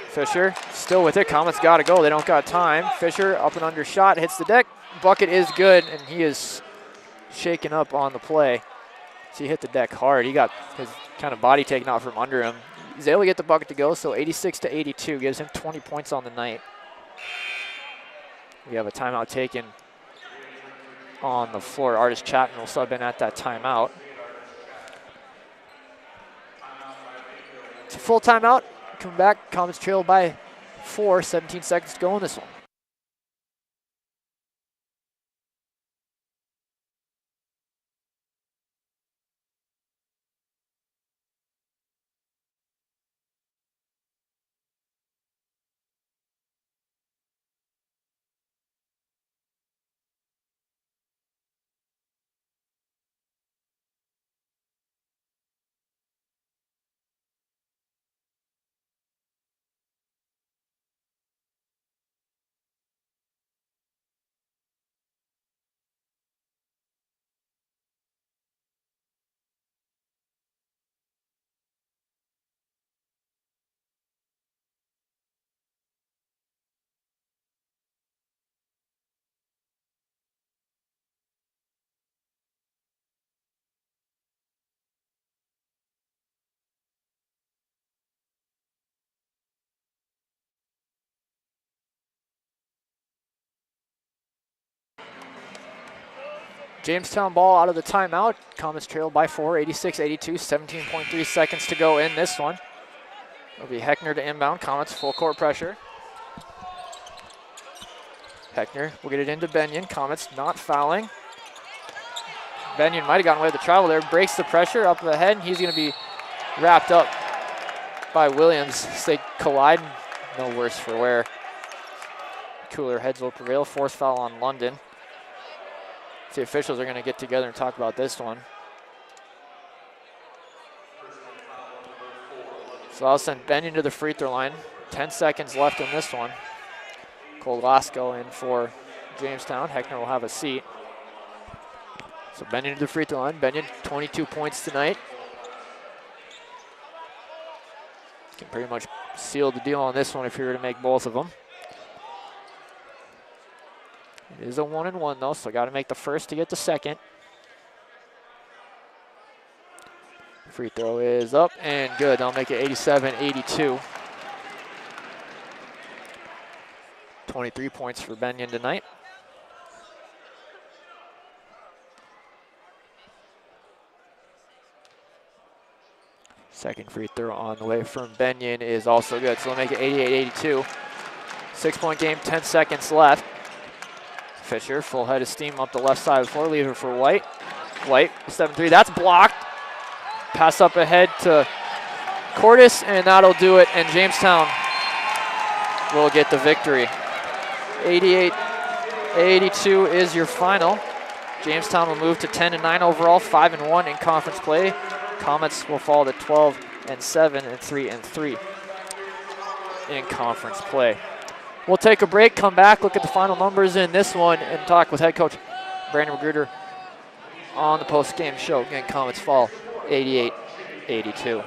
Fisher still with it. Comets got to go. They don't got time. Fisher up and under shot, hits the deck. Bucket is good, and he is shaken up on the play. So he hit the deck hard. He got his kind of body taken out from under him. He's able to get the bucket to go, so 86-82 gives him 20 points on the night. We have a timeout taken on the floor. Artis Chapman will sub in at that timeout. It's a full timeout. Come back. Comets trail by 4. 17 seconds to go in this one. Jamestown ball out of the timeout. Comets trail by 4, 86-82, 17.3 seconds to go in this one. It'll be Heckner to inbound. Comets full court pressure. Heckner will get it into Benyon. Comets not fouling. Benyon might have gotten away with the travel there. Breaks the pressure up ahead, and he's going to be wrapped up by Williams. They collide. No worse for wear. Cooler heads will prevail. Fourth foul on London. The officials are going to get together and talk about this one. So I'll send Benyon to the free throw line. 10 seconds left in this one. Kolasco in for Jamestown. Heckner will have a seat. So Benyon to the free throw line. Benyon, 22 points tonight. Can pretty much seal the deal on this one if you were to make both of them. It is a 1-and-1 though, so got to make the first to get the second. Free throw is up and good. They'll make it 87-82. 23 points for Benyon tonight. Second free throw on the way from Benyon is also good, so they'll make it 88-82. 6-point game, 10 seconds left. Fisher, full head of steam up the left side of the floor, leave it for White. White, 7-3, that's blocked. Pass up ahead to Cordes, and that'll do it, and Jamestown will get the victory. 88-82 is your final. Jamestown will move to 10-9 overall, 5-1 in conference play. Comets will fall to 12-7 and 3-3 in conference play. We'll take a break, come back, look at the final numbers in this one, and talk with head coach Brandon Magruder on the post-game show. Again, Comets fall 88-82.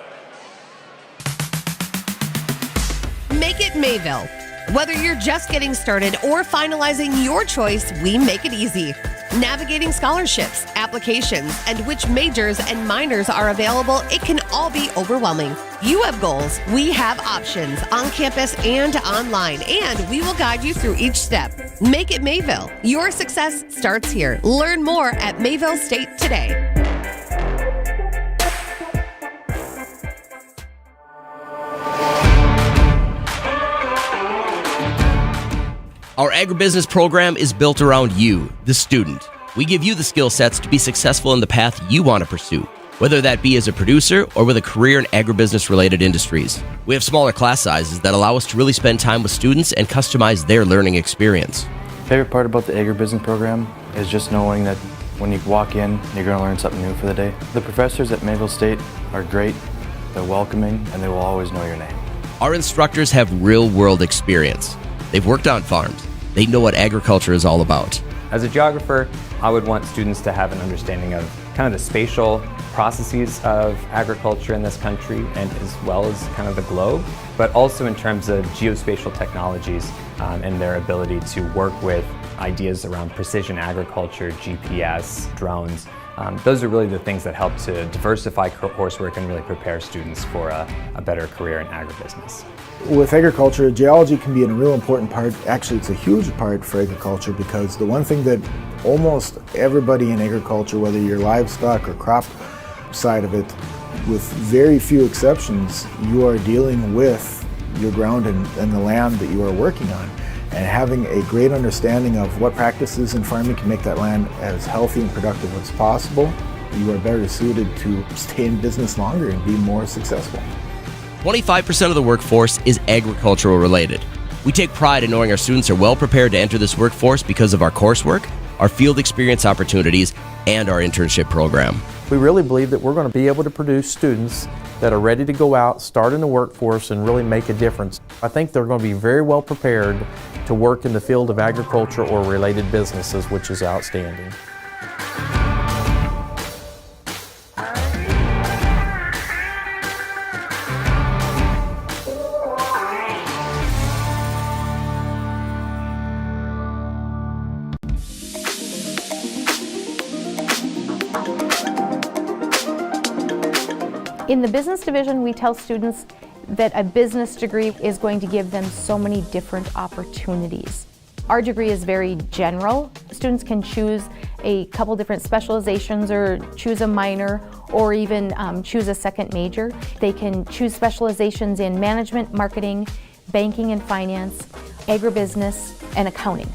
Make it Mayville. Whether you're just getting started or finalizing your choice, we make it easy. Navigating scholarships, applications, and which majors and minors are available, it can all be overwhelming. You have goals, we have options on campus and online, and we will guide you through each step. Make it Mayville. Your success starts here. Learn more at Mayville State today. Our agribusiness program is built around you, the student. We give you the skill sets to be successful in the path you want to pursue, whether that be as a producer or with a career in agribusiness-related industries. We have smaller class sizes that allow us to really spend time with students and customize their learning experience. Favorite part about the agribusiness program is just knowing that when you walk in, you're going to learn something new for the day. The professors at Mayville State are great, they're welcoming, and they will always know your name. Our instructors have real-world experience. They've worked on farms. They know what agriculture is all about. As a geographer, I would want students to have an understanding of kind of the spatial processes of agriculture in this country, and as well as kind of the globe, but also in terms of geospatial technologies and their ability to work with ideas around precision agriculture, GPS, drones. Those are really the things that help to diversify coursework and really prepare students for a better career in agribusiness. With agriculture, geology can be a real important part. Actually, it's a huge part for agriculture, because the one thing that almost everybody in agriculture, whether you're livestock or crop side of it, with very few exceptions, you are dealing with your ground and the land that you are working on. And having a great understanding of what practices in farming can make that land as healthy and productive as possible, you are better suited to stay in business longer and be more successful. 25% of the workforce is agricultural related. We take pride in knowing our students are well prepared to enter this workforce because of our coursework, our field experience opportunities, and our internship program. We really believe that we're going to be able to produce students that are ready to go out, start in the workforce, and really make a difference. I think they're going to be very well prepared to work in the field of agriculture or related businesses, which is outstanding. In the business division, we tell students that a business degree is going to give them so many different opportunities. Our degree is very general. Students can choose a couple different specializations or choose a minor or even choose a second major. They can choose specializations in management, marketing, banking and finance, agribusiness, and accounting.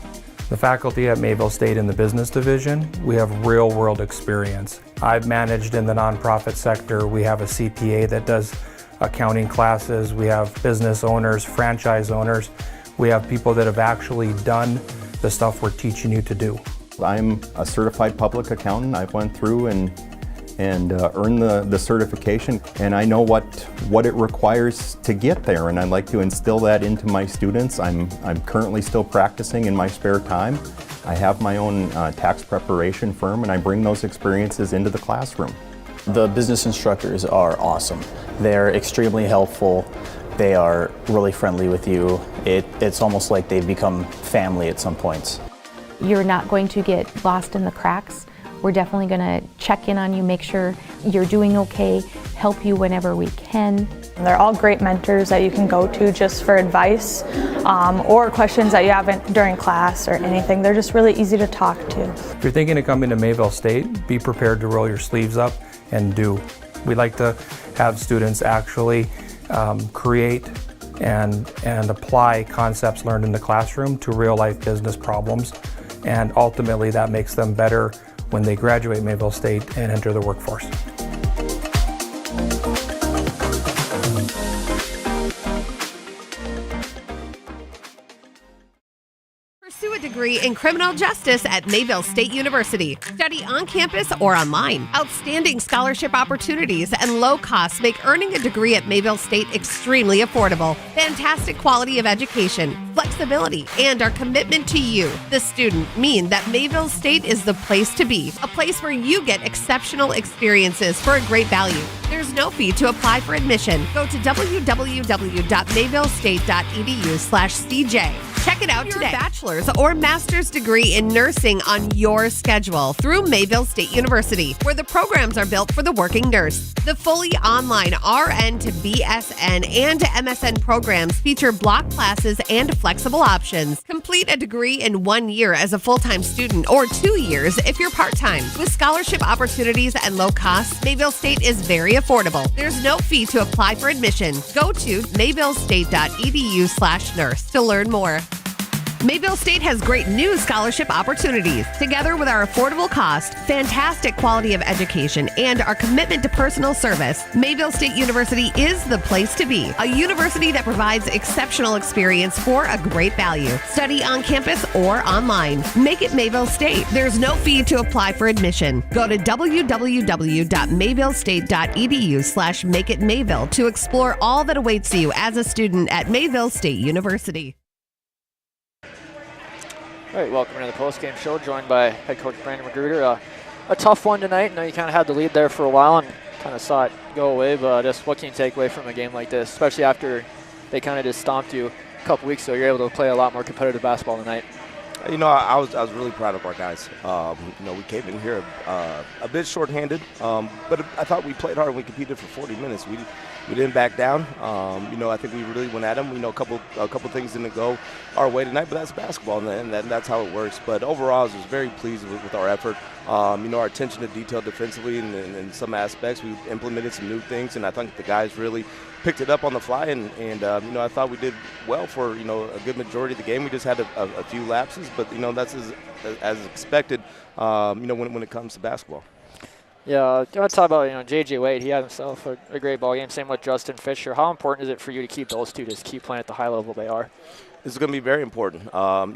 The faculty at Mayville State in the business division, we have real-world experience. I've managed in the nonprofit sector. We have a CPA that does accounting classes. We have business owners, franchise owners. We have people that have actually done the stuff we're teaching you to do. I'm a certified public accountant. I went through and earned the certification, and I know what it requires to get there, and I'd like to instill that into my students. I'm currently still practicing in my spare time. I have my own tax preparation firm, and I bring those experiences into the classroom. The business instructors are awesome. They're extremely helpful. They are really friendly with you. It's almost like they've become family at some points. You're not going to get lost in the cracks. We're definitely going to check in on you, make sure you're doing okay, help you whenever we can. They're all great mentors that you can go to just for advice or questions that you haven't during class or anything. They're just really easy to talk to. If you're thinking of coming to Mayville State, be prepared to roll your sleeves up and do. We like to have students actually create and apply concepts learned in the classroom to real-life business problems, and ultimately that makes them better when they graduate Mayville State and enter the workforce. Pursue a degree in criminal justice at Mayville State University. Study on campus or online. Outstanding scholarship opportunities and low costs make earning a degree at Mayville State extremely affordable. Fantastic quality of education, flexibility, and our commitment to you, the student, mean that Mayville State is the place to be. A place where you get exceptional experiences for a great value. There's no fee to apply for admission. Go to www.mayvillestate.edu/CJ. Check it out today. Your bachelor's or master's degree in nursing on your schedule through Mayville State University, where the programs are built for the working nurse. The fully online RN to BSN and MSN programs feature block classes and flexible options. Complete a degree in 1 year as a full-time student or 2 years if you're part-time. With scholarship opportunities and low costs, Mayville State is very affordable. There's no fee to apply for admission. Go to mayvillestate.edu/nurse to learn more. Mayville State has great new scholarship opportunities. Together with our affordable cost, fantastic quality of education, and our commitment to personal service, Mayville State University is the place to be. A university that provides exceptional experience for a great value. Study on campus or online. Make it Mayville State. There's no fee to apply for admission. Go to www.mayvillestate.edu/makeitmayville to explore all that awaits you as a student at Mayville State University. All right, welcome to the post-game show, joined by head coach Brandon Magruder. A tough one tonight. I know you kind of had the lead there for a while and kind of saw it go away, but just what can you take away from a game like this, especially after they kind of just stomped you a couple weeks ago? You're able to play a lot more competitive basketball tonight. You know, I was really proud of our guys. You know, we came in here a bit shorthanded, but I thought we played hard and we competed for 40 minutes. We didn't back down. You know, I think we really went at them. You know, a couple things didn't go our way tonight, but that's basketball, and that's how it works. But overall, I was very pleased with our effort. You know, our attention to detail defensively and in some aspects, we implemented some new things, and I think the guys really picked it up on the fly. And you know, I thought we did well for, you know, a good majority of the game. We just had a few lapses, but you know, that's as expected. You know, when it comes to basketball. Yeah, I want to talk about, you know, J.J. Wade. He had himself a great ball game. Same with Justin Fisher. How important is it for you to keep those two, just keep playing at the high level they are? It's going to be very important,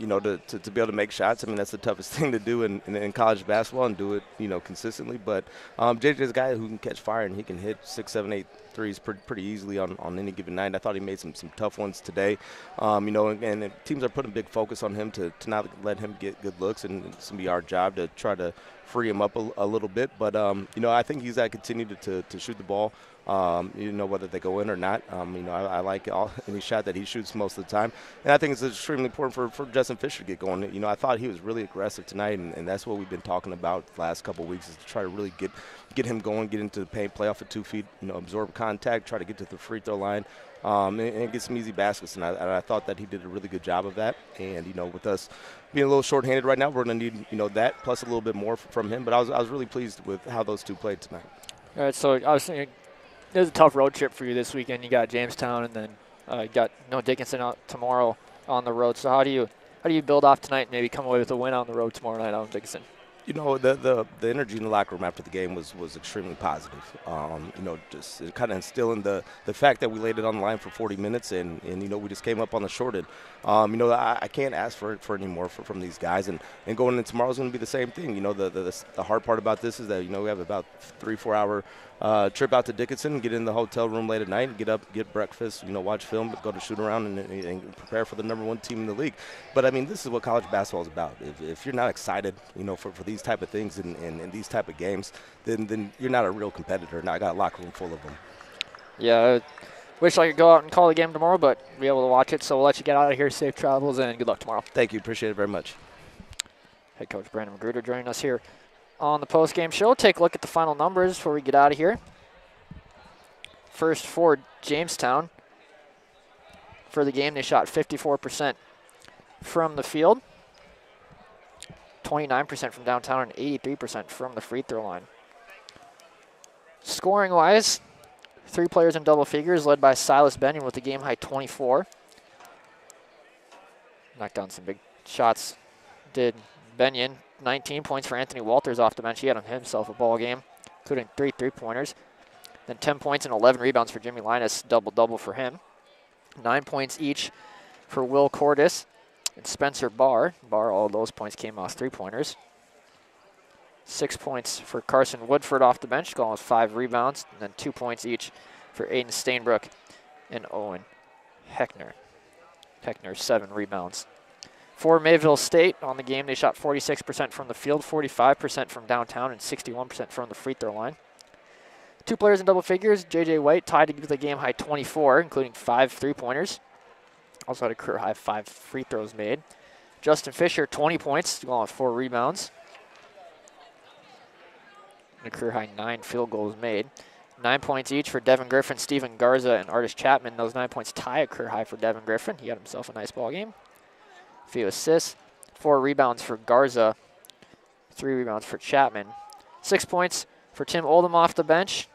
you know, to be able to make shots. I mean, that's the toughest thing to do in college basketball, and do it, you know, consistently. But JJ's a guy who can catch fire, and he can hit 6, 7, 8 threes pretty easily on any given night. I thought he made some tough ones today. You know, and teams are putting a big focus on him to not let him get good looks, and it's going to be our job to try to free him up a little bit. But, you know, I think he's got to continue to shoot the ball whether they go in or not. I like any shot that he shoots most of the time. And I think it's extremely important for Justin Fisher to get going. I thought he was really aggressive tonight, and that's what we've been talking about the last couple of weeks, is to try to really get him going, get into the paint, play off at 2 feet, absorb contact, try to get to the free throw line, and get some easy baskets. And I thought that he did a really good job of that. And, with us being a little shorthanded right now, we're going to need, that plus a little bit more from him. But I was really pleased with how those two played tonight. All right, so I was thinking, it was a tough road trip for you this weekend. You got Jamestown, and then you got Dickinson out tomorrow on the road. So how do you build off tonight and maybe come away with a win on the road tomorrow night out in Dickinson? The energy in the locker room after the game was extremely positive. Just kind of instilling the fact that we laid it on the line for 40 minutes and we just came up on the short end. I can't ask for any more from these guys, and going into tomorrow is going to be the same thing. The hard part about this is that we have about 3-4 hour trip out to Dickinson, get in the hotel room late at night, and get up, get breakfast, watch film, go to shoot around and prepare for the #1 team in the league. But I mean, this is what college basketball is about. If you're not excited, for these type of things and these type of games, then you're not a real competitor. Now I got a locker room full of them. Yeah, wish I could go out and call the game tomorrow, but be able to watch it. So we'll let you get out of here. Safe travels and good luck tomorrow. Thank you. Appreciate it very much. Head coach Brandon Magruder joining us here on the post-game show. Take a look at the final numbers before we get out of here. First for Jamestown. For the game, they shot 54% from the field, 29% from downtown, and 83% from the free throw line. Scoring-wise, 3 players in double figures, led by Silas Benyon with the game-high 24. Knocked down some big shots, did Benyon. 19 points for Anthony Walters off the bench. He had himself a ball game, including 3 3-pointers. Then 10 points and 11 rebounds for Jimmy Linus, double-double for him. 9 points each for Will Cordis and Spencer Barr. All those points came off 3-pointers. 6 points for Carson Woodford off the bench, going with 5 rebounds. And then 2 points each for Aiden Stainbrook and Owen Heckner. Heckner, 7 rebounds. For Mayville State, on the game, they shot 46% from the field, 45% from downtown, and 61% from the free throw line. 2 players in double figures. J.J. White tied with a game-high 24, including 5 3-pointers. Also had a career-high 5 free throws made. Justin Fisher, 20 points, going with 4 rebounds. And a career-high 9 field goals made. 9 points each for Devin Griffin, Steven Garza, and Artis Chapman. Those 9 points tie a career-high for Devin Griffin. He got himself a nice ball game. A few assists, 4 rebounds for Garza, 3 rebounds for Chapman. 6 points for Tim Oldham off the bench,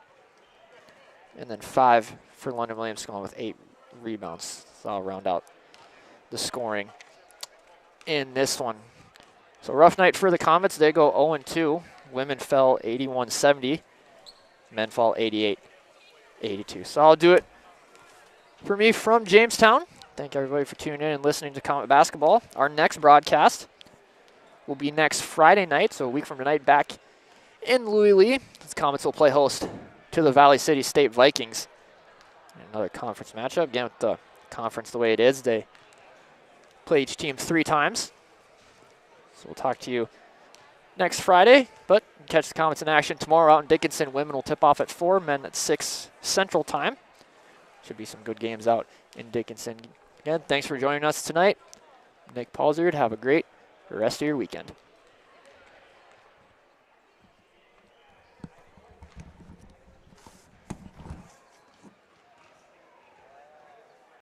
and then 5 for London Williams, going with 8 rebounds. So I'll round out the scoring in this one. So rough night for the Comets. They go 0-2. Women fell 81-70. Men fall 88-82. So I'll do it for me from Jamestown. Thank everybody for tuning in and listening to Comet Basketball. Our next broadcast will be next Friday night, so a week from tonight, back in Louisville. The Comets will play host to the Valley City State Vikings. Another conference matchup. Again, with the conference the way it is, they play each team 3 times. So we'll talk to you next Friday, but catch the Comets in action tomorrow out in Dickinson. Women will tip off at 4, men at 6 Central Time. Should be some good games out in Dickinson. Again, thanks for joining us tonight. Nick Paulsrud, have a great rest of your weekend.